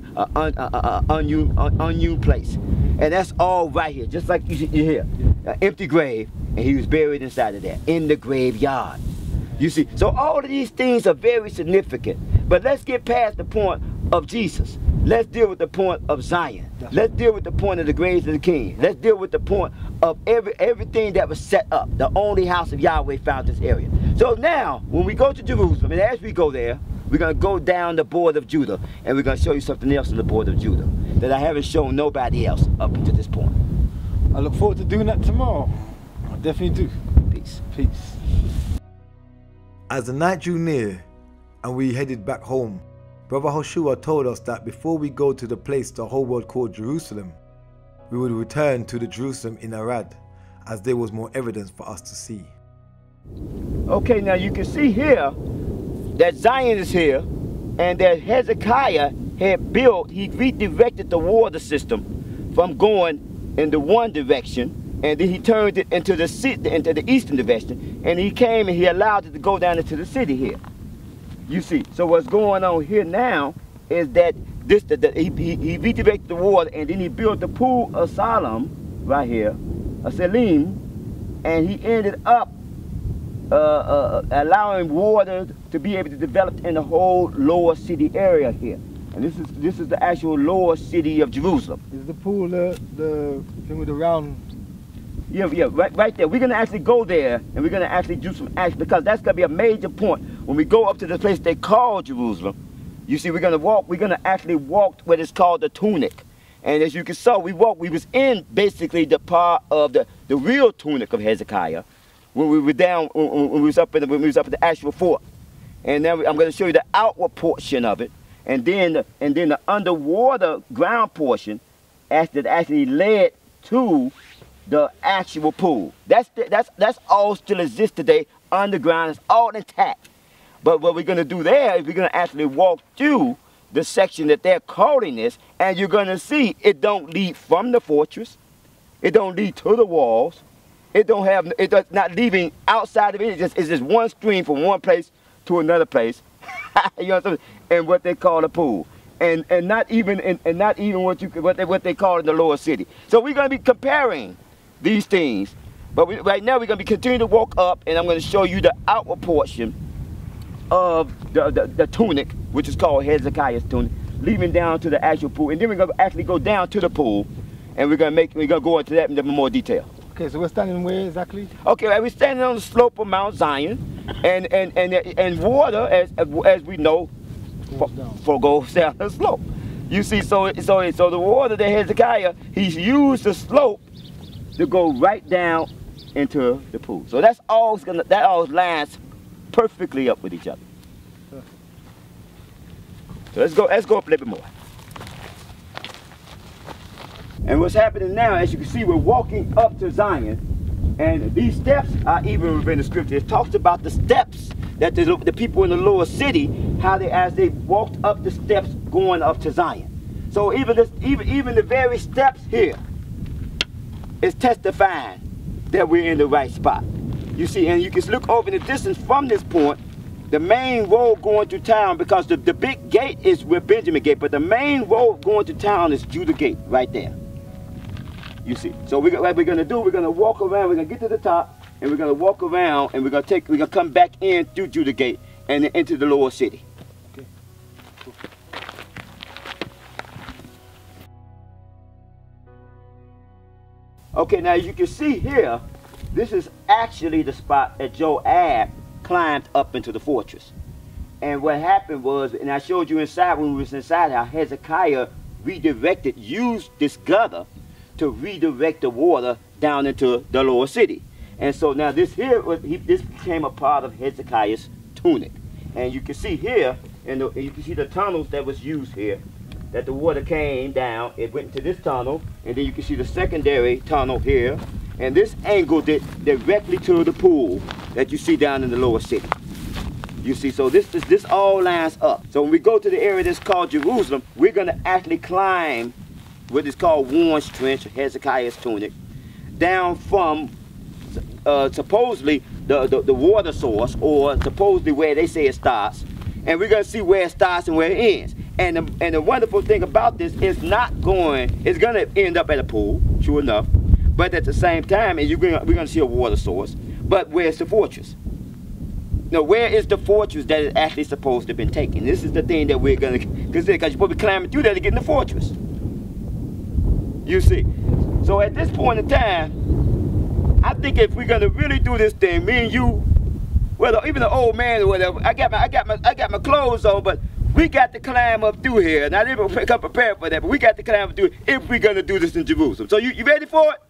unused place. And that's all right here, just like you hear. An empty grave, and he was buried inside of that, in the graveyard. You see, so all of these things are very significant. But let's get past the point of Jesus. Let's deal with the point of Zion. Let's deal with the point of the graves of the king. Let's deal with the point of everything that was set up. The only house of Yahweh found this area. So now, when we go to Jerusalem, and as we go there, we're going to go down the border of Judah, and we're going to show you something else in the border of Judah that I haven't shown nobody else up to this point. I look forward to doing that tomorrow. I definitely do. Peace. Peace. As the night drew near and we headed back home, Brother Howshua told us that before we go to the place the whole world called Jerusalem, we would return to the Jerusalem in Arad, as there was more evidence for us to see. Okay, now you can see here that Zion is here, and that Hezekiah had built, he redirected the water system from going in the one direction, and then he turned it into the eastern direction, and he came and he allowed it to go down into the city here. You see, so what's going on here now is that he redirected the water, and then he built the pool of Salem right here, a Salim, and he ended up allowing water to be able to develop in the whole lower city area here. And this is the actual lower city of Jerusalem. Is the pool the thing with the round? Yeah, right there. We're gonna actually go there, and we're gonna actually do some action, because that's gonna be a major point when we go up to the place they call Jerusalem. You see, we're gonna actually walk what is called the Tunic. And as you can see, we was in basically the part of the real Tunic of Hezekiah when we were down, when we was up in the actual fort. And then I'm gonna show you the outward portion of it, and then the underwater ground portion actually led to the actual pool. That's all still exists today underground. It's all intact. But what we're going to do there is we're going to actually walk through the section that they're calling this, and you're going to see it don't lead from the fortress. It don't lead to the walls. It's not leaving outside of it. It's just one stream from one place to another place. You know what I'm saying? And what they call a pool. And not even what they call in the lower city. So we're going to be comparing these things. But right now we're going to be continuing to walk up, and I'm going to show you the outward portion of the tunic, which is called Hezekiah's tunic, leading down to the actual pool. And then we're going to actually go down to the pool, and we're going to go into that in more detail. Okay, so we're standing where exactly? Okay, right, we're standing on the slope of Mount Zion, and water, as we know, goes down the slope. You see, so the water that Hezekiah, he's used the slope to go right down into the pool. So that all lines perfectly up with each other. So let's go up a little bit more. And what's happening now, as you can see, we're walking up to Zion, and these steps are even within the scripture. It talks about the steps that the people in the lower city, as they walked up the steps going up to Zion. So even the very steps here is testifying that we're in the right spot. You see, and you can look over in the distance from this point, the main road going through town, because the big gate is where Benjamin Gate, but the main road going to town is Judah Gate, right there. You see. So what we're going to do, we're going to walk around, we're going to get to the top, and we're going to walk around, and we're going to come back in through Judicata and then into the lower city. Okay. Cool. Okay, now as you can see here, this is actually the spot that Joab climbed up into the fortress. And what happened was, and I showed you inside when we was inside, how Hezekiah used this gutter to redirect the water down into the lower city. And so now this became a part of Hezekiah's tunic. And you can see here, and you can see the tunnels that was used here, that the water came down, it went into this tunnel, and then you can see the secondary tunnel here, and this angled it directly to the pool that you see down in the lower city. You see, so this all lines up. So when we go to the area that's called Jerusalem, we're going to actually climb what is called Warren's Trench, Hezekiah's tunic, down from supposedly the water source, or supposedly where they say it starts, and we're going to see where it starts and where it ends. And the wonderful thing about this is it's going to end up at a pool, sure enough, but at the same time, and we're going to see a water source. But where's the fortress? Now, where is the fortress that is actually supposed to have been taken? This is the thing that we're going to consider, because you're supposed to be climbing through there to get in the fortress. You see. So at this point in time, I think if we're going to really do this thing, me and you, well, even the old man or whatever, I got my clothes on, but we got to climb up through here. Now, I didn't come prepared for that, but we got to climb up through if we're going to do this in Jerusalem. So you ready for it?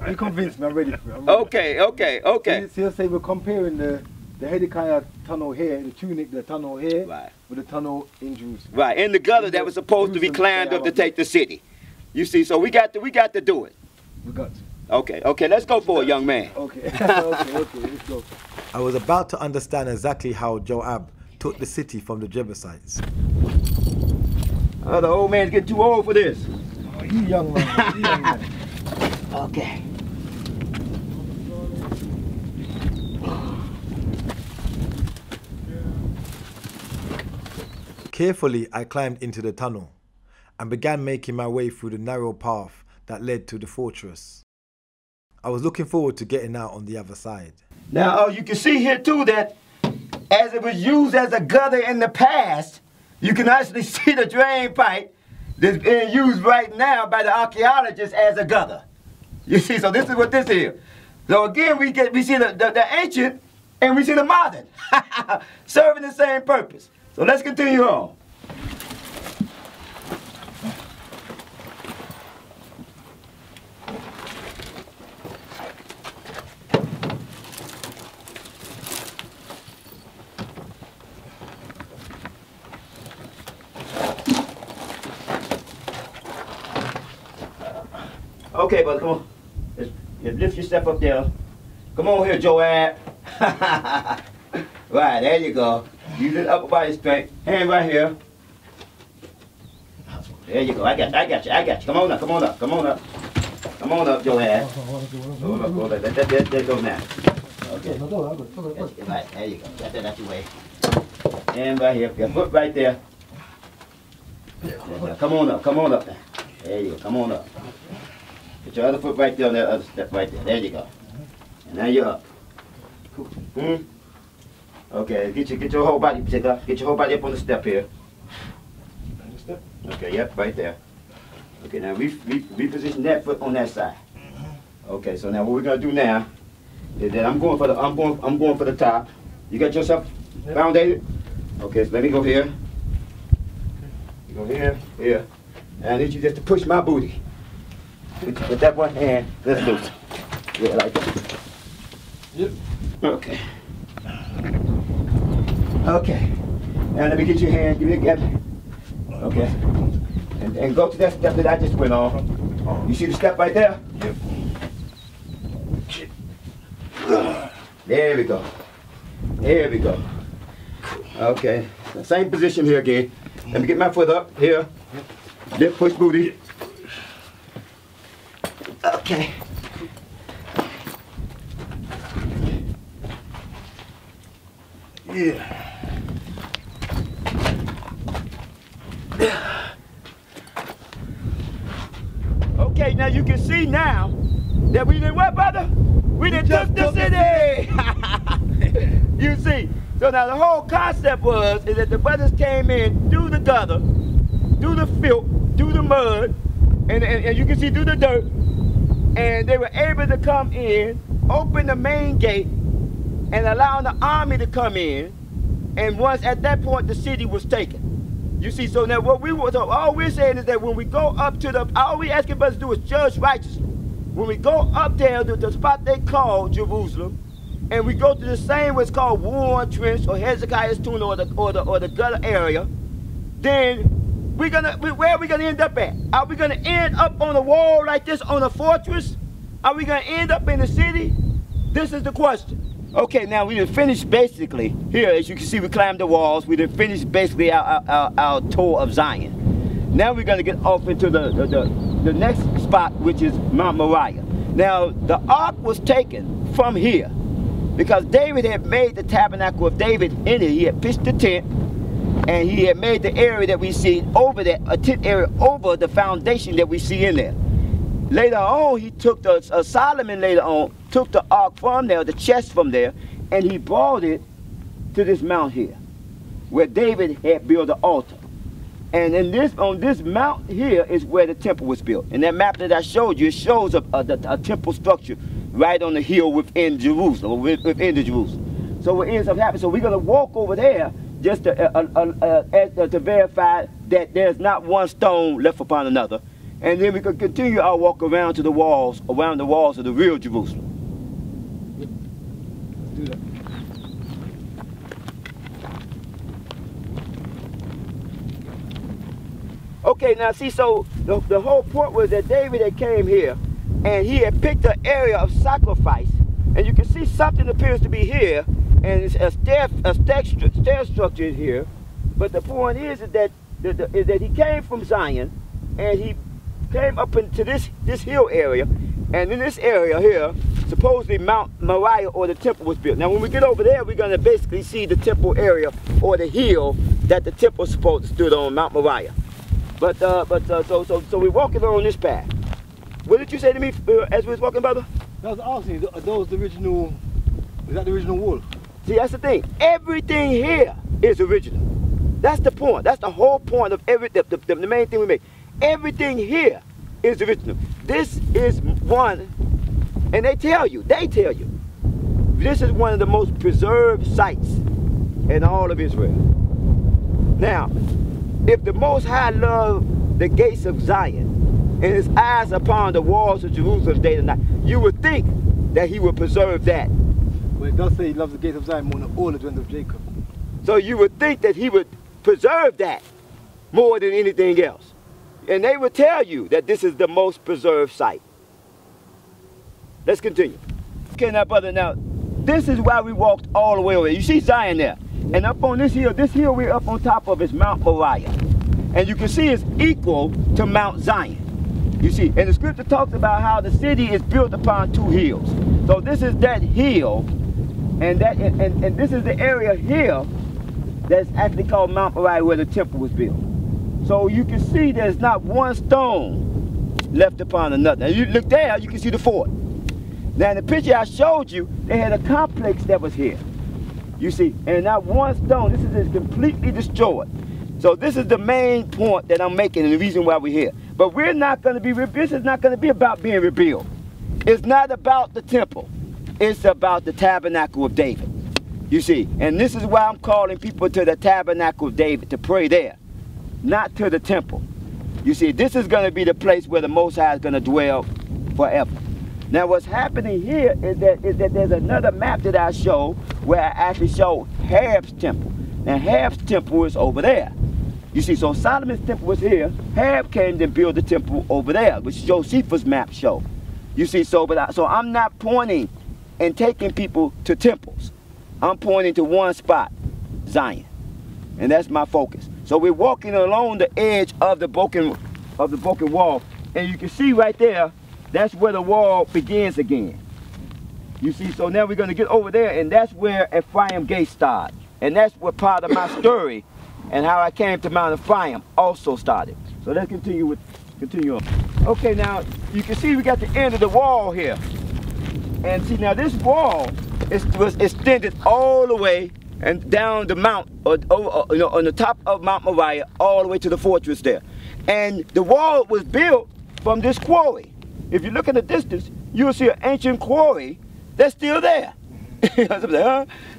You convinced me. I'm ready for it. Okay. So you'll say we're comparing the Hezekiah tunnel here, the tunic, the tunnel here, right, with the tunnel in Jerusalem. Right, in the gutter that was supposed to be climbed up to take the city. You see, so we got to do it. We got to. Okay, let's go for it, young man. Okay, let's go. I was about to understand exactly how Joab took the city from the Jebusites. Oh, the old man's getting too old for this. Oh, you young man. Okay. Carefully, I climbed into the tunnel and began making my way through the narrow path that led to the fortress. I was looking forward to getting out on the other side. Now, you can see here too that as it was used as a gutter in the past, you can actually see the drain pipe that's being used right now by the archaeologists as a gutter. You see, so this is what this is. So again, we see the ancient and we see the modern, serving the same purpose. So let's continue on. Okay, brother, come on. Just lift yourself up there. Come on here, Joab. Right, there you go. Use the upper body strength. Hand right here. There you go. I got you. Come on up. Come on up, Joab. Hold up. There goes now. Okay. Right, there you go. Got that out your way. Hand right here. Your foot right there. Come on up now. There you go. Come on up. Put your other foot right there on that other step right there. There you go. And now you're up. Okay, get your whole body pick up. Get your whole body up on the step here. Okay, yep, right there. Okay, now reposition that foot on that side. Okay, so now what we're gonna do now is that I'm going for the top. You got yourself founded? Okay, so let me go here. You go here. And I need you just to push my booty. With that one hand, let's loose. Yeah, like that. Yep. Okay. Okay. Now let me get your hand. Give me a gap. Okay. And go to that step that I just went on. You see the step right there? Yep. There we go. Okay. Same position here again. Let me get my foot up here. Lift, push booty. Okay. Yeah. Okay, now you can see now that we didn't what, brother? We didn't took the city. You see. So now the whole concept is that the brothers came in through the gutter, through the filth, through the mud, and you can see through the dirt, and they were able to come in, open the main gate, and allowing the army to come in, and once at that point the city was taken. You see, so now what all we're saying is that when we go up to the, all we asking brothers to do is judge righteously. When we go up there to the spot they call Jerusalem, and we go to the same what's called Warren Trench or Hezekiah's Tunic or the gutter area, then where are we gonna end up at? Are we gonna end up on a wall like this on a fortress? Are we gonna end up in the city? This is the question. Okay, now we done finished basically here. As you can see, we climbed the walls. We done finished basically our tour of Zion. Now we're gonna get off into the next spot, which is Mount Moriah. Now the ark was taken from here because David had made the tabernacle of David in it. He had pitched the tent, and he had made the area that we see over there, a tent area over the foundation that we see in there. Later on, he took Solomon later on took the ark from there, the chest from there, and he brought it to this mount here, where David had built the altar. And on this mount here is where the temple was built. And that map that I showed you, it shows a temple structure right on the hill within Jerusalem, or within the Jerusalem. So what ends up happening, so we're going to walk over there just to verify that there's not one stone left upon another. And then we could continue our walk around to the walls, around the walls of the real Jerusalem. Let's do that. Okay, now see, so the whole point was that David had came here, and he had picked an area of sacrifice. And you can see something appears to be here, and it's a stair structure here. But the point is that he came from Zion, and he came up into this hill area, and in this area here, supposedly Mount Moriah or the temple was built. Now when we get over there, we're going to basically see the temple area or the hill that the temple supposed to stood on, Mount Moriah. So we're walking along this path. What did you say to me as we was walking, brother? I was asking you, are those the original, is that the original wall? See, that's the thing. Everything here is original. That's the point. That's the whole point of the main thing we make. Everything here is original. This is one, and they tell you, this is one of the most preserved sites in all of Israel. Now, if the Most High loved the gates of Zion and his eyes upon the walls of Jerusalem day and night, you would think that he would preserve that. Well, it does say he loves the gates of Zion more than all the children of Jacob. So you would think that he would preserve that more than anything else. And they would tell you that this is the most preserved site. Let's continue. Okay, now, brother, now, this is why we walked all the way over. You see Zion there. And up on this hill we're up on top of is Mount Moriah. And you can see it's equal to Mount Zion. You see, and the scripture talks about how the city is built upon two hills. So this is that hill, and this is the area here that's actually called Mount Moriah where the temple was built. So you can see there's not one stone left upon another. And you look there, you can see the fort. Now in the picture I showed you, they had a complex that was here. You see, and not one stone, this is completely destroyed. So this is the main point that I'm making and the reason why we're here. But we're not going to be, this is not going to be about being rebuilt. It's not about the temple. It's about the tabernacle of David. You see, and this is why I'm calling people to the tabernacle of David to pray there, not to the temple. You see, this is going to be the place where the Most High is going to dwell forever. Now what's happening here is that there's another map that I show where I actually show Hab's temple. Now Hab's temple is over there. You see, so Solomon's temple was here. Hab came and built the temple over there, which Josephus map show. You see, so I'm not pointing and taking people to temples. I'm pointing to one spot, Zion. And that's my focus. So we're walking along the edge of the broken wall. And you can see right there, that's where the wall begins again. You see, so now we're going to get over there, and that's where Ephraim Gate started. And that's where part of my story and how I came to Mount Ephraim also started. So let's continue on. Okay, now you can see we got the end of the wall here. And see, now this wall was extended all the way and down the mount, or you know, on the top of Mount Moriah, all the way to the fortress there. And the wall was built from this quarry. If you look in the distance, you'll see an ancient quarry that's still there.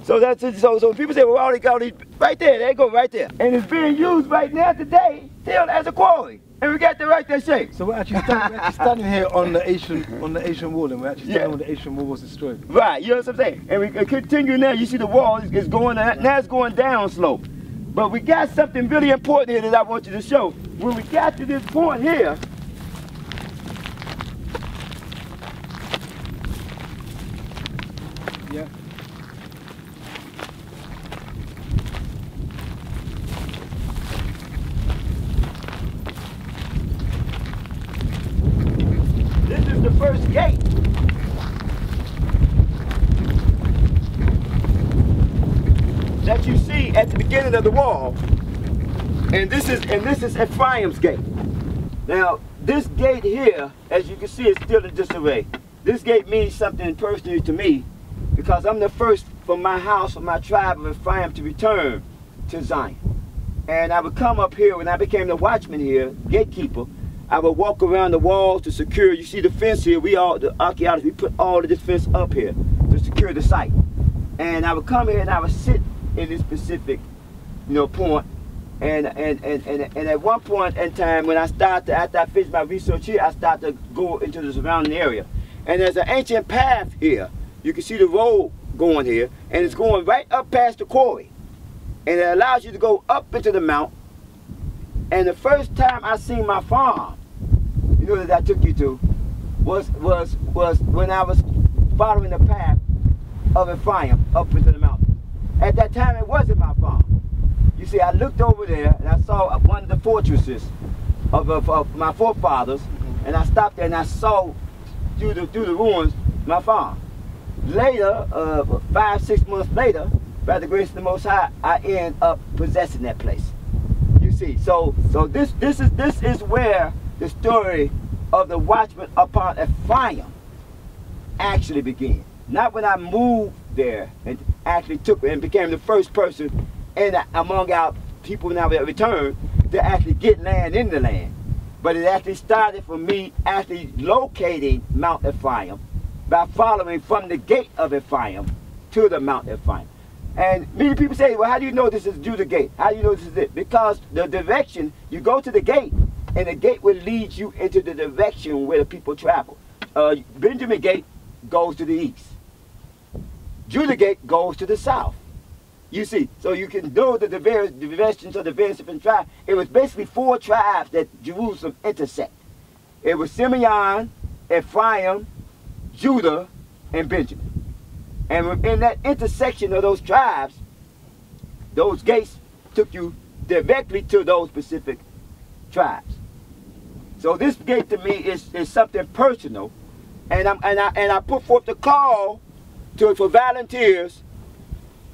So that's it. So people say, well, all they got right there, they go right there. And it's being used right now today still as a quarry. And we got the right there, Shaykh. So we're actually standing here on the ancient wall, and we're actually standing when the ancient wall was destroyed. Right, you know what I'm saying? And we continue now. You see the wall is going, now it's going down slope. But we got something really important here that I want you to show. When we got to this point here, yeah. this is the first gate. That you see at the beginning of the wall. And this is Ephraim's gate. Now, this gate here, as you can see, is still in disarray. This gate means something personally to me because I'm the first from my house, from my tribe of Ephraim to return to Zion. And I would come up here when I became the watchman here, gatekeeper. I would walk around the walls to secure. You see the fence here, the archaeologists, we put all of this fence up here to secure the site. And I would come here and I would sit in this specific, you know, point. And at one point in time, when I started, after I finished my research here, I started to go into the surrounding area. And there's an ancient path here. You can see the road going here, and it's going right up past the quarry. And it allows you to go up into the mount. And the first time I seen my farm, you know, that I took you to, was when I was following the path of Ephraim up into the mountain. At that time, it wasn't my farm. You see, I looked over there and I saw one of the fortresses of my forefathers, and I stopped there and I saw through the ruins my farm. Later, 5-6 months later, by the grace of the Most High, I end up possessing that place. You see, so this is where the story of the watchman upon Ephraim actually began. Not when I moved there and actually took and became the first person among our people now that returned to actually get land in the land. But it actually started from me actually locating Mount Ephraim by following from the gate of Ephraim to the Mount Ephraim. And many people say, well, how do you know this is Judah Gate? How do you know this is it? Because the direction, you go to the gate, and the gate will lead you into the direction where the people travel. Benjamin Gate goes to the east. Judah Gate goes to the south. You see, so you can know the directions of the various different tribes. It was basically 4 tribes that Jerusalem intersect. It was Simeon, Ephraim, Judah, and Benjamin. And in that intersection of those tribes, those gates took you directly to those specific tribes. So this gate to me is something personal, and I put forth the call for volunteers,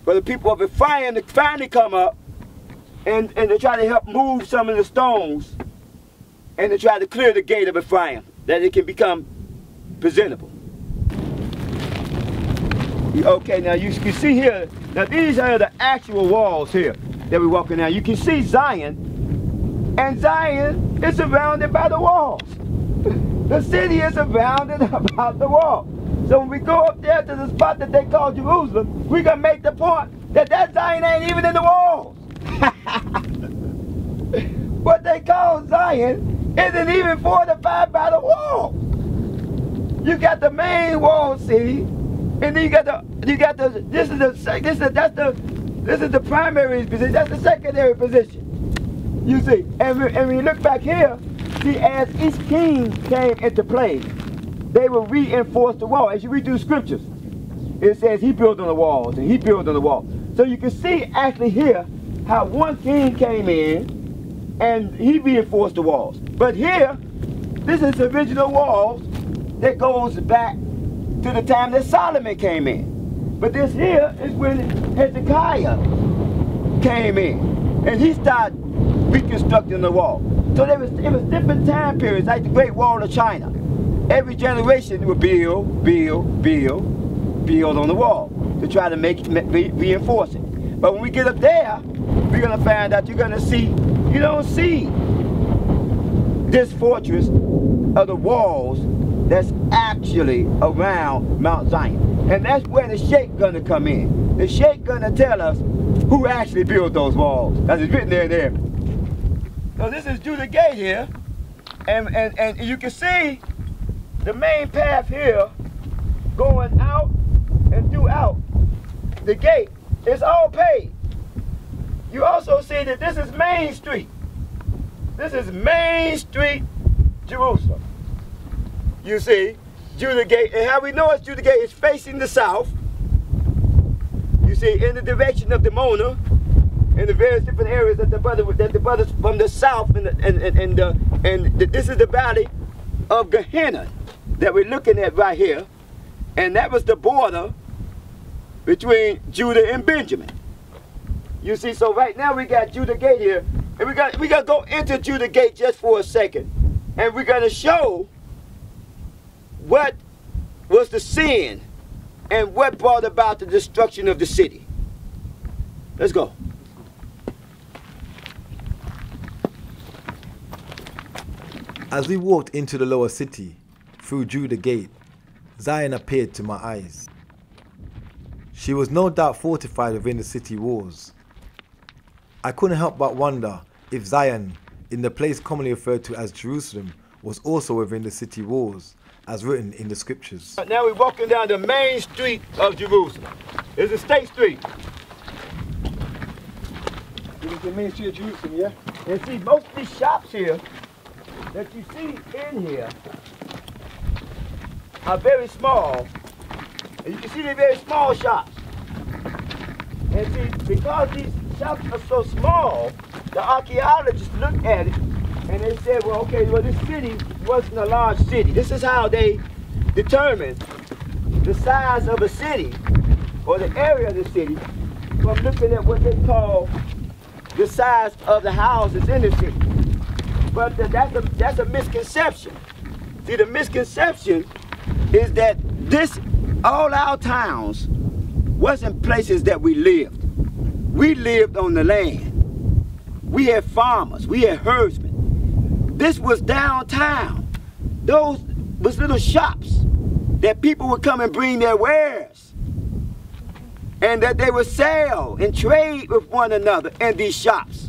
for the people of Ephraim to finally come up and to try to help move some of the stones and to try to clear the gate of Ephraim, that it can become presentable. Okay, now you can see here, now these are the actual walls here that we're walking down. You can see Zion, and Zion is surrounded by the walls. The city is surrounded about the wall. So when we go up there to the spot that they call Jerusalem, we're going to make the point that Zion ain't even in the walls. What they call Zion isn't even fortified by the wall. You got the main wall city, and then this is the primary position, that's the secondary position. You see, and when you look back here, see, as each king came into play, they will reinforce the wall. As you read through the scriptures, it says he built on the walls and he built on the wall. So you can see actually here how one king came in and he reinforced the walls. But here, this is the original walls that goes back to the time that Solomon came in. But this here is when Hezekiah came in and he started reconstructing the wall. So it was different time periods, like the Great Wall of China. Every generation would build on the wall to try to reinforce it. But when we get up there, we're gonna find out you don't see this fortress of the walls that's actually around Mount Zion. And that's where the Shaykh gonna come in. The Shaykh gonna tell us who actually built those walls. Because it's written there. So this is Judah Gate here. And you can see the main path here going out and throughout the gate. It's all paved. You also see that this is Main Street. This is Main Street, Jerusalem. You see, Judah Gate, and how we know it's Judah Gate is facing the south. You see, in the direction of the Mona, in the various different areas that the brothers from the south, this is the valley of Gehenna that we're looking at right here, and that was the border between Judah and Benjamin. You see, so right now we got Judah Gate here, and we got to go into Judah Gate just for a second, and we're going to show what was the sin and what brought about the destruction of the city. Let's go. As we walked into the lower city, through Judah Gate, Zion appeared to my eyes. She was no doubt fortified within the city walls. I couldn't help but wonder if Zion, in the place commonly referred to as Jerusalem, was also within the city walls, as written in the scriptures. Now we're walking down the main street of Jerusalem. It's a state street. This is the main street of Jerusalem, yeah? And see, most of these shops here that you see in here are very small. And you can see they're very small shops. And see, because these shops are so small, the archaeologists looked at it and they said, well, okay, well, this city wasn't a large city. This is how they determine the size of a city or the area of the city from looking at what they call the size of the houses in the city. But that's a misconception. See, the misconception is that all our towns wasn't places that we lived. We lived on the land. We had farmers, we had herdsmen. This was downtown. Those was little shops that people would come and bring their wares, and that they would sell and trade with one another in these shops.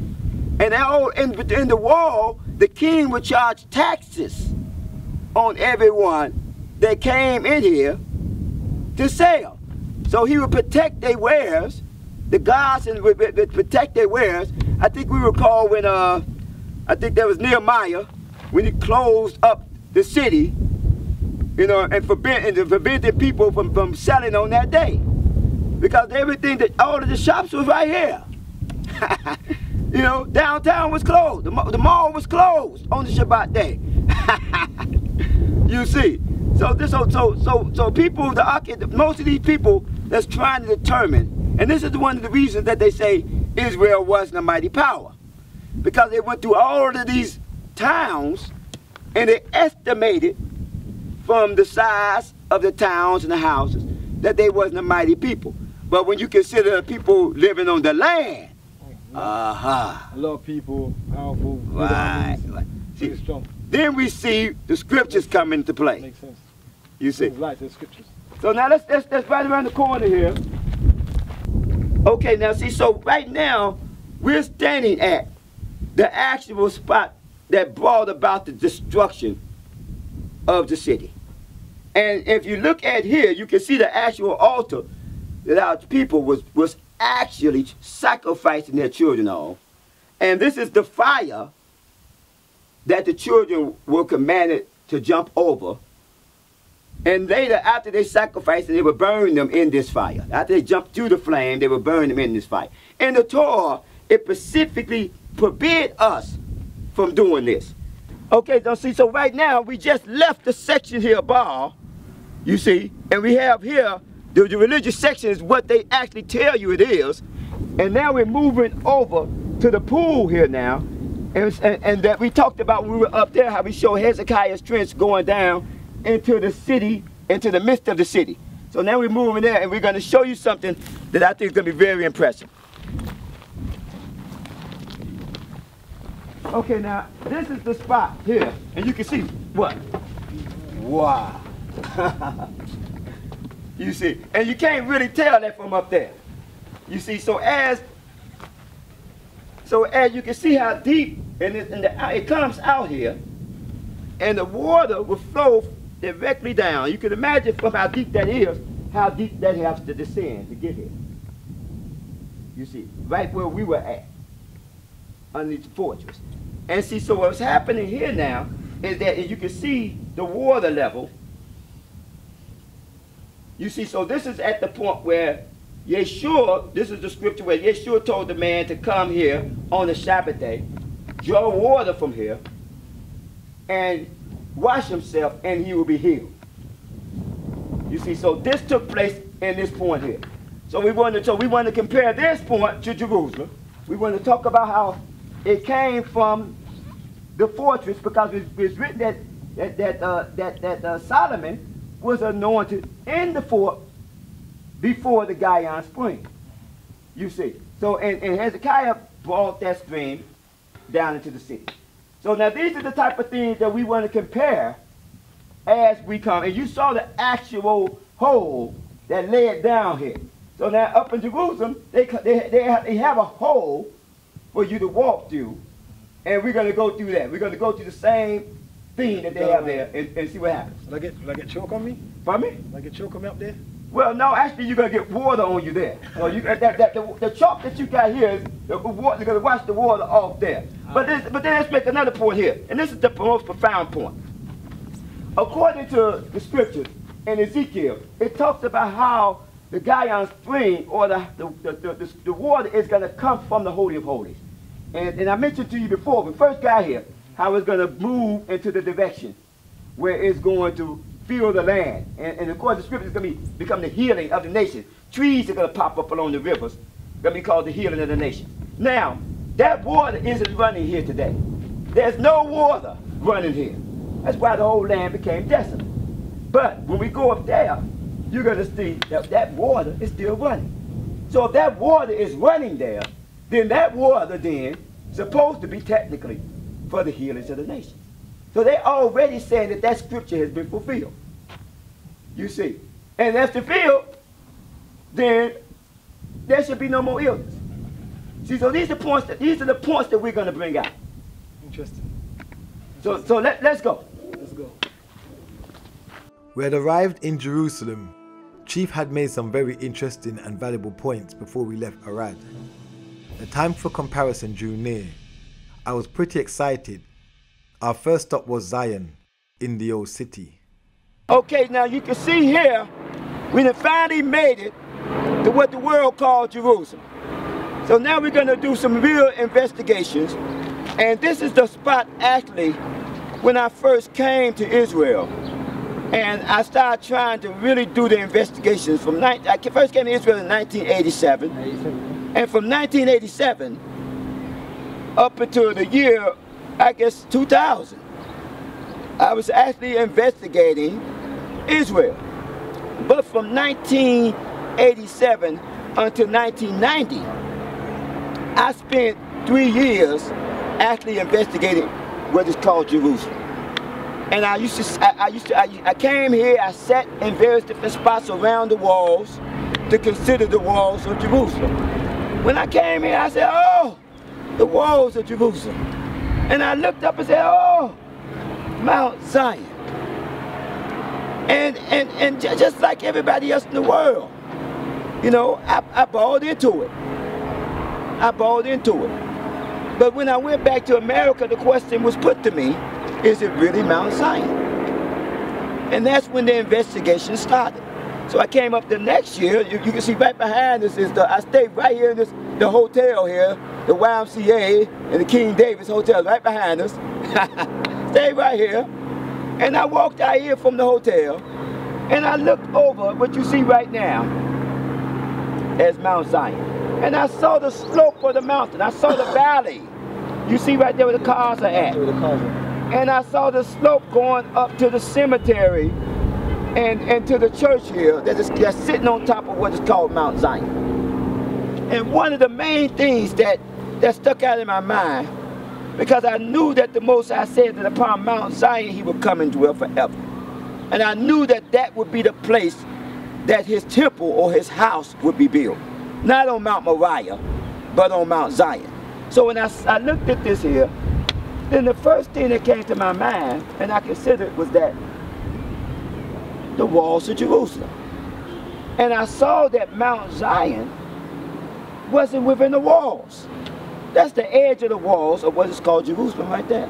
And all in the wall, the king would charge taxes on everyone that came in here to sell. So he would protect their wares. The guards would protect their wares. I think we recall when, I think that was Nehemiah, when he closed up the city, you know, and prevented people from selling on that day. Because everything, all of the shops was right here. You know, downtown was closed. The mall was closed on the Shabbat day. You see. So people, most of these people that's trying to determine, and this is one of the reasons that they say Israel wasn't a mighty power, because they went through all of these towns and they estimated from the size of the towns and the houses that they wasn't a mighty people. But when you consider the people living on the land, a lot of people, powerful, right. See, strong. Then we see the scriptures come into play. Makes sense. You see. Light, the scriptures. So now let's right around the corner here. Okay, now see, so right now we're standing at the actual spot that brought about the destruction of the city. And if you look at here, you can see the actual altar that our people was actually sacrificing their children on. And this is the fire that the children were commanded to jump over. And later, after they sacrificed, they would burn them in this fire. After they jumped through the flame, they would burn them in this fire. In the Torah, it specifically forbid us from doing this. Okay, so see, so right now, we just left the section here, Baal, you see, and we have here, the religious section is what they actually tell you it is. And now we're moving over to the pool here now. And that we talked about when we were up there, how we showed Hezekiah's trench going down into the city, into the midst of the city. So now we're moving there, and we're going to show you something that I think is going to be very impressive. Okay, now this is the spot here, and you can see what? Wow. You see, and you can't really tell that from up there. You see, so as you can see how deep, and it comes out here, and the water will flow directly down. You can imagine from how deep that is, how deep that has to descend to get here. You see, right where we were at, underneath the fortress. And see, so what's happening here now is that you can see the water level. You see, so this is at the point where Yeshua, this is the scripture where Yeshua told the man to come here on the Sabbath day, draw water from here, and wash himself, and he will be healed. You see, so this took place in this point here. So we want to compare this point to Jerusalem. We want to talk about how it came from the fortress, because it's written that Solomon was anointed in the fort before the Gihon spring. You see. So, and Hezekiah brought that stream down into the city. So now these are the type of things that we want to compare as we come. And you saw the actual hole that led down here. So now up in Jerusalem, they have a hole for you to walk through. And we're going to go through that. We're going to go through the same thing that they have there and see what happens. Will I get choke on me? Pardon me? Will I get choke on me up there? Well, no, actually you're going to get water on you there. So the chalk that you got here is you're going to wash the water off there. But then let's make another point here. And this is the most profound point. According to the scriptures in Ezekiel, it talks about how the Gihon spring, or the water, is going to come from the Holy of Holies. And I mentioned to you before, when we first got here, how it's going to move into the direction where it's going to fill the land. And of course, the scripture is going to become the healing of the nation. Trees are going to pop up along the rivers, going to be called the healing of the nation. Now, that water isn't running here today. There's no water running here. That's why the whole land became desolate. But when we go up there, you're going to see that water is still running. So if that water is running there, then that water then supposed to be technically for the healings of the nation. So they're already saying that scripture has been fulfilled. You see. And that's fulfilled, then there should be no more illness. See, so these are the points that we're going to bring out. Interesting. So let's go. Let's go. We had arrived in Jerusalem. Chief had made some very interesting and valuable points before we left Arad. The time for comparison drew near. I was pretty excited. Our first stop was Zion, in the old city. Okay, now you can see here, we have finally made it to what the world called Jerusalem. So now we're going to do some real investigations. And this is the spot, actually, when I first came to Israel. And I started trying to really do the investigations. I first came to Israel in 1987. And from 1987 up until the year, I guess, 2000, I was actually investigating Israel. But from 1987 until 1990, I spent 3 years actually investigating what is called Jerusalem. And I came here, I sat in various different spots around the walls to consider the walls of Jerusalem. When I came here, I said, oh, the walls of Jerusalem. And I looked up and said, oh, Mount Zion. And just like everybody else in the world, you know, I bought into it. I bought into it. But when I went back to America, the question was put to me, is it really Mount Zion? And that's when the investigation started. So I came up the next year. You can see right behind us is I stayed right here in the hotel here, the YMCA and the King Davis Hotel right behind us. Stayed right here. And I walked out here from the hotel and I looked over what you see right now as Mount Zion. And I saw the slope of the mountain. I saw the valley. You see right there where the cars are at. And I saw the slope going up to the cemetery and to the church here that's sitting on top of what is called Mount Zion. And one of the main things that stuck out in my mind, because I knew that the Most High said that upon Mount Zion he would come and dwell forever. And I knew that that would be the place that his temple or his house would be built. Not on Mount Moriah, but on Mount Zion. So when I looked at this here, then the first thing that came to my mind, and I considered, was that the walls of Jerusalem. And I saw that Mount Zion wasn't within the walls. That's the edge of the walls of what is called Jerusalem right there.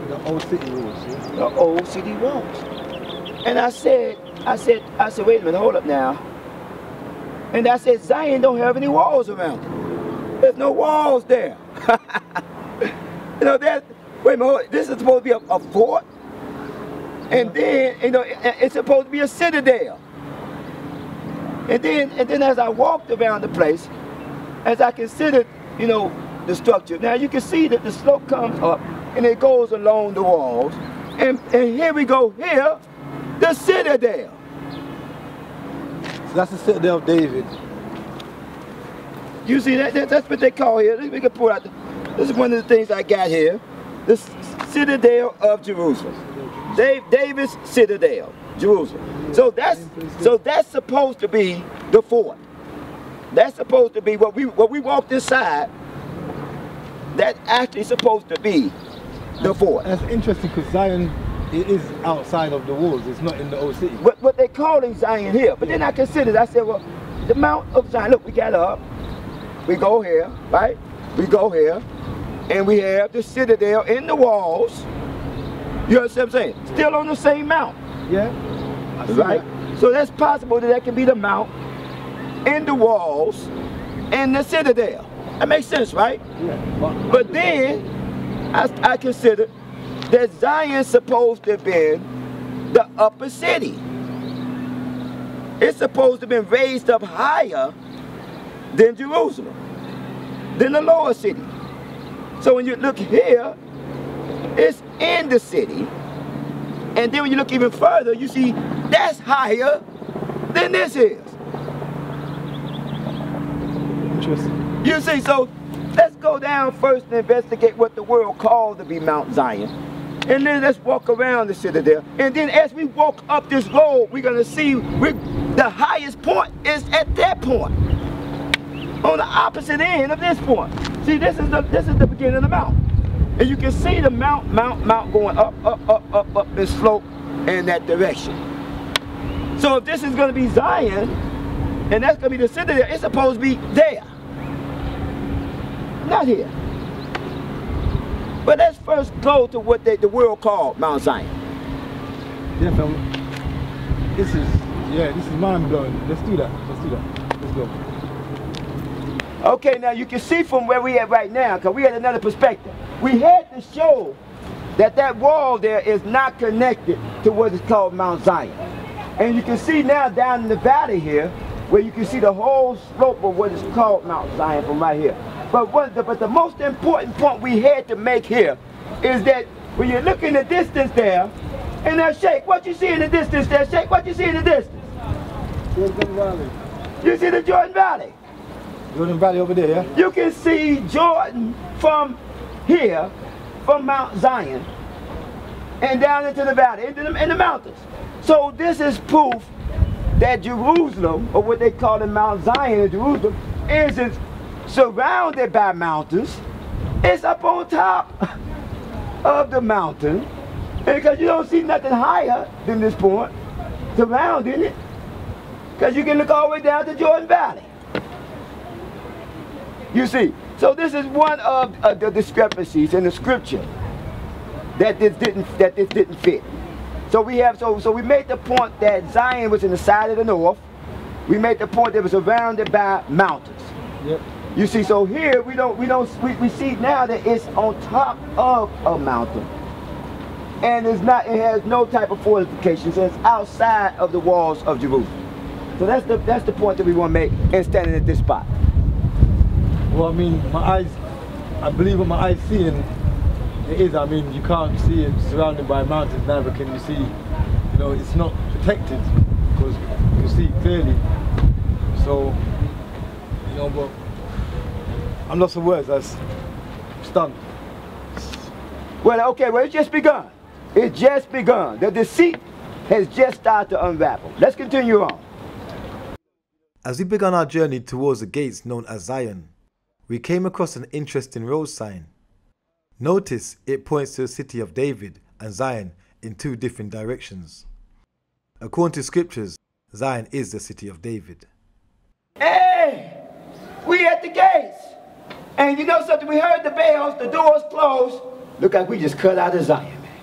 The old city walls, yeah? The old city walls. And I said, wait a minute, hold up now. And I said, Zion don't have any walls around it. There's no walls there. You know, wait a minute, this is supposed to be a fort. And then, you know, it's supposed to be a citadel. And then as I walked around the place, as I considered, you know, the structure. Now you can see that the slope comes up and it goes along the walls. And here we go here, the citadel. So that's the Citadel of David. You see that's what they call here. We can pull out. This is one of the things I got here. The Citadel of Jerusalem. David's Citadel, Jerusalem. So that's supposed to be the fort. That's supposed to be what we walked inside. That's actually supposed to be the fort. That's interesting because Zion, it is outside of the walls. It's not in the old city. What they're calling Zion here. But then I considered, I said, well, the Mount of Zion, look, we got up, we go here, right? We go here, and we have the citadel in the walls. You understand what I'm saying? Still on the same mount. Yeah. Right? That. So that's possible that can be the mount in the walls and the citadel. That makes sense, right? Yeah. But then I considered that Zion's supposed to have been the upper city. It's supposed to have been raised up higher than Jerusalem, than the lower city. So when you look here, it's in the city. And then when you look even further, you see that's higher than this is. Interesting. You see, so let's go down first and investigate what the world called to be Mount Zion. And then let's walk around the citadel. And then as we walk up this road, we're gonna see the highest point is at that point. On the opposite end of this point. See, this is the beginning of the mount. And you can see the mount going up this slope in that direction. So if this is gonna be Zion, and that's gonna be the citadel, it's supposed to be there. Not here. But let's first go to what the world called Mount Zion. Yeah, family. This is mind blowing. Let's do that. Let's go. Okay, now you can see from where we at right now, because we had another perspective. We had to show that wall there is not connected to what is called Mount Zion. And you can see now down in the valley here, where you can see the whole slope of what is called Mount Zion from right here. But the most important point we had to make here is that when you look in the distance there, and now Shaykh, what you see in the distance there, Shaykh, what you see in the distance? Jordan Valley. You see the Jordan Valley? Jordan Valley over there, yeah? You can see Jordan from here, from Mount Zion, and down into the valley, in the mountains. So this is proof that Jerusalem, or what they call in Mount Zion in Jerusalem, isn't surrounded by mountains. It's up on top of the mountain, because you don't see nothing higher than this point surrounding it, because you can look all the way down to Jordan Valley. You see, so this is one of the discrepancies in the scripture that this didn't fit. So we made the point that Zion was in the side of the north. We made the point that it was surrounded by mountains. Yep. You see, so here we see now that it's on top of a mountain, and it has no type of fortification, so it's outside of the walls of Jerusalem. So that's the point that we want to make in standing at this spot. Well, I mean, my eyes I believe what my eyes seeing, it is. I mean, you can't see it surrounded by mountains, neither can you see, you know, it's not protected because you can see clearly. So, you know, but I'm lost for words. I'm stunned. Well, okay, well, it's just begun. It's just begun. The deceit has just started to unravel. Let's continue on. As we began our journey towards the gates known as Zion, we came across an interesting road sign. Notice it points to the city of David and Zion in two different directions. According to scriptures, Zion is the city of David. Hey, we at the gates. And you know something, we heard the bells, the doors closed. Look like we just cut out of Zion, man.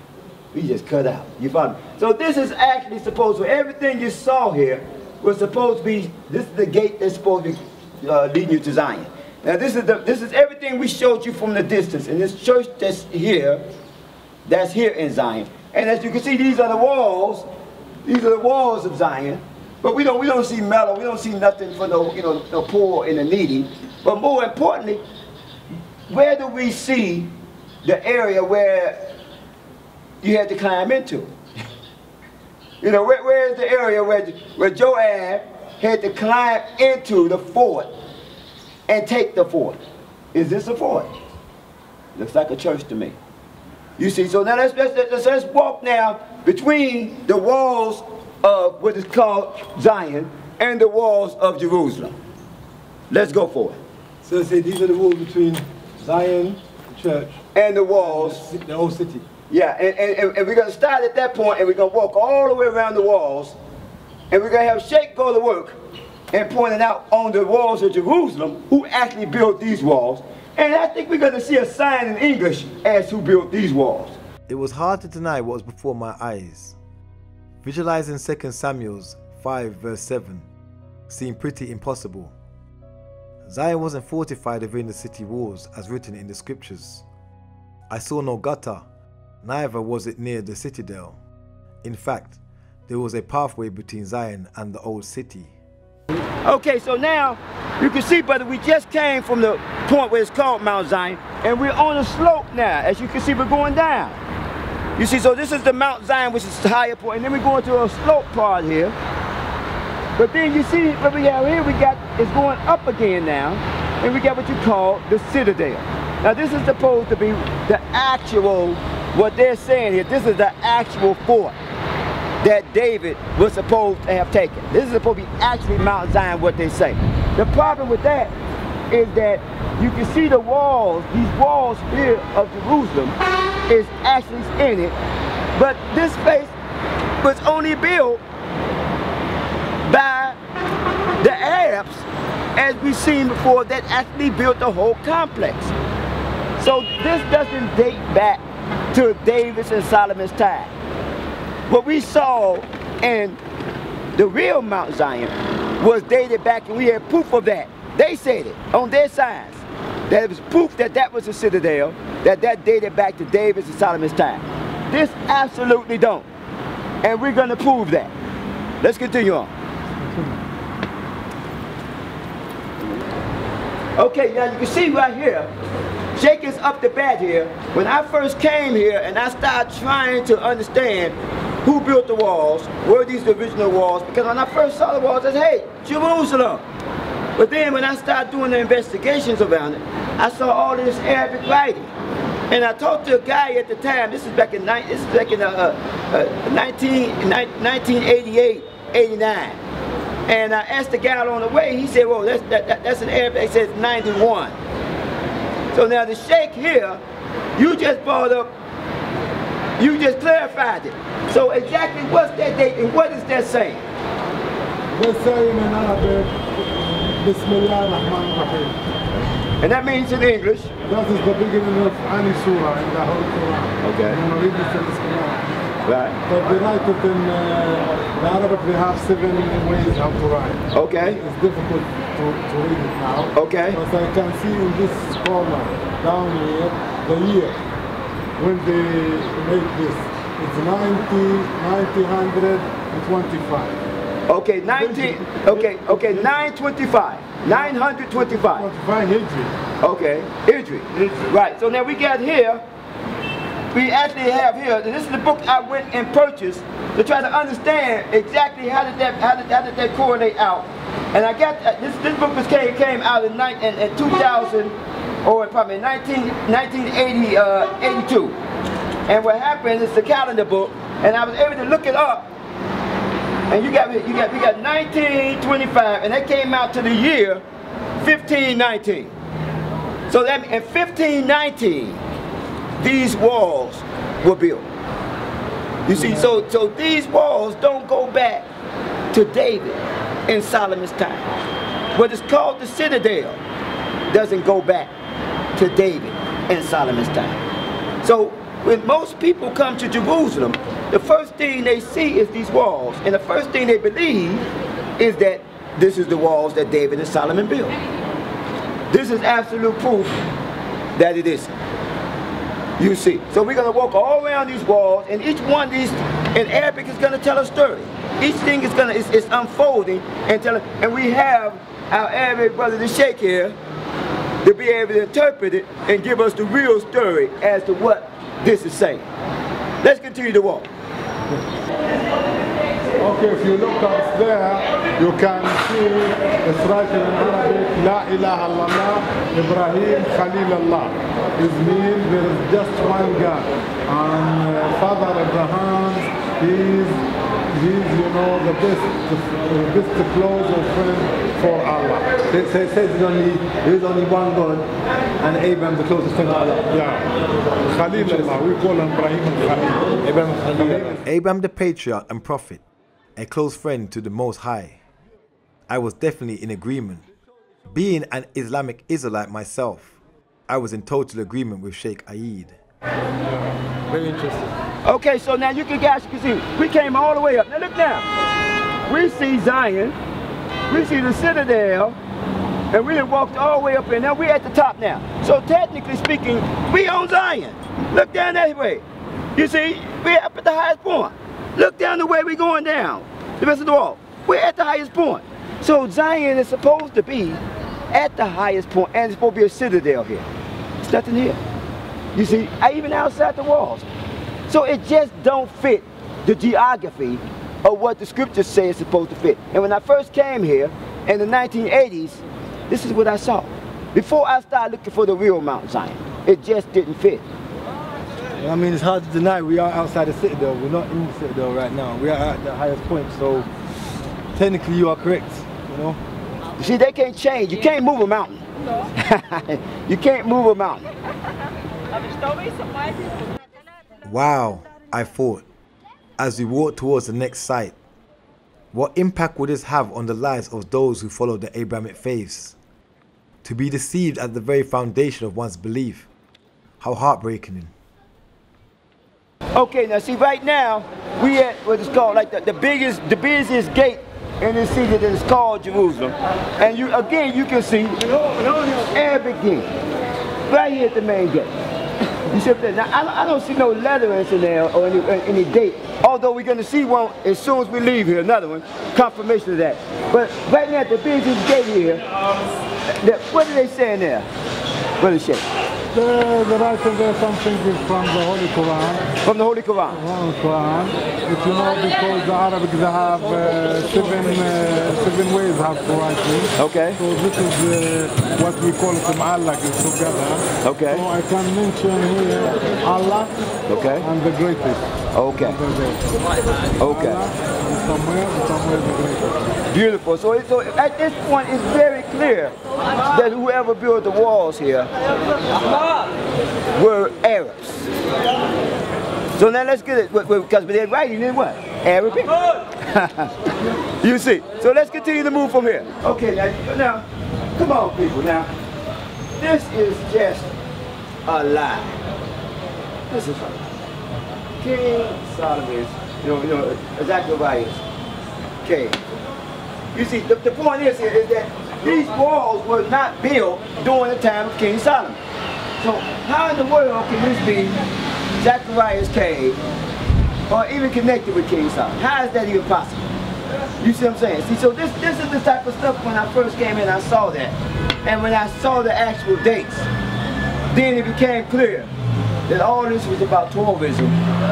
We just cut out. You follow me? So this is actually supposed to, everything you saw here was supposed to be, this is the gate that's supposed to be leading you to Zion. Now this is everything we showed you from the distance. And this church that's here in Zion. And as you can see, these are the walls. These are the walls of Zion. But we don't see metal. We don't see nothing for the poor and the needy. But more importantly, where do we see the area where you had to climb into? You know, where is the area where Joab had to climb into the fort and take the fort? Is this a fort? Looks like a church to me. You see, so now let's walk now between the walls of what is called Zion and the walls of Jerusalem. Let's go for it. So say these are the walls between Zion, the church, and the walls. The whole city. Yeah, and we're going to start at that point, and we're going to walk all the way around the walls, and we're going to have Shaykh go to work and pointing out on the walls of Jerusalem who actually built these walls. And I think we're going to see a sign in English as who built these walls. It was hard to deny what was before my eyes. Visualizing 2 Samuel 5 verse 7 seemed pretty impossible. Zion wasn't fortified within the city walls as written in the scriptures. I saw no gutter, neither was it near the citadel. In fact, there was a pathway between Zion and the old city. Okay, so now you can see, brother, we just came from the point where it's called Mount Zion, and we're on a slope now. As you can see, we're going down. You see, so this is the Mount Zion, which is the higher point, and then we're going to a slope part here. But then you see what we have here, it's going up again now, and we got what you call the Citadel. Now this is supposed to be the actual, what they're saying here, this is the actual fort that David was supposed to have taken. This is supposed to be actually Mount Zion, what they say. The problem with that is that you can see the walls, these walls here of Jerusalem is actually in it, but this space was only built by the Arabs, as we've seen before, that actually built the whole complex. So this doesn't date back to David's and Solomon's time. What we saw in the real Mount Zion was dated back, and we had proof of that. They said it on their signs, that it was proof that that was a citadel, that dated back to David's and Solomon's time. This absolutely don't. And we're going to prove that. Let's continue on. Okay, now you can see right here, Shaykh is up the bat here. When I first came here and I started trying to understand who built the walls, were these the original walls, because when I first saw the walls, I said, hey, Jerusalem. But then when I started doing the investigations around it, I saw all this Arabic writing. And I talked to a guy at the time, this is back in 1988, 89. And I asked the guy on the way, he said, well, that's an Arabic, he says 91. So now the Shaykh here, you just brought up, you just clarified it. So exactly what's that date and what is that saying? They're saying in Arabic, Bismillah ar-Rahman ar-Rahim. And that means in English? That is the beginning of any surah in the whole Quran. Okay. You know, read this in Quran. Right. But they write it in the Arabic, they have 7 ways how to write. Okay. It's difficult to read it now. Okay. But I can see in this corner, down here, the year when they made this. It's 1925. Okay, 925. 925. 25 Hijri. Okay, Idri. Right, so now we got here, we actually have here, this is the book I went and purchased to try to understand exactly how did that correlate out. And I got, this book came out in 2000, or probably 1982. And what happened is the calendar book, and I was able to look it up. And we got 1925, and that came out to the year 1519. So that in 1519, these walls were built. You see, so these walls don't go back to David in Solomon's time. What is called the Citadel doesn't go back to David in Solomon's time. So when most people come to Jerusalem, the first thing they see is these walls, and the first thing they believe is that this is the walls that David and Solomon built. This is absolute proof that it isn't. You see. So we're going to walk all around these walls, and each one of these in Arabic is going to tell a story. Each thing is going to is unfolding and telling. And we have our Arabic brother, the Shaykh here, to be able to interpret it and give us the real story as to what this is saying. Let's continue to walk. Okay, if you look up there, you can see it's written in Arabic, La ilaha illallah, Ibrahim Khalil Allah. It means there is just one God. And Father Abraham, he's you know, the best close friend for Allah. So it says there is only one God, and Abraham the closest friend to Allah. Yeah. Khalil Allah, we call him Ibrahim Khalil. Abraham the patriarch and prophet, a close friend to the Most High. I was definitely in agreement. Being an Islamic Israelite myself, I was in total agreement with Sheikh Aid. Very interesting. Okay, so now you guys can see, we came all the way up. Now look now. We see Zion, we see the Citadel, and we have walked all the way up here. Now we're at the top now. So technically speaking, we on Zion. Look down that way. You see, we're up at the highest point. Look down the way we're going down. The rest of the wall. We're at the highest point. So Zion is supposed to be at the highest point, and it's supposed to be a citadel here. There's nothing here. You see, even outside the walls. So it just don't fit the geography of what the scriptures say it's supposed to fit. And when I first came here in the 1980s, this is what I saw. Before I started looking for the real Mount Zion, it just didn't fit. I mean, it's hard to deny we are outside the Citadel. We're not in the Citadel right now. We are at the highest point, so technically you are correct, you know? You see, they can't change. You can't move a mountain. You can't move a mountain. Wow, I thought, as we walked towards the next site, what impact would this have on the lives of those who follow the Abrahamic Faiths? To be deceived at the very foundation of one's belief. How heartbreaking. Okay, now see, right now, we at what is called like the busiest gate in the city that is called Jerusalem. And you can see Arabic gate, right here at the main gate. You see that? Now, I don't see no letterings in there or any date, although we're going to see one as soon as we leave here, another one, confirmation of that. But right now at the busiest gate here, what are they saying there? What is it? The writing there something is from the Holy Quran. From the Holy Quran? Holy Quran. If you know, because the Arabic they have seven ways how to write it. Okay. So this is what we call it Mu'allaq together. Okay. So I can mention here Allah. Okay. And the greatest. Okay. Okay. Allah, and somewhere the greatest. Beautiful. So at this point, it's very clear that whoever built the walls here were Arabs. So now let's get it, because they're writing in what? Arabic? You see. So let's continue to move from here. Okay, now, come on, people. Now, this is just a lie. This is a lie. King Solomon's, Zacharias cave. You see, the point is here is that these walls were not built during the time of King Solomon. So how in the world can this be Zacharias' cave or even connected with King Solomon? How is that even possible? You see what I'm saying? See, so this is the type of stuff when I first came in, I saw that. And when I saw the actual dates, then it became clear that all this was about Taurism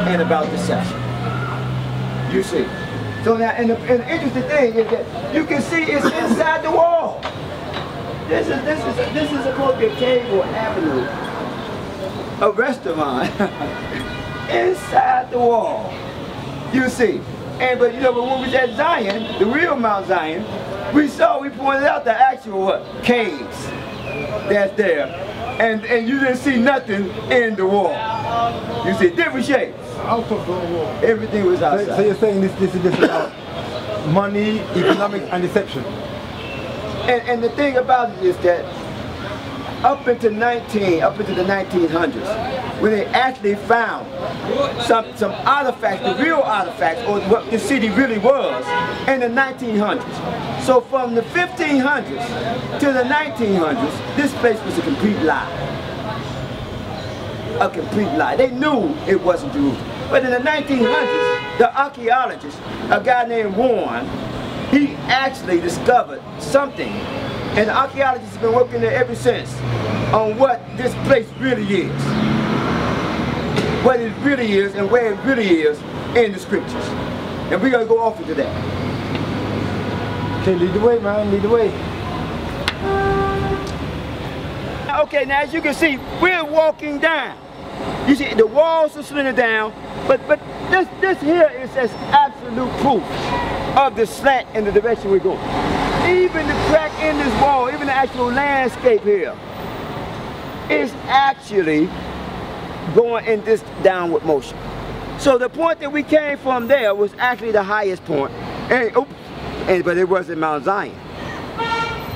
and about deception. You see. So now, and the interesting thing is that you can see it's inside the wall. This is supposed to be a cave or avenue, a restaurant inside the wall. You see. And but you know, but when we was at Zion, the real Mount Zion, we pointed out the actual caves that's there. And you didn't see nothing in the wall. You see different shapes. Out of the wall. Everything was outside. So you're saying this is just about money, economics, and deception? And the thing about it is that up into the 1900s, when they actually found some artifacts, the real artifacts, or what the city really was, in the 1900s. So from the 1500s to the 1900s, this place was a complete lie. A complete lie. They knew it wasn't Jerusalem. But in the 1900s, the archaeologist, a guy named Warren, he actually discovered something. And the archaeologists have been working there ever since on what this place really is. What it really is and where it really is in the scriptures. And we're going to go off into that. Okay, lead the way, man, lead the way. Okay, now as you can see, we're walking down. You see, the walls are slid down, but this here is just absolute proof of the slant in the direction we're going. Even the crack in this wall, even the actual landscape here, is actually going in this downward motion. So the point that we came from there was actually the highest point, but it wasn't Mount Zion.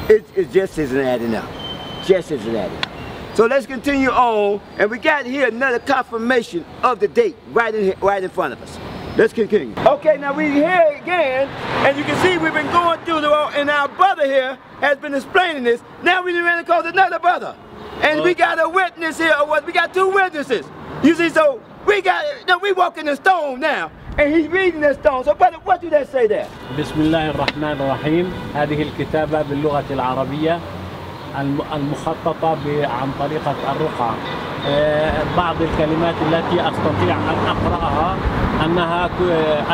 It just isn't adding up. Just isn't adding up. So let's continue on, and we got here another confirmation of the date right in front of us. Let's continue. Okay, now we're here again, and you can see we've been going through the road, and our brother here has been explaining this. Now we ran across another brother, and we got a witness here, we got two witnesses. You see, so we walking the stone now, and he's reading the stone. So brother, what do they say there? بسم الله الرحمن الرحيم. هذه الكتابة باللغة العربية المخططة عن طريقة الرقعة. بعض الكلمات التي أستطيع أن أقرأها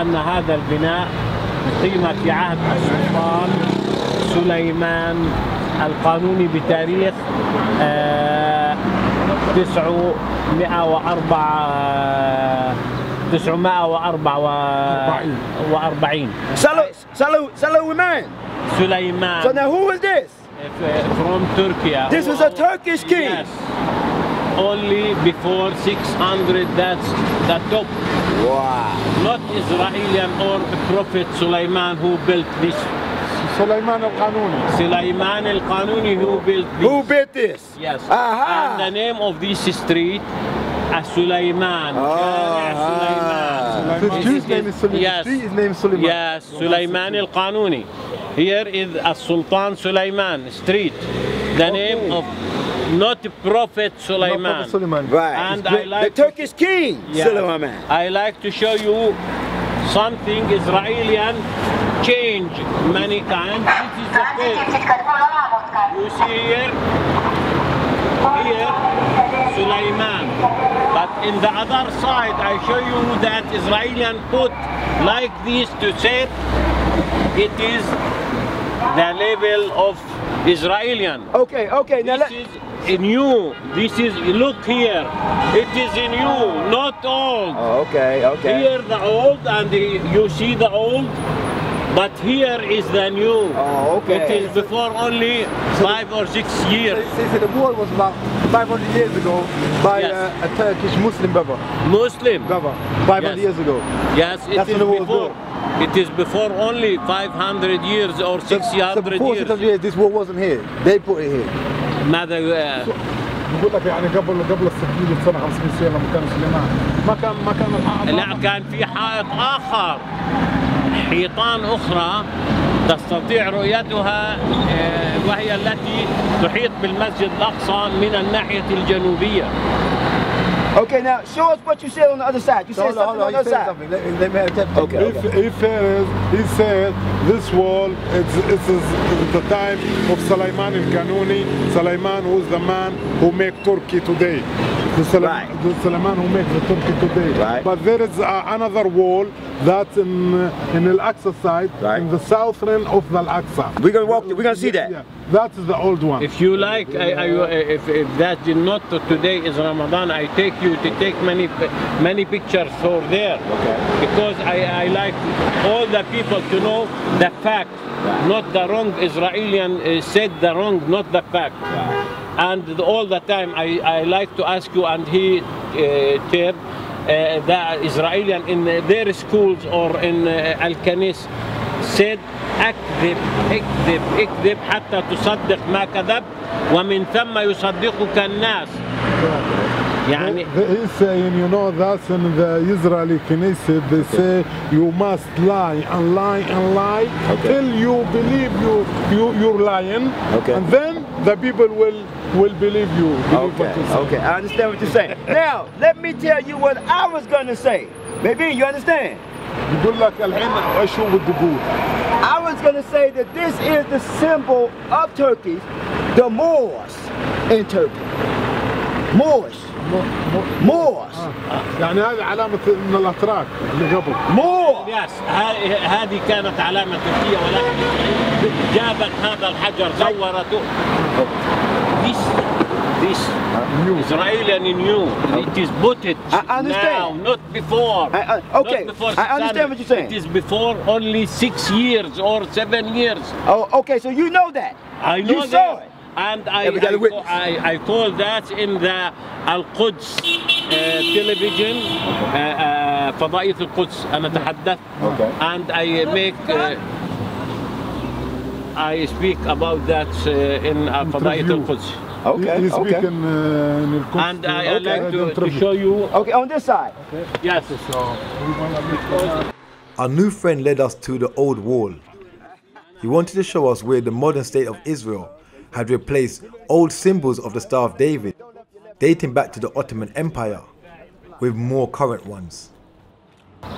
أن هذا البناء قيم في عهد السلطان سليمان القانوني بتاريخ 944. Suleiman. Suleiman. So now who is this? From Turkey. This is a Turkish king. Yes. Only before 600, that's the top. Wow. Not Israeli or Prophet Suleiman who built this. Suleiman al-Qanuni. Suleiman al-Qanuni who built this. Who built this? Yes. Aha. And the name of this street, Suleiman. So his name is Suleiman. Yes. His name is Suleiman. Yes, Suleiman al-Qanuni. Here is Sultan Suleiman Street. The name of not Prophet Suleiman. Not Prophet Suleiman. Right. And I like the Turkish king, yes, Suleiman. I like to show you something Israeli change many times. This is the code. You see here Suleiman. But in the other side, I show you that Israeli put like this to say it is the level of Israeli. Okay. Now this is new. This is, look here. It is new, not old. Oh, okay. Here the old, and you see the old. But here is the new. Oh, okay. It is before only 5 or 6 years. So the wall was about 500 years ago by Yes. a Turkish Muslim brother. Muslim. 500 years ago. Yes, it That's is when the wall was before. built. It is before only 500 years or 600 So before years. 600 years, this wall wasn't here. They put it here. ماذا بقول لك يعني قبل 600 سنه 50 سنه لما كان سليمان ما كان الحائط. لا، كان في حائط آخر، حيطان أخرى تستطيع رؤيتها، وهي التي تحيط بالمسجد الأقصى من الناحية الجنوبية. Okay, now show us what you said on the other side. You said something on the other side. Let me attempt. Okay. He said this wall it's the time of Sulaiman al-Kanuni. Sulaiman was the man who made Turkey today. The Sulaiman who made the Turkey today. Right. But there is another wall that's in Al-Aqsa side, in the southern of the Al-Aqsa. We're gonna walk. We're gonna see that. Yeah, that's the old one. If you like, if that did not today is Ramadan, I take you to take many pictures for there. Okay. Because I like all the people to know the fact, not the wrong. Israeli said the wrong, not the fact. And all the time I like to ask you, and he said the Israeli in their schools or in Al-Kanis said اكذب اكذب اكذب حتى تصدق ما كذب ومن ثم يصدقك الناس. يعني he's saying, you know, that's in the Israeli Knesset, they say you must lie and lie and lie till you believe you're lying, and then the people will believe you. Okay, I understand what you're saying. Now, let me tell you what I was going to say. Maybe you understand? يقول لك الحين شو بدي أقول. I was going to say that this is the symbol of Turkey, the Moors in Turkey. Moors. Moors. يعني هذه علامة من الأتراك اللي قبل. Moors. يس هذه كانت علامة تركية، ولكن جابت هذا الحجر زورته. This Israeli knew it is butted now, not before. Okay, not before I understand what you're saying. It is before only 6 years or 7 years. Oh, okay, so you know that. I know you saw it. And I call that in the Al-Quds television, فضائية القدس أنا تحدث, and I make I speak about that in فضائية القدس. Okay, and I like to show you. Okay, on this side. Yes. Our new friend led us to the old wall. He wanted to show us where the modern state of Israel had replaced old symbols of the Star of David, dating back to the Ottoman Empire, with more current ones.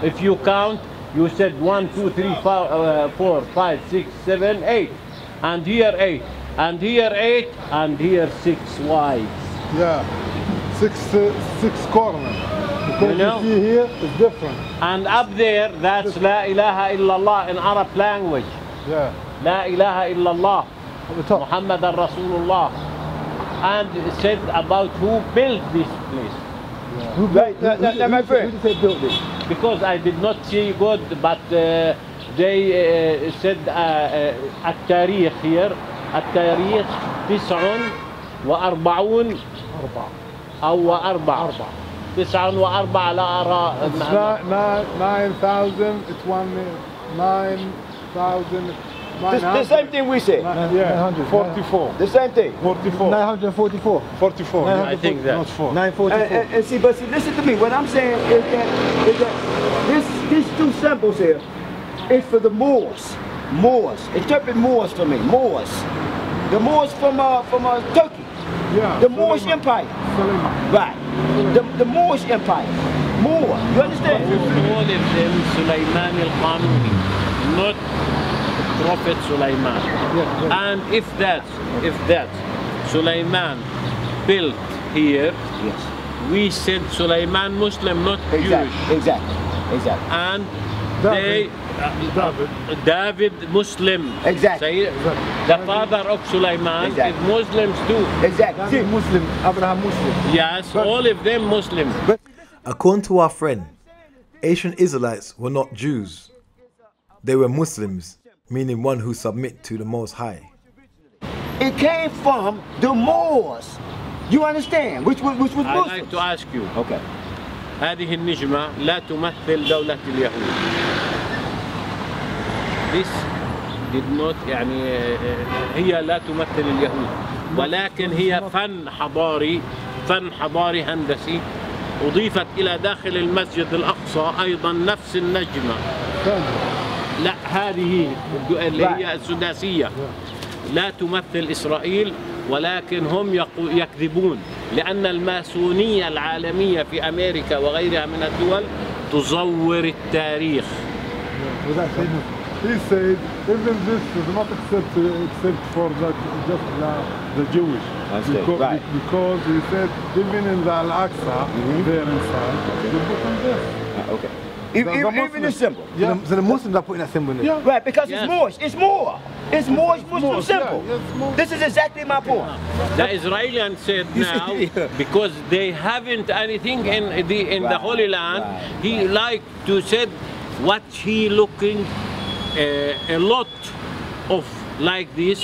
If you count, you said 1, 2, 3, 4, 5, 6, 7, 8, and here 8, and here 8, and here 6 wide. Yeah, six corners. Because you see here, it's different. And up there, that's La ilaha illallah in Arab language. Yeah. La ilaha illallah. Muhammad Rasulullah. And it said about who built this place. Yeah. Who built my friend? Who did they build this? Because I did not see good, but they said التاريخ here. التاريخ 49 أو 4 9 لا أرى. 9,000. It's 9,000. The same thing we said. Yeah, 44. The same thing. 44. 944. 44. I think that. Not 4. 944. And see, but see, listen to me. What I'm saying is that these two symbols here is for the Moors. Moors. Interpret Moors for me. Moors. The Moors from Turkey. Yeah. The Moorish Empire. Right. The Moorish Empire. Moor. You understand? All of them Sulaiman al-Qanuni, not Prophet Sulaiman. And if that Sulaiman built here, we said Sulaiman Muslim, not Jewish. Exactly. And David Muslim. Exactly. The father of Sulaiman is Muslims too. Exactly. Muslim, Abraham Muslim. Yes, all of them Muslim. According to our friend, ancient Israelites were not Jews. They were Muslims, meaning one who submit to the Most High. It came from the Moors. You understand? Which was Muslims. I'd like to ask you. Okay. هذه النجمة لا تمثل دولة اليهود. This did not يعني هي لا تمثل اليهود، ولكن هي فن حضاري هندسي أضيفت إلى داخل المسجد الأقصى أيضا نفس النجمة. لا هذه اللي هي السداسية. لا تمثل إسرائيل، ولكن هم يكذبون، لأن الماسونية العالمية في أمريكا وغيرها من الدول تزور التاريخ. He said, even this is not except for just the Jewish. Because he said, even in the Al-Aqsa, there inside, they put on this. Okay. Even the symbol. Yeah. So the Muslims are putting that symbol in there. Yeah. Right, because it's Moorish. It's more. It's Moorish Muslim symbol. This is exactly my point. The Israelis said now, because they haven't anything in the Holy Land, he like to said what he looking a lot of like this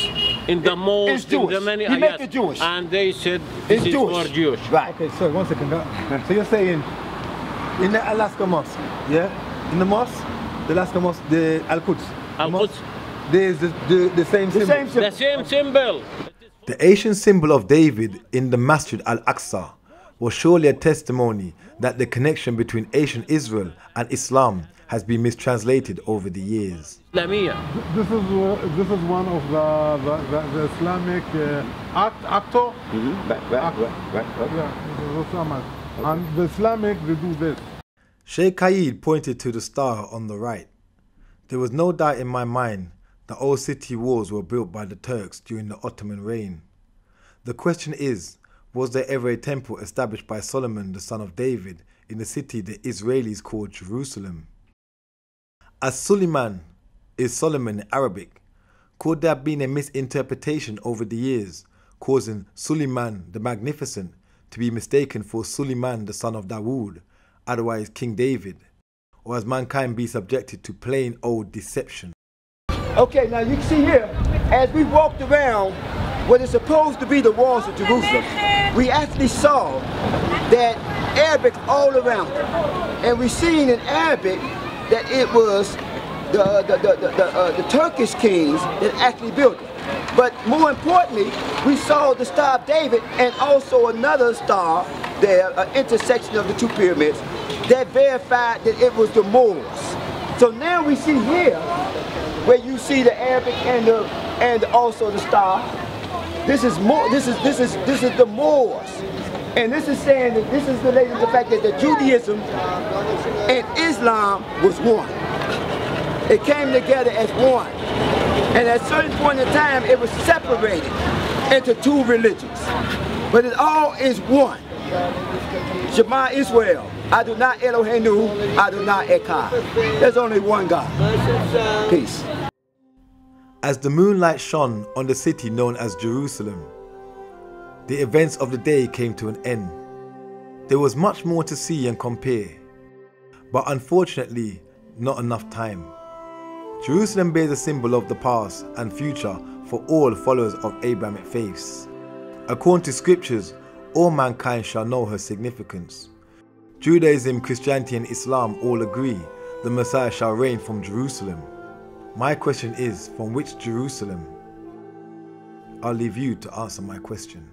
in the mosque, in the many ayat, and they said this is for Jewish. Right. Okay, sorry, 1 second. So you're saying in the Alaska Mosque, yeah? In the mosque, the Alaska Mosque, the Al-Quds, there's the same symbol. The same symbol. The ancient symbol of David in the Masjid Al-Aqsa was surely a testimony that the connection between ancient Israel and Islam has been mistranslated over the years. This is one of the Islamic actor. And the Islamic, they do this. Shaykh pointed to the star on the right. There was no doubt in my mind that old city walls were built by the Turks during the Ottoman reign. The question is, was there ever a temple established by Solomon, the son of David, in the city the Israelis called Jerusalem? As Suleiman is Solomon in Arabic, could there have been a misinterpretation over the years, causing Suleiman the Magnificent to be mistaken for Suleiman the son of Dawood, otherwise King David? Or has mankind be subjected to plain old deception? Okay, now you can see here, as we walked around what is supposed to be the walls of Jerusalem, we actually saw that Arabic all around it. And we seen in Arabic that it was the Turkish kings that actually built it. But more importantly, we saw the Star of David and also another star there, an intersection of the two pyramids, that verified that it was the Moors. So now we see here, where you see the Arabic and also the star. This is the Moors, and this is saying that this is related to the fact that the Judaism and Islam was one. It came together as one, and at a certain point in time, it was separated into two religions, but it all is one. Shema Israel, Adonai Eloheinu, Adonai Echad. There's only one God. Peace. As the moonlight shone on the city known as Jerusalem, the events of the day came to an end. There was much more to see and compare, but unfortunately, not enough time. Jerusalem bears a symbol of the past and future for all followers of Abrahamic faiths. According to scriptures, all mankind shall know her significance. Judaism, Christianity and Islam all agree the Messiah shall reign from Jerusalem. My question is, from which Jerusalem? I'll leave you to answer my question.